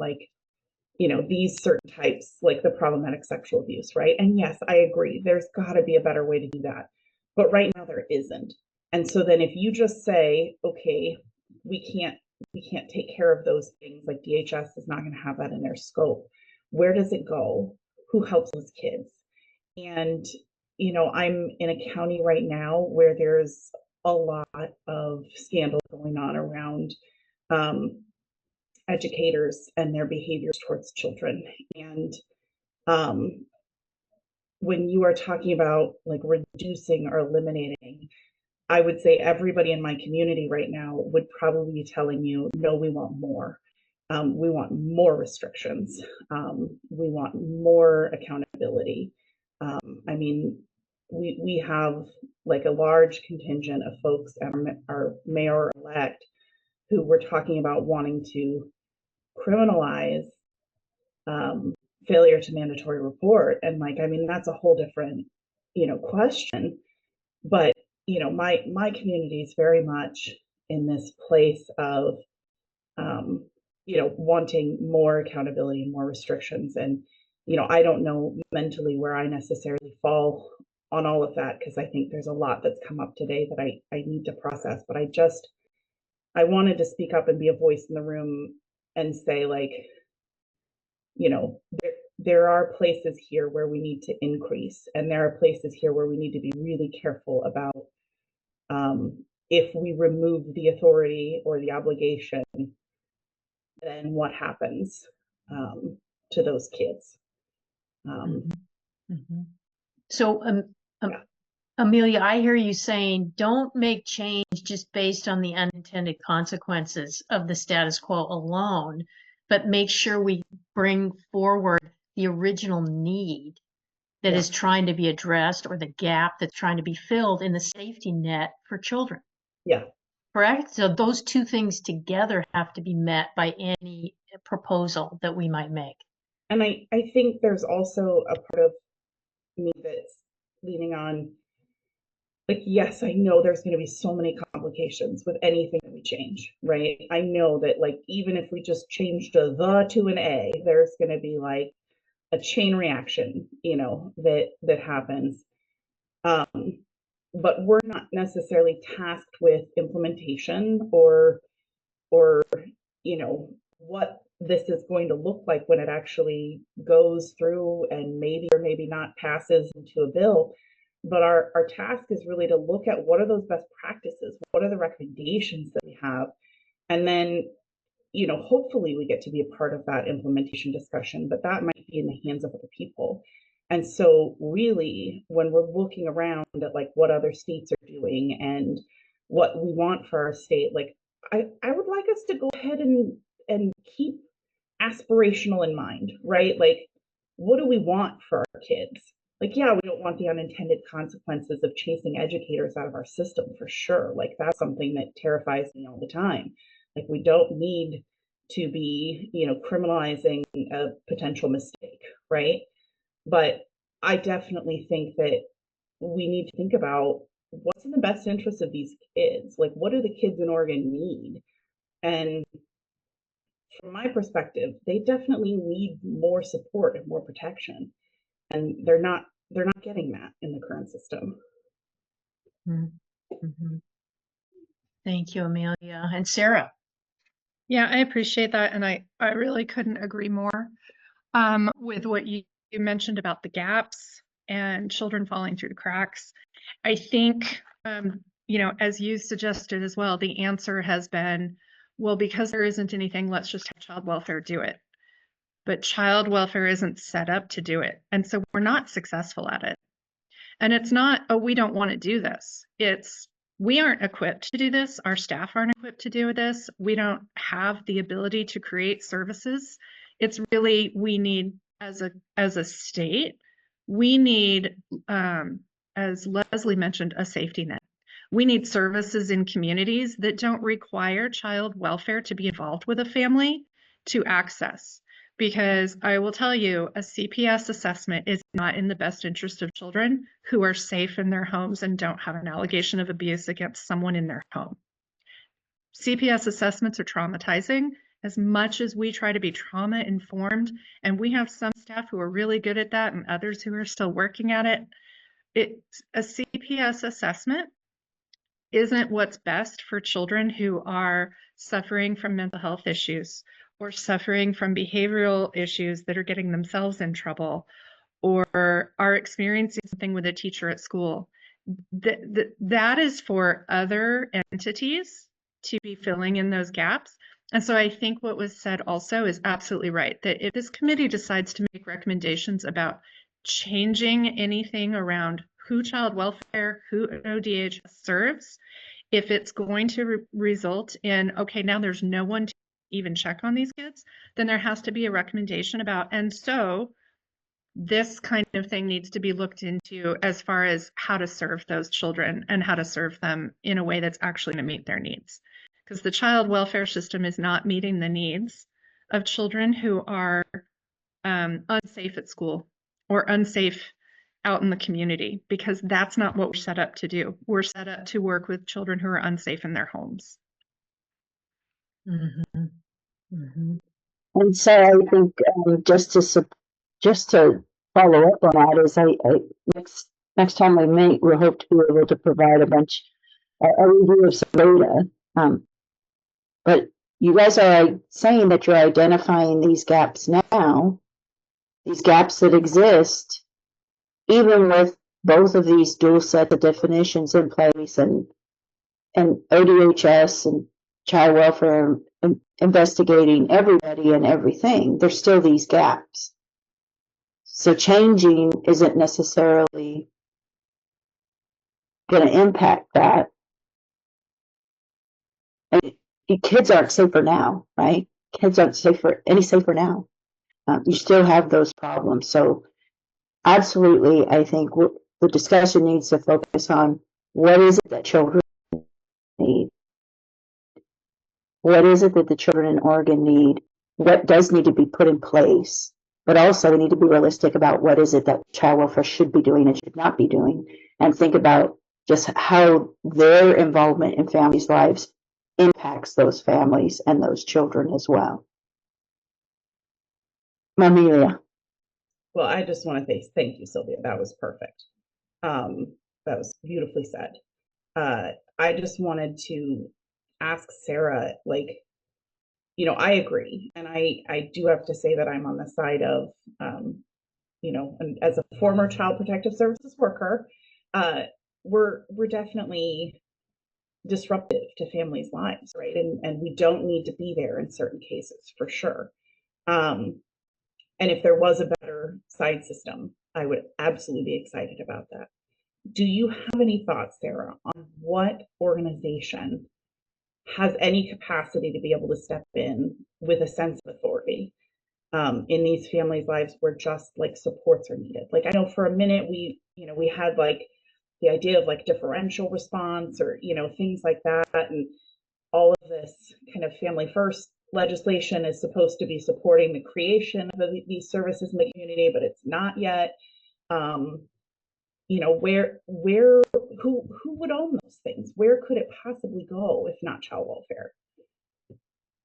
these certain types, like the problematic sexual abuse, right? And yes, I agree, there's got to be a better way to do that. But right now there isn't. And so then if you just say, okay, we can't take care of those things, like DHS is not going to have that in their scope, where does it go? Who helps those kids? And, I'm in a county right now where there's a lot of scandal going on around educators and their behaviors towards children. And when you are talking about like reducing or eliminating, I would say everybody in my community right now would probably be telling you, no, we want more. We want more restrictions. We want more accountability. I mean, we have like a large contingent of folks at our mayor-elect who were talking about wanting to criminalize failure to mandatory report. And like, I mean, that's a whole different, question. But, my community is very much in this place of, wanting more accountability and more restrictions. And, I don't know mentally where I necessarily fall on all of that, because I think there's a lot that's come up today that I need to process. But I wanted to speak up and be a voice in the room and say, like, there are places here where we need to increase, and there are places here where we need to be really careful about if we remove the authority or the obligation, then what happens? to those kids. So, Amelia, I hear you saying don't make change just based on the unintended consequences of the status quo alone, but make sure we bring forward the original need that is trying to be addressed, or the gap that's trying to be filled in the safety net for children. Yeah. Correct? So those two things together have to be met by any proposal that we might make. And I think there's also a part of me that's leaning on, like, yes, I know there's going to be so many complications with anything that we change, right? I know that, like, even if we just changed a the to an a, there's going to be like a chain reaction, you know, that happens. But we're not necessarily tasked with implementation or you know, what this is going to look like when it actually goes through and maybe or maybe not passes into a bill. But our task is really to look at what are those best practices, what are the recommendations that we have, and then, you know, hopefully we get to be a part of that implementation discussion, but that might be in the hands of other people. And so really, when we're looking around at like what other states are doing and what we want for our state, like I would like us to go ahead and keep aspirational in mind, right? Like, what do we want for our kids? Like, yeah, we don't want the unintended consequences of chasing educators out of our system, for sure. Like, that's something that terrifies me all the time. Like, we don't need to be, you know, criminalizing a potential mistake, right? But I definitely think that we need to think about what's in the best interest of these kids. Like, what do the kids in Oregon need? And from my perspective, they definitely need more support and more protection. And they're not getting that in the current system. Thank you, Amelia. And Sarah. Yeah, I appreciate that. And I really couldn't agree more with what you mentioned about the gaps and children falling through the cracks. I think, you know, as you suggested as well, the answer has been, well, because there isn't anything, let's just have child welfare do it. But child welfare isn't set up to do it. And so we're not successful at it. And it's not, oh, we don't want to do this. It's, we aren't equipped to do this. Our staff aren't equipped to do this. We don't have the ability to create services. It's really, we need, as a state, we need, as Leslie mentioned, a safety net. We need services in communities that don't require child welfare to be involved with a family to access. Because I will tell you, a CPS assessment is not in the best interest of children who are safe in their homes and don't have an allegation of abuse against someone in their home. CPS assessments are traumatizing. As much as we try to be trauma informed, and we have some staff who are really good at that and others who are still working at it, a CPS assessment isn't what's best for children who are suffering from mental health issues or suffering from behavioral issues that are getting themselves in trouble or are experiencing something with a teacher at school. That is for other entities to be filling in those gaps. And so I think what was said also is absolutely right, that if this committee decides to make recommendations about changing anything around who child welfare, who ODH serves, if it's going to result in, okay, now there's no one to even check on these kids, then there has to be a recommendation about, and so this kind of thing needs to be looked into as far as how to serve those children and how to serve them in a way that's actually going to meet their needs. Because the child welfare system is not meeting the needs of children who are unsafe at school or unsafe out in the community, because that's not what we're set up to do. We're set up to work with children who are unsafe in their homes. And so I think just to follow up on that is next time we meet, we'll hope to be able to provide a review of some data. But you guys are saying that you're identifying these gaps now, these gaps that exist, even with both of these dual set of definitions in place and ODHS and child welfare investigating everybody and everything, there's still these gaps. So changing isn't necessarily going to impact that. And kids aren't safer now, right? Kids aren't any safer now. You still have those problems. So absolutely, I think the discussion needs to focus on what is it that children need? What is it that the children in Oregon need? What does need to be put in place? But also we need to be realistic about what is it that child welfare should be doing and should not be doing, and think about just how their involvement in families' lives impacts those families and those children as well. Amelia. Well, I just want to say thank you, Sylvia. That was perfect. That was beautifully said. I just wanted to ask Sarah, like, you know, I agree. And I do have to say that I'm on the side of, you know, and as a former child protective services worker, we're definitely disruptive to families' lives, right? And we don't need to be there in certain cases, for sure. And if there was a better side system, I would absolutely be excited about that. Do you have any thoughts, Sarah, on what organization has any capacity to be able to step in with a sense of authority in these families' lives where just like supports are needed? Like, I know for a minute we had like the idea of like differential response or, you know, things like that. And all of this kind of family first legislation is supposed to be supporting the creation of these services in the community, but it's not yet. You know, who would own those things? Where could it possibly go if not child welfare?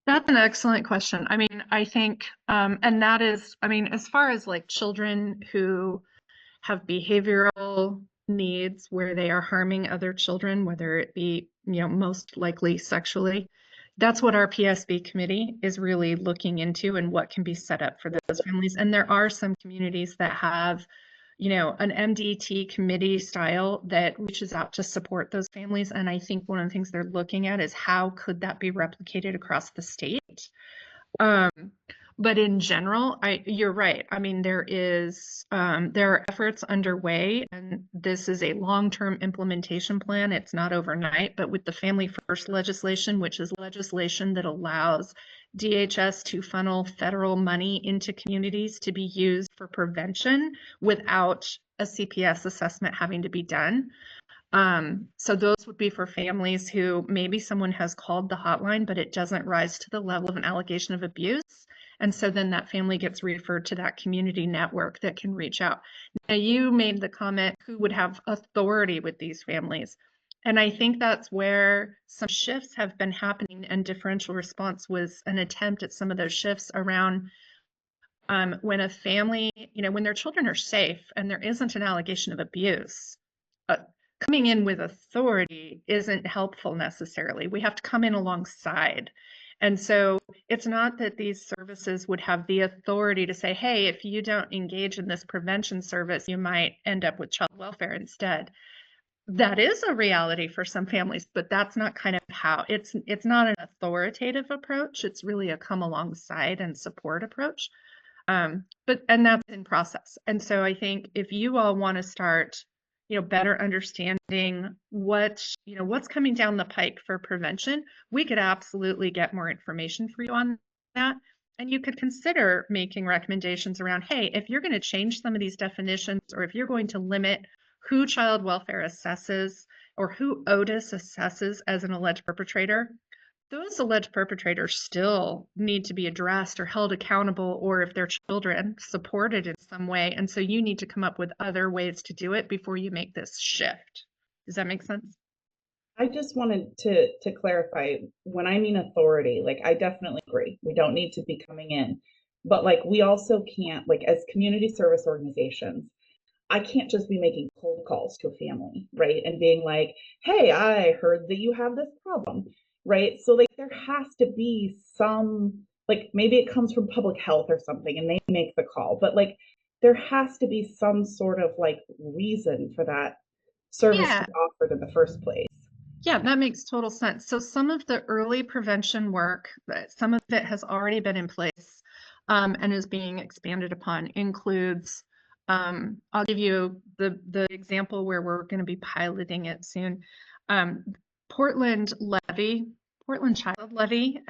That's an excellent question. I mean, I think, and that is, I mean, as far as like children who have behavioral needs where they are harming other children, whether it be, you know, most likely sexually, that's what our PSB committee is really looking into and what can be set up for those families. And there are some communities that have, you know, an MDT committee style that reaches out to support those families. And I think one of the things they're looking at is how could that be replicated across the state? But in general, you're right. I mean, there are efforts underway, and this is a long-term implementation plan. It's not overnight, but with the Family First legislation, which is legislation that allows DHS to funnel federal money into communities to be used for prevention without a CPS assessment having to be done. So those would be for families who maybe someone has called the hotline, but it doesn't rise to the level of an allegation of abuse. And so then that family gets referred to that community network that can reach out. Now, you made the comment, who would have authority with these families? And I think that's where some shifts have been happening, and differential response was an attempt at some of those shifts around when a family, you know, when their children are safe and there isn't an allegation of abuse. Coming in with authority isn't helpful necessarily. We have to come in alongside. And so it's not that these services would have the authority to say, hey, if you don't engage in this prevention service, you might end up with child welfare instead. That is a reality for some families, but that's not kind of how it's not an authoritative approach. It's really a come alongside and support approach. And that's in process. And so I think if you all want to start, you know, better understanding what's coming down the pike for prevention, we could absolutely get more information for you on that. And you could consider making recommendations around, hey, if you're going to change some of these definitions, or if you're going to limit who child welfare assesses or who OTIS assesses as an alleged perpetrator, those alleged perpetrators still need to be addressed or held accountable, or if their children supported in some way. And so you need to come up with other ways to do it before you make this shift. Does that make sense? I just wanted to clarify, when I mean authority, like, I definitely agree. We don't need to be coming in, but like, we also can't, like, as community service organizations, I can't just be making cold calls to a family, right? And being like, hey, I heard that you have this problem. Right. So like, there has to be some, like, maybe it comes from public health or something and they make the call, but like, there has to be some sort of like reason for that service to be offered in the first place. Yeah, that makes total sense. So some of the early prevention work, some of it has already been in place and is being expanded upon, includes, I'll give you the example where we're going to be piloting it soon. Portland Child Levy,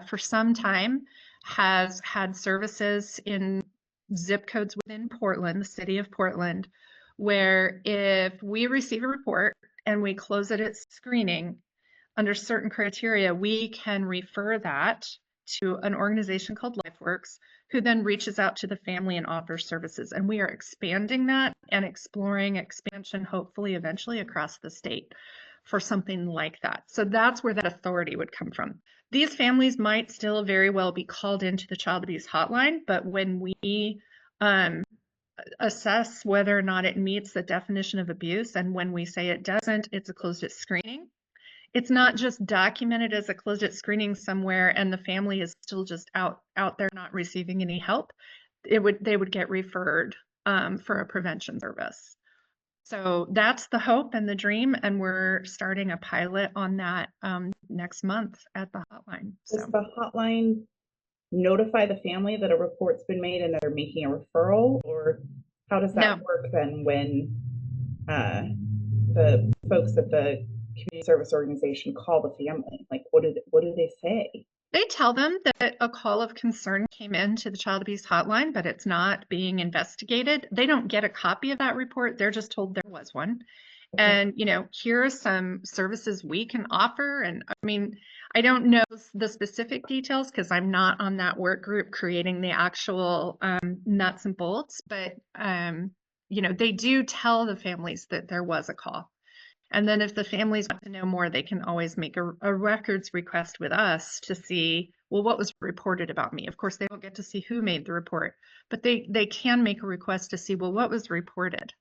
for some time has had services in zip codes within Portland, the city of Portland, where if we receive a report and we close it at screening, under certain criteria, we can refer that to an organization called LifeWorks, who then reaches out to the family and offers services. And we are expanding that and exploring expansion, hopefully eventually across the state for something like that. So that's where that authority would come from. These families might still very well be called into the child abuse hotline, but when we assess whether or not it meets the definition of abuse, and when we say it doesn't, it's a closed at screening. It's not just documented as a closed at screening somewhere and the family is still just out there not receiving any help. They would get referred for a prevention service. So that's the hope and the dream, and we're starting a pilot on that next month at the hotline. Does the hotline notify the family that a report's been made and they're making a referral, or how does that work then when the folks at the community service organization call the family? Like, what do they say? They tell them that a call of concern came into the child abuse hotline, but it's not being investigated. They don't get a copy of that report. They're just told there was one. Okay. And, you know, here are some services we can offer. And I mean, I don't know the specific details because I'm not on that work group creating the actual nuts and bolts, but, you know, they do tell the families that there was a call. And then if the families want to know more, they can always make a records request with us to see, well, what was reported about me? Of course, they won't get to see who made the report, but they can make a request to see, well, what was reported?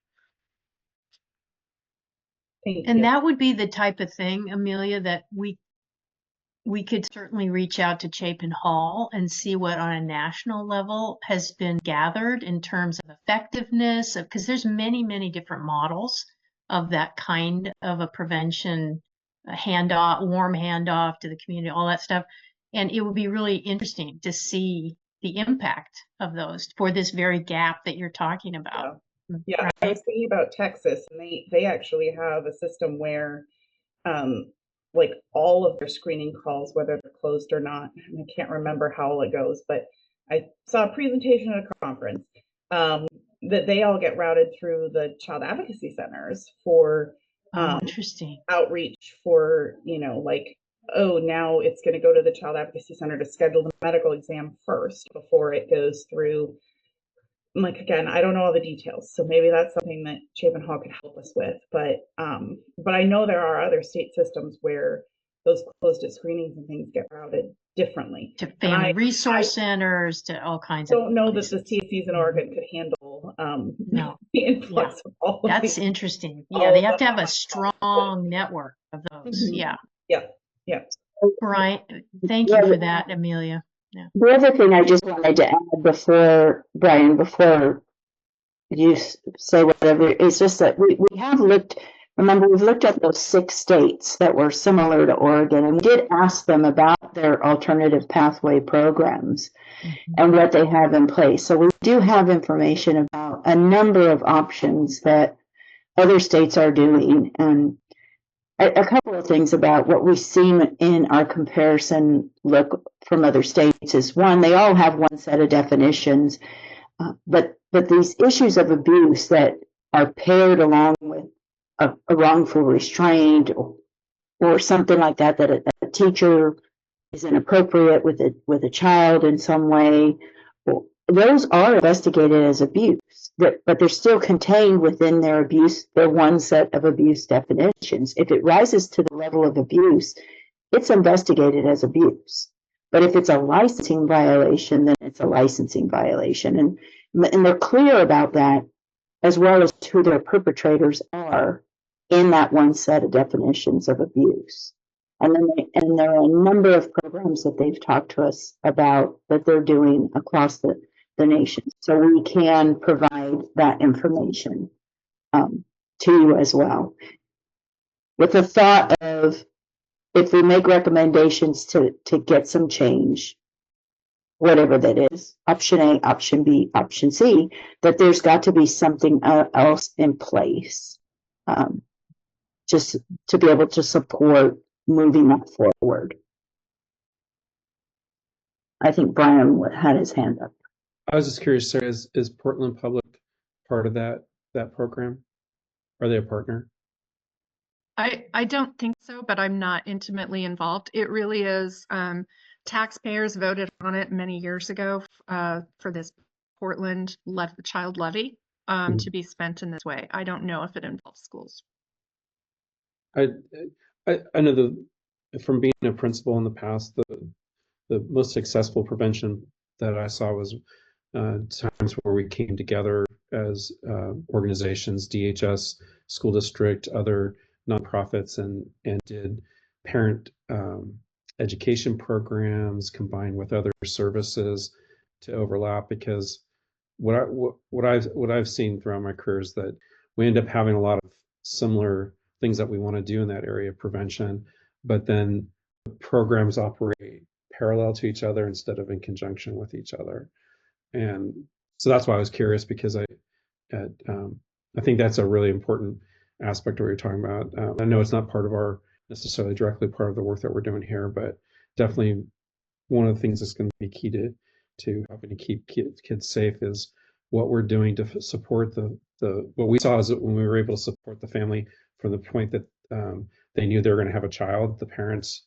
And that would be the type of thing, Amelia, that we could certainly reach out to Chapin Hall and see what on a national level has been gathered in terms of effectiveness, because there's many, many different models of that kind of a prevention handoff, warm handoff to the community, all that stuff. And it would be really interesting to see the impact of those for this very gap that you're talking about. Yeah, right? I was thinking about Texas, and they actually have a system where like all of their screening calls, whether they're closed or not, and I can't remember how it goes, but I saw a presentation at a conference that they all get routed through the child advocacy centers for interesting outreach for, you know, like, oh, now it's going to go to the child advocacy center to schedule the medical exam first before it goes through. Like, again, I don't know all the details, so maybe that's something that Chapin Hall could help us with. But I know there are other state systems where those closed at screenings and things get routed differently to family resource centers, to all kinds of. I don't know that the CSCs in Oregon could handle the influx of all of That's these. interesting. Yeah, they have to have a strong network of those. Yeah. Brian, thank you for that, Amelia. Yeah. The other thing I just wanted to add before, Brian, before you say whatever, is just that we have looked, remember, we've looked at those 6 states that were similar to Oregon, and we did ask them about their alternative pathway programs and what they have in place. So we do have information about a number of options that other states are doing. And a couple of things about what we've seen in our comparison look from other states is, one, they all have one set of definitions, but these issues of abuse that are paired along with a wrongful restraint or something like that, that a teacher is inappropriate with a child in some way, those are investigated as abuse, but they're still contained within their one set of abuse definitions. If it rises to the level of abuse, it's investigated as abuse. But if it's a licensing violation, then it's a licensing violation. And they're clear about that, as well as who their perpetrators are in that one set of definitions of abuse. And there are a number of programs that they've talked to us about that they're doing across the nation. So we can provide that information to you as well. with the thought of, if we make recommendations to get some change, whatever that is, option A, option B, option C, that there's got to be something else in place, just to be able to support moving that forward. I think Brian had his hand up. I was just curious, Sarah, is Portland Public part of that program? Are they a partner? I don't think so, but I'm not intimately involved. It really is, taxpayers voted on it many years ago for this Portland child levy to be spent in this way. I don't know if it involves schools. I know from being a principal in the past, the most successful prevention that I saw was times where we came together as organizations, DHS, school district, other nonprofits, and did parent education programs combined with other services to overlap. Because what I've seen throughout my career is that we end up having a lot of similar things that we want to do in that area of prevention, but then the programs operate parallel to each other instead of in conjunction with each other. And so that's why I was curious, because I think that's a really important aspect of what you're talking about. I know it's not part of necessarily directly part of the work that we're doing here, but definitely one of the things that's going to be key to helping to keep kids safe is what we're doing to support what we saw is that when we were able to support the family from the point that they knew they were going to have a child, the parents,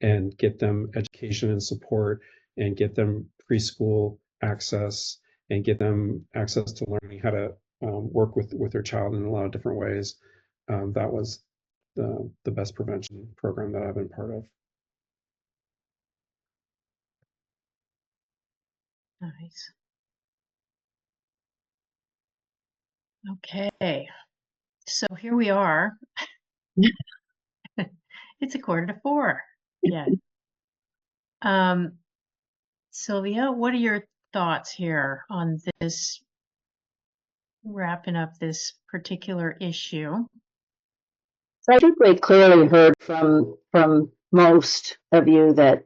and get them education and support, and get them preschool access, and get them access to learning how to work with their child in a lot of different ways. That was the best prevention program that I've been part of. Nice. Okay, so here we are. It's 3:45. Yeah. Sylvia, what are your thoughts here on this, wrapping up this particular issue? So I think we clearly heard from most of you that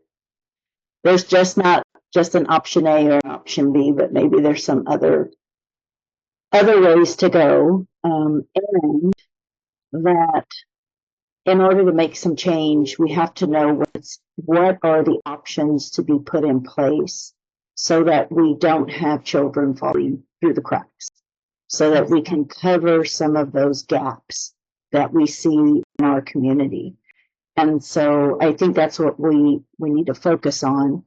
there's just not just an option A or an option B, but maybe there's some other ways to go, and that in order to make some change, we have to know what are the options to be put in place so that we don't have children falling through the cracks, so that we can cover some of those gaps that we see in our community. And so I think that's what we need to focus on.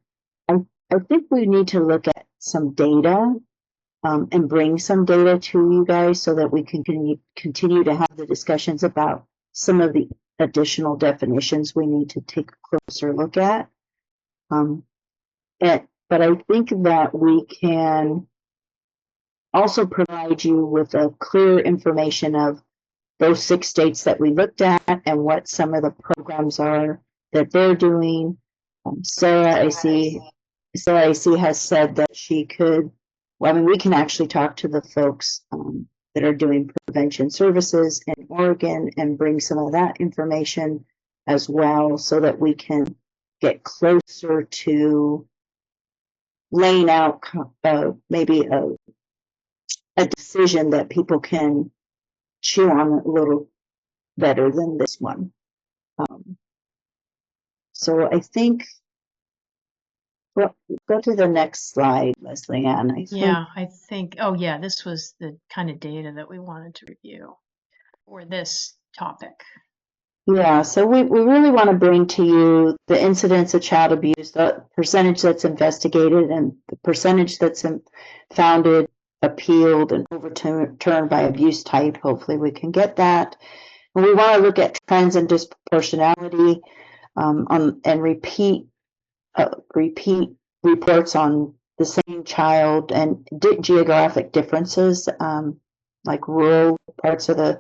I think we need to look at some data and bring some data to you guys so that we can continue to have the discussions about some of the additional definitions we need to take a closer look at. But I think that we can also provide you with a clear information of those 6 states that we looked at and what some of the programs are that they're doing. Sarah, I see has said that she could, well, I mean, we can actually talk to the folks that are doing prevention services in Oregon and bring some of that information as well so that we can get closer to laying out maybe a decision that people can chew on a little better than this one. So I think, well, go to the next slide, Leslie Ann. I think, oh yeah, this was the kind of data that we wanted to review for this topic. Yeah, so we really want to bring to you the incidence of child abuse, the percentage that's investigated, and the percentage that's founded, appealed, and overturned by abuse type. Hopefully we can get that. And we want to look at trends and disproportionality and repeat reports on the same child and geographic differences, like rural parts of the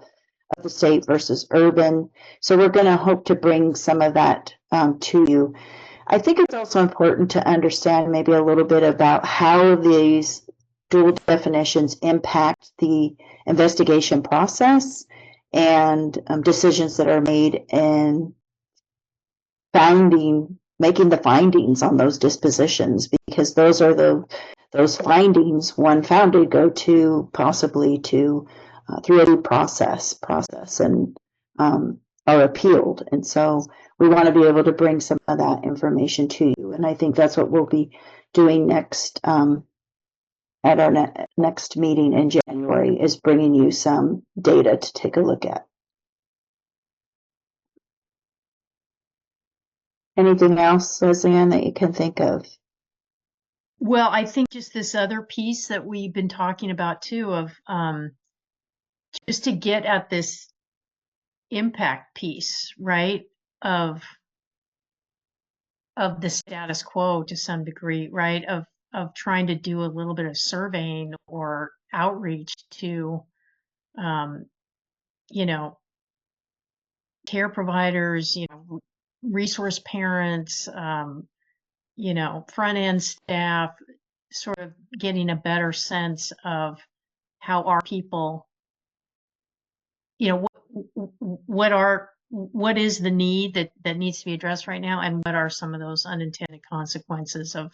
state versus urban. So we're going to hope to bring some of that to you. I think it's also important to understand maybe a little bit about how these dual definitions impact the investigation process and decisions that are made, and making the findings on those dispositions, because those findings, when founded, go to possibly to through a due process and are appealed. And so we want to be able to bring some of that information to you. And I think that's what we'll be doing next at our next meeting in January, is bringing you some data to take a look at. Anything else, Suzanne, that you can think of? Well, I think just this other piece that we've been talking about too, of just to get at this impact piece, right? Of the status quo to some degree, right? Of trying to do a little bit of surveying or outreach to, you know, care providers, you know, resource parents, you know, front end staff, sort of getting a better sense of how our people, you know, what is the need that needs to be addressed right now, and what are some of those unintended consequences of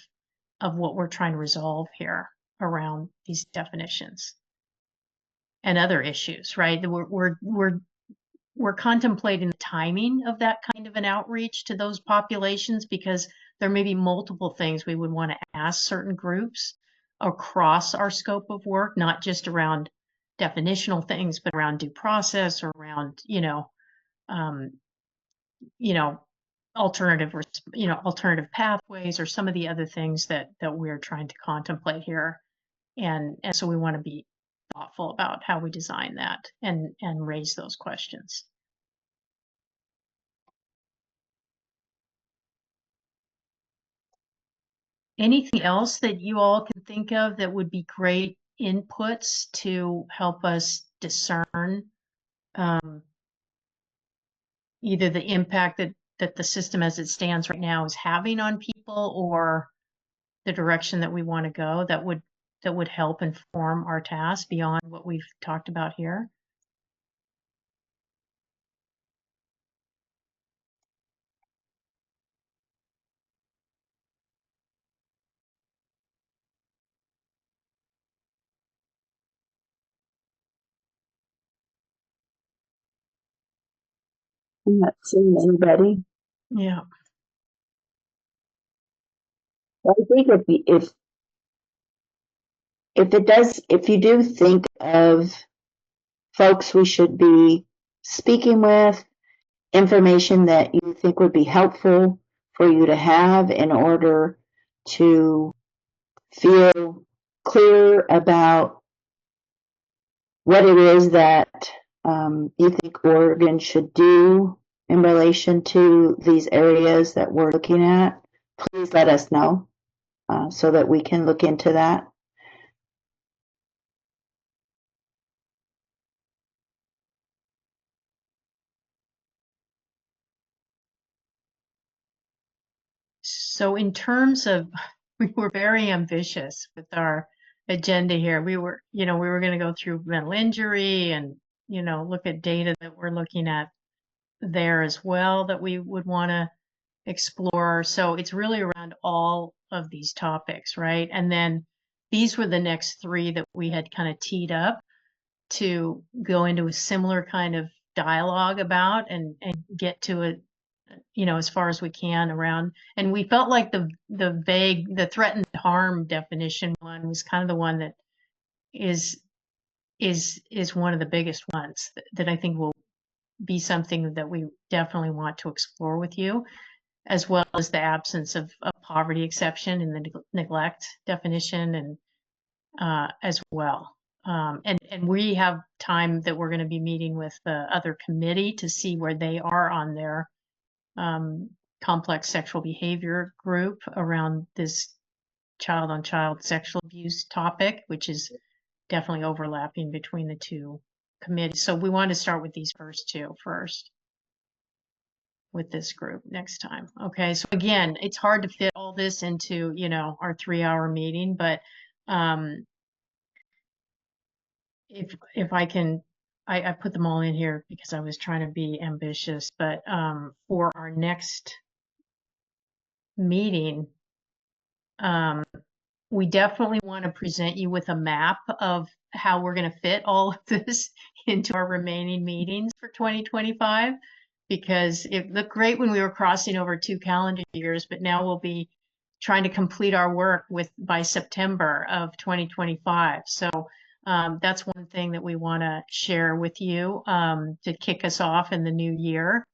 what we're trying to resolve here around these definitions and other issues, right? We're contemplating the timing of that kind of an outreach to those populations, because there may be multiple things we would want to ask certain groups across our scope of work, not just around definitional things, but around due process, or around, alternative pathways, or some of the other things that we're trying to contemplate here. And so we want to be thoughtful about how we design that and raise those questions. Anything else that you all can think of that would be great inputs to help us discern either the impact that the system as it stands right now is having on people, or the direction that we want to go that would help inform our task beyond what we've talked about here? I'm not seeing anybody. Yeah. Well, I think if you do think of folks we should be speaking with, information that you think would be helpful for you to have in order to feel clear about what it is that you think Oregon should do in relation to these areas that we're looking at, please let us know so that we can look into that. So in terms of, we were very ambitious with our agenda here. We were going to go through mental injury and, look at data that we're looking at there as well that we would want to explore. So it's really around all of these topics, right? And then these were the next three that we had kind of teed up to go into a similar kind of dialogue about and get to it, as far as we can around. And we felt like the threatened harm definition one was kind of the one that is one of the biggest ones that I think will be something that we definitely want to explore with you, as well as the absence of a poverty exception in the neglect definition, and as well. And we have time that we're going to be meeting with the other committee to see where they are on their complex sexual behavior group around this child-on-child sexual abuse topic, which is definitely overlapping between the two committees. So we want to start with these first two first with this group next time. Okay, so again, it's hard to fit all this into, our 3-hour meeting, but if I can I put them all in here because I was trying to be ambitious, but for our next meeting, we definitely want to present you with a map of how we're going to fit all of this into our remaining meetings for 2025, because it looked great when we were crossing over 2 calendar years, but now we'll be trying to complete our work by September of 2025. So that's one thing that we want to share with you to kick us off in the new year,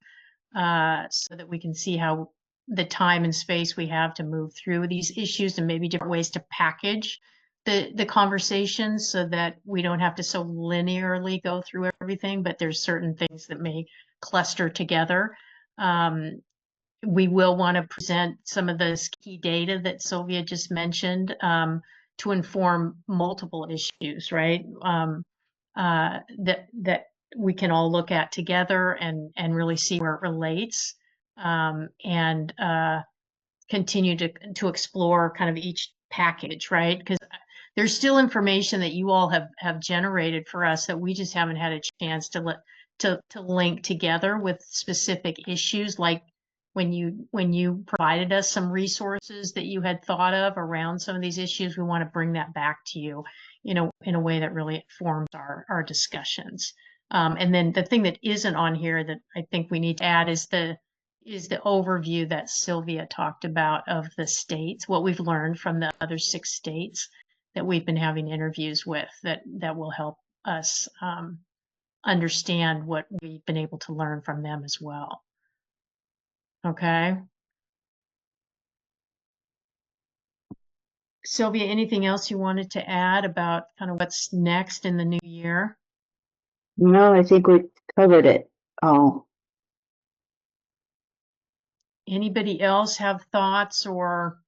so that we can see how the time and space we have to move through these issues and maybe different ways to package the conversations so that we don't have to so linearly go through everything, but there's certain things that may cluster together. We will want to present some of this key data that Sylvia just mentioned to inform multiple issues, right? That we can all look at together and really see where it relates, and continue to explore kind of each package, right? Because there's still information that you all have generated for us that we just haven't had a chance to link together with specific issues, like when you provided us some resources that you had thought of around some of these issues. We want to bring that back to you, in a way that really informs our discussions. And then the thing that isn't on here that I think we need to add is the overview that Sylvia talked about of the states, what we've learned from the other 6 states that we've been having interviews with, that will help us understand what we've been able to learn from them as well. Okay. Sylvia, anything else you wanted to add about kind of what's next in the new year? No, I think we covered it all. Anybody else have thoughts or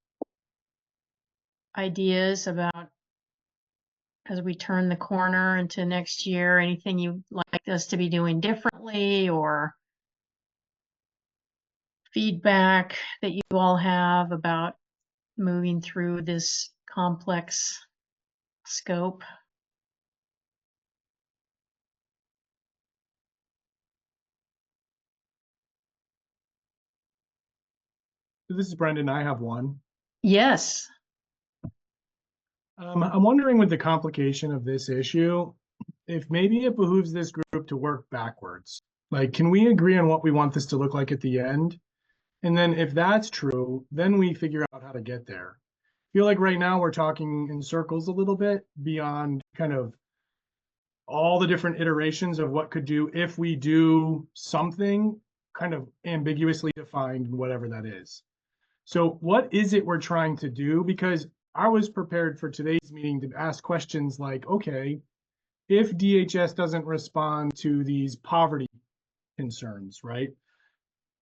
ideas about, as we turn the corner into next year, anything you'd like us to be doing differently, or feedback that you all have about moving through this complex scope? This is Brendan. I have one. Yes. I'm wondering, with the complication of this issue, if maybe it behooves this group to work backwards. Like, can we agree on what we want this to look like at the end? And then if that's true, then we figure out how to get there. I feel like right now we're talking in circles a little bit beyond kind of all the different iterations of what could do if we do something kind of ambiguously defined, whatever that is. So what is it we're trying to do? Because I was prepared for today's meeting to ask questions like, okay, if DHS doesn't respond to these poverty concerns, right?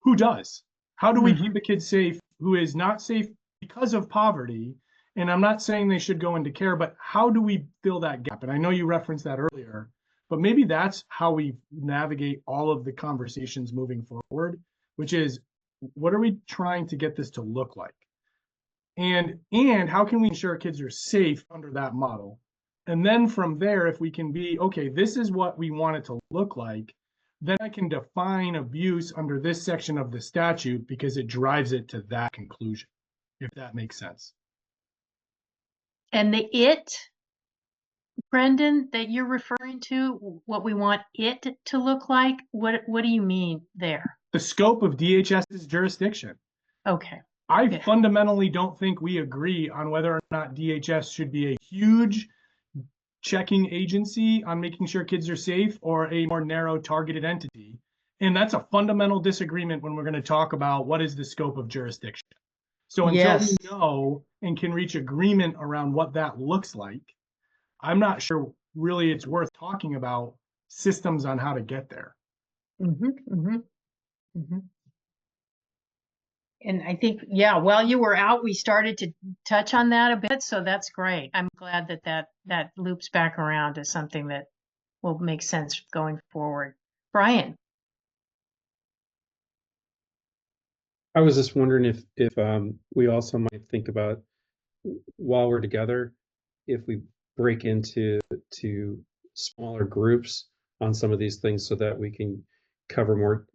Who does? How do we keep a kid safe who is not safe because of poverty? And I'm not saying they should go into care, but how do we fill that gap? And I know you referenced that earlier, but maybe that's how we navigate all of the conversations moving forward, which is, what are we trying to get this to look like? And how can we ensure kids are safe under that model? And then from there, if we can be, okay, this is what we want it to look like, then I can define abuse under this section of the statute because it drives it to that conclusion, if that makes sense. And the Brendan, that you're referring to, what we want it to look like, what do you mean there? The scope of DHS's jurisdiction. Okay. I fundamentally don't think we agree on whether or not DHS should be a huge checking agency on making sure kids are safe, or a more narrow targeted entity. And that's a fundamental disagreement when we're going to talk about what is the scope of jurisdiction. So until we know and can reach agreement around what that looks like, I'm not sure really it's worth talking about systems on how to get there. And I think, yeah, while you were out, we started to touch on that a bit. So that's great. I'm glad that loops back around to something that will make sense going forward. Brian. I was just wondering if we also might think about, while we're together, if we break into smaller groups on some of these things so that we can cover more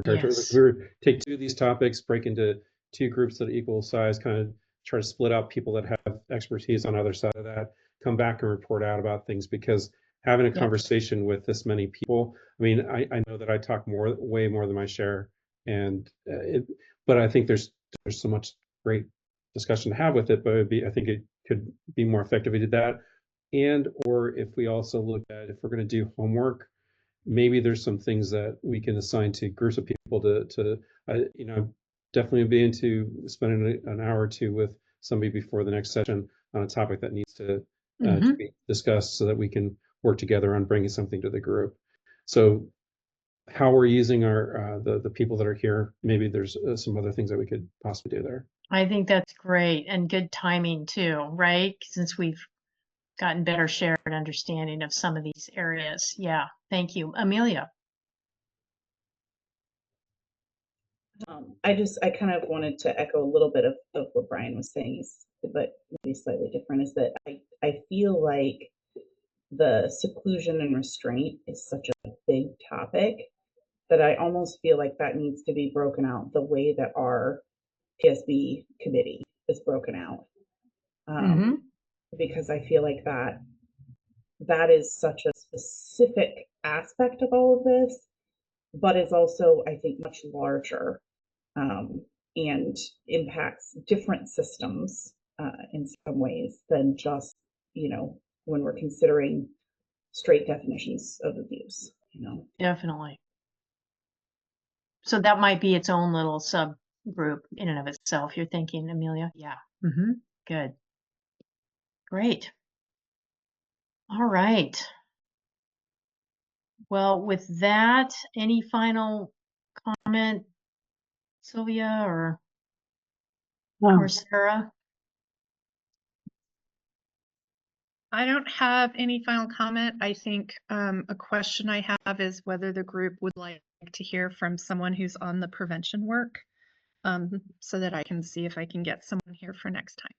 territory. Yes. We were take 2 of these topics, break into 2 groups that are equal size, kind of try to split out people that have expertise on either side of that, come back and report out about things, because having a Yep. conversation with this many people, I mean, I know that I talk way more than my share, and but I think there's so much great discussion to have with it, but I think it could be more effective if we did that. And or if we also look at, if we're going to do homework, maybe there's some things that we can assign to groups of people to definitely be into spending an hour or 2 with somebody before the next session on a topic that needs to be discussed, so that we can work together on bringing something to the group. So how we're using our the people that are here, maybe there's some other things that we could possibly do there. I think that's great and good timing too, right? Since we've gotten better shared understanding of some of these areas. Yeah, thank you. Amelia. I kind of wanted to echo a little bit of what Brian was saying, but maybe slightly different, is that I feel like the seclusion and restraint is such a big topic that I almost feel like that needs to be broken out the way that our PSB committee is broken out. Because I feel like that is such a specific aspect of all of this, but is also, I think, much larger and impacts different systems in some ways than just, when we're considering straight definitions of abuse, Definitely. So that might be its own little subgroup in and of itself, you're thinking, Amelia? Yeah. Good. Great. All right. Well, with that, any final comment, Sylvia or Sarah? I don't have any final comment. I think a question I have is whether the group would like to hear from someone who's on the prevention work, so that I can see if I can get someone here for next time.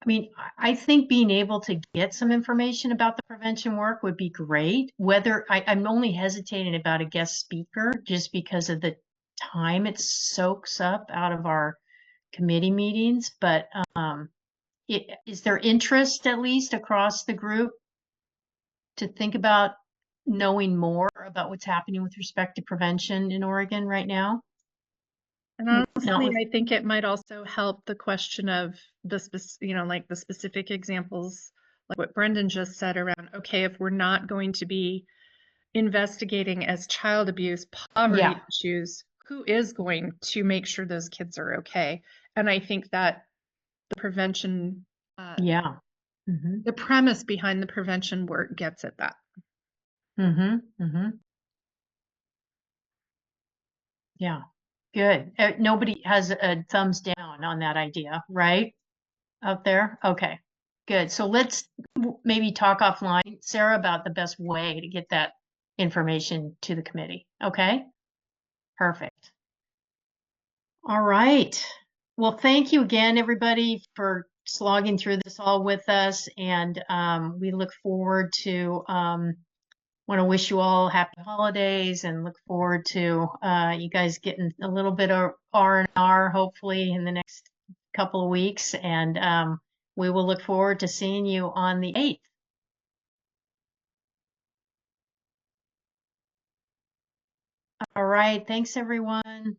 I mean, I think being able to get some information about the prevention work would be great. Whether I'm only hesitating about a guest speaker just because of the time it soaks up out of our committee meetings. But is there interest, at least across the group, to think about knowing more about what's happening with respect to prevention in Oregon right now? And honestly, I think it might also help the question of the specific examples, like what Brendan just said around, okay, if we're not going to be investigating as child abuse, poverty issues, who is going to make sure those kids are okay? And I think that the prevention, the premise behind the prevention work gets at that. Yeah. Good. Nobody has a thumbs down on that idea, right? Out there? Okay, good. So let's maybe talk offline, Sarah, about the best way to get that information to the committee. Okay? Perfect. All right. Well, thank you again, everybody, for slogging through this all with us. And we look forward to want to wish you all happy holidays and look forward to you guys getting a little bit of R&R hopefully in the next couple of weeks, and we will look forward to seeing you on the 8th. All right, thanks everyone.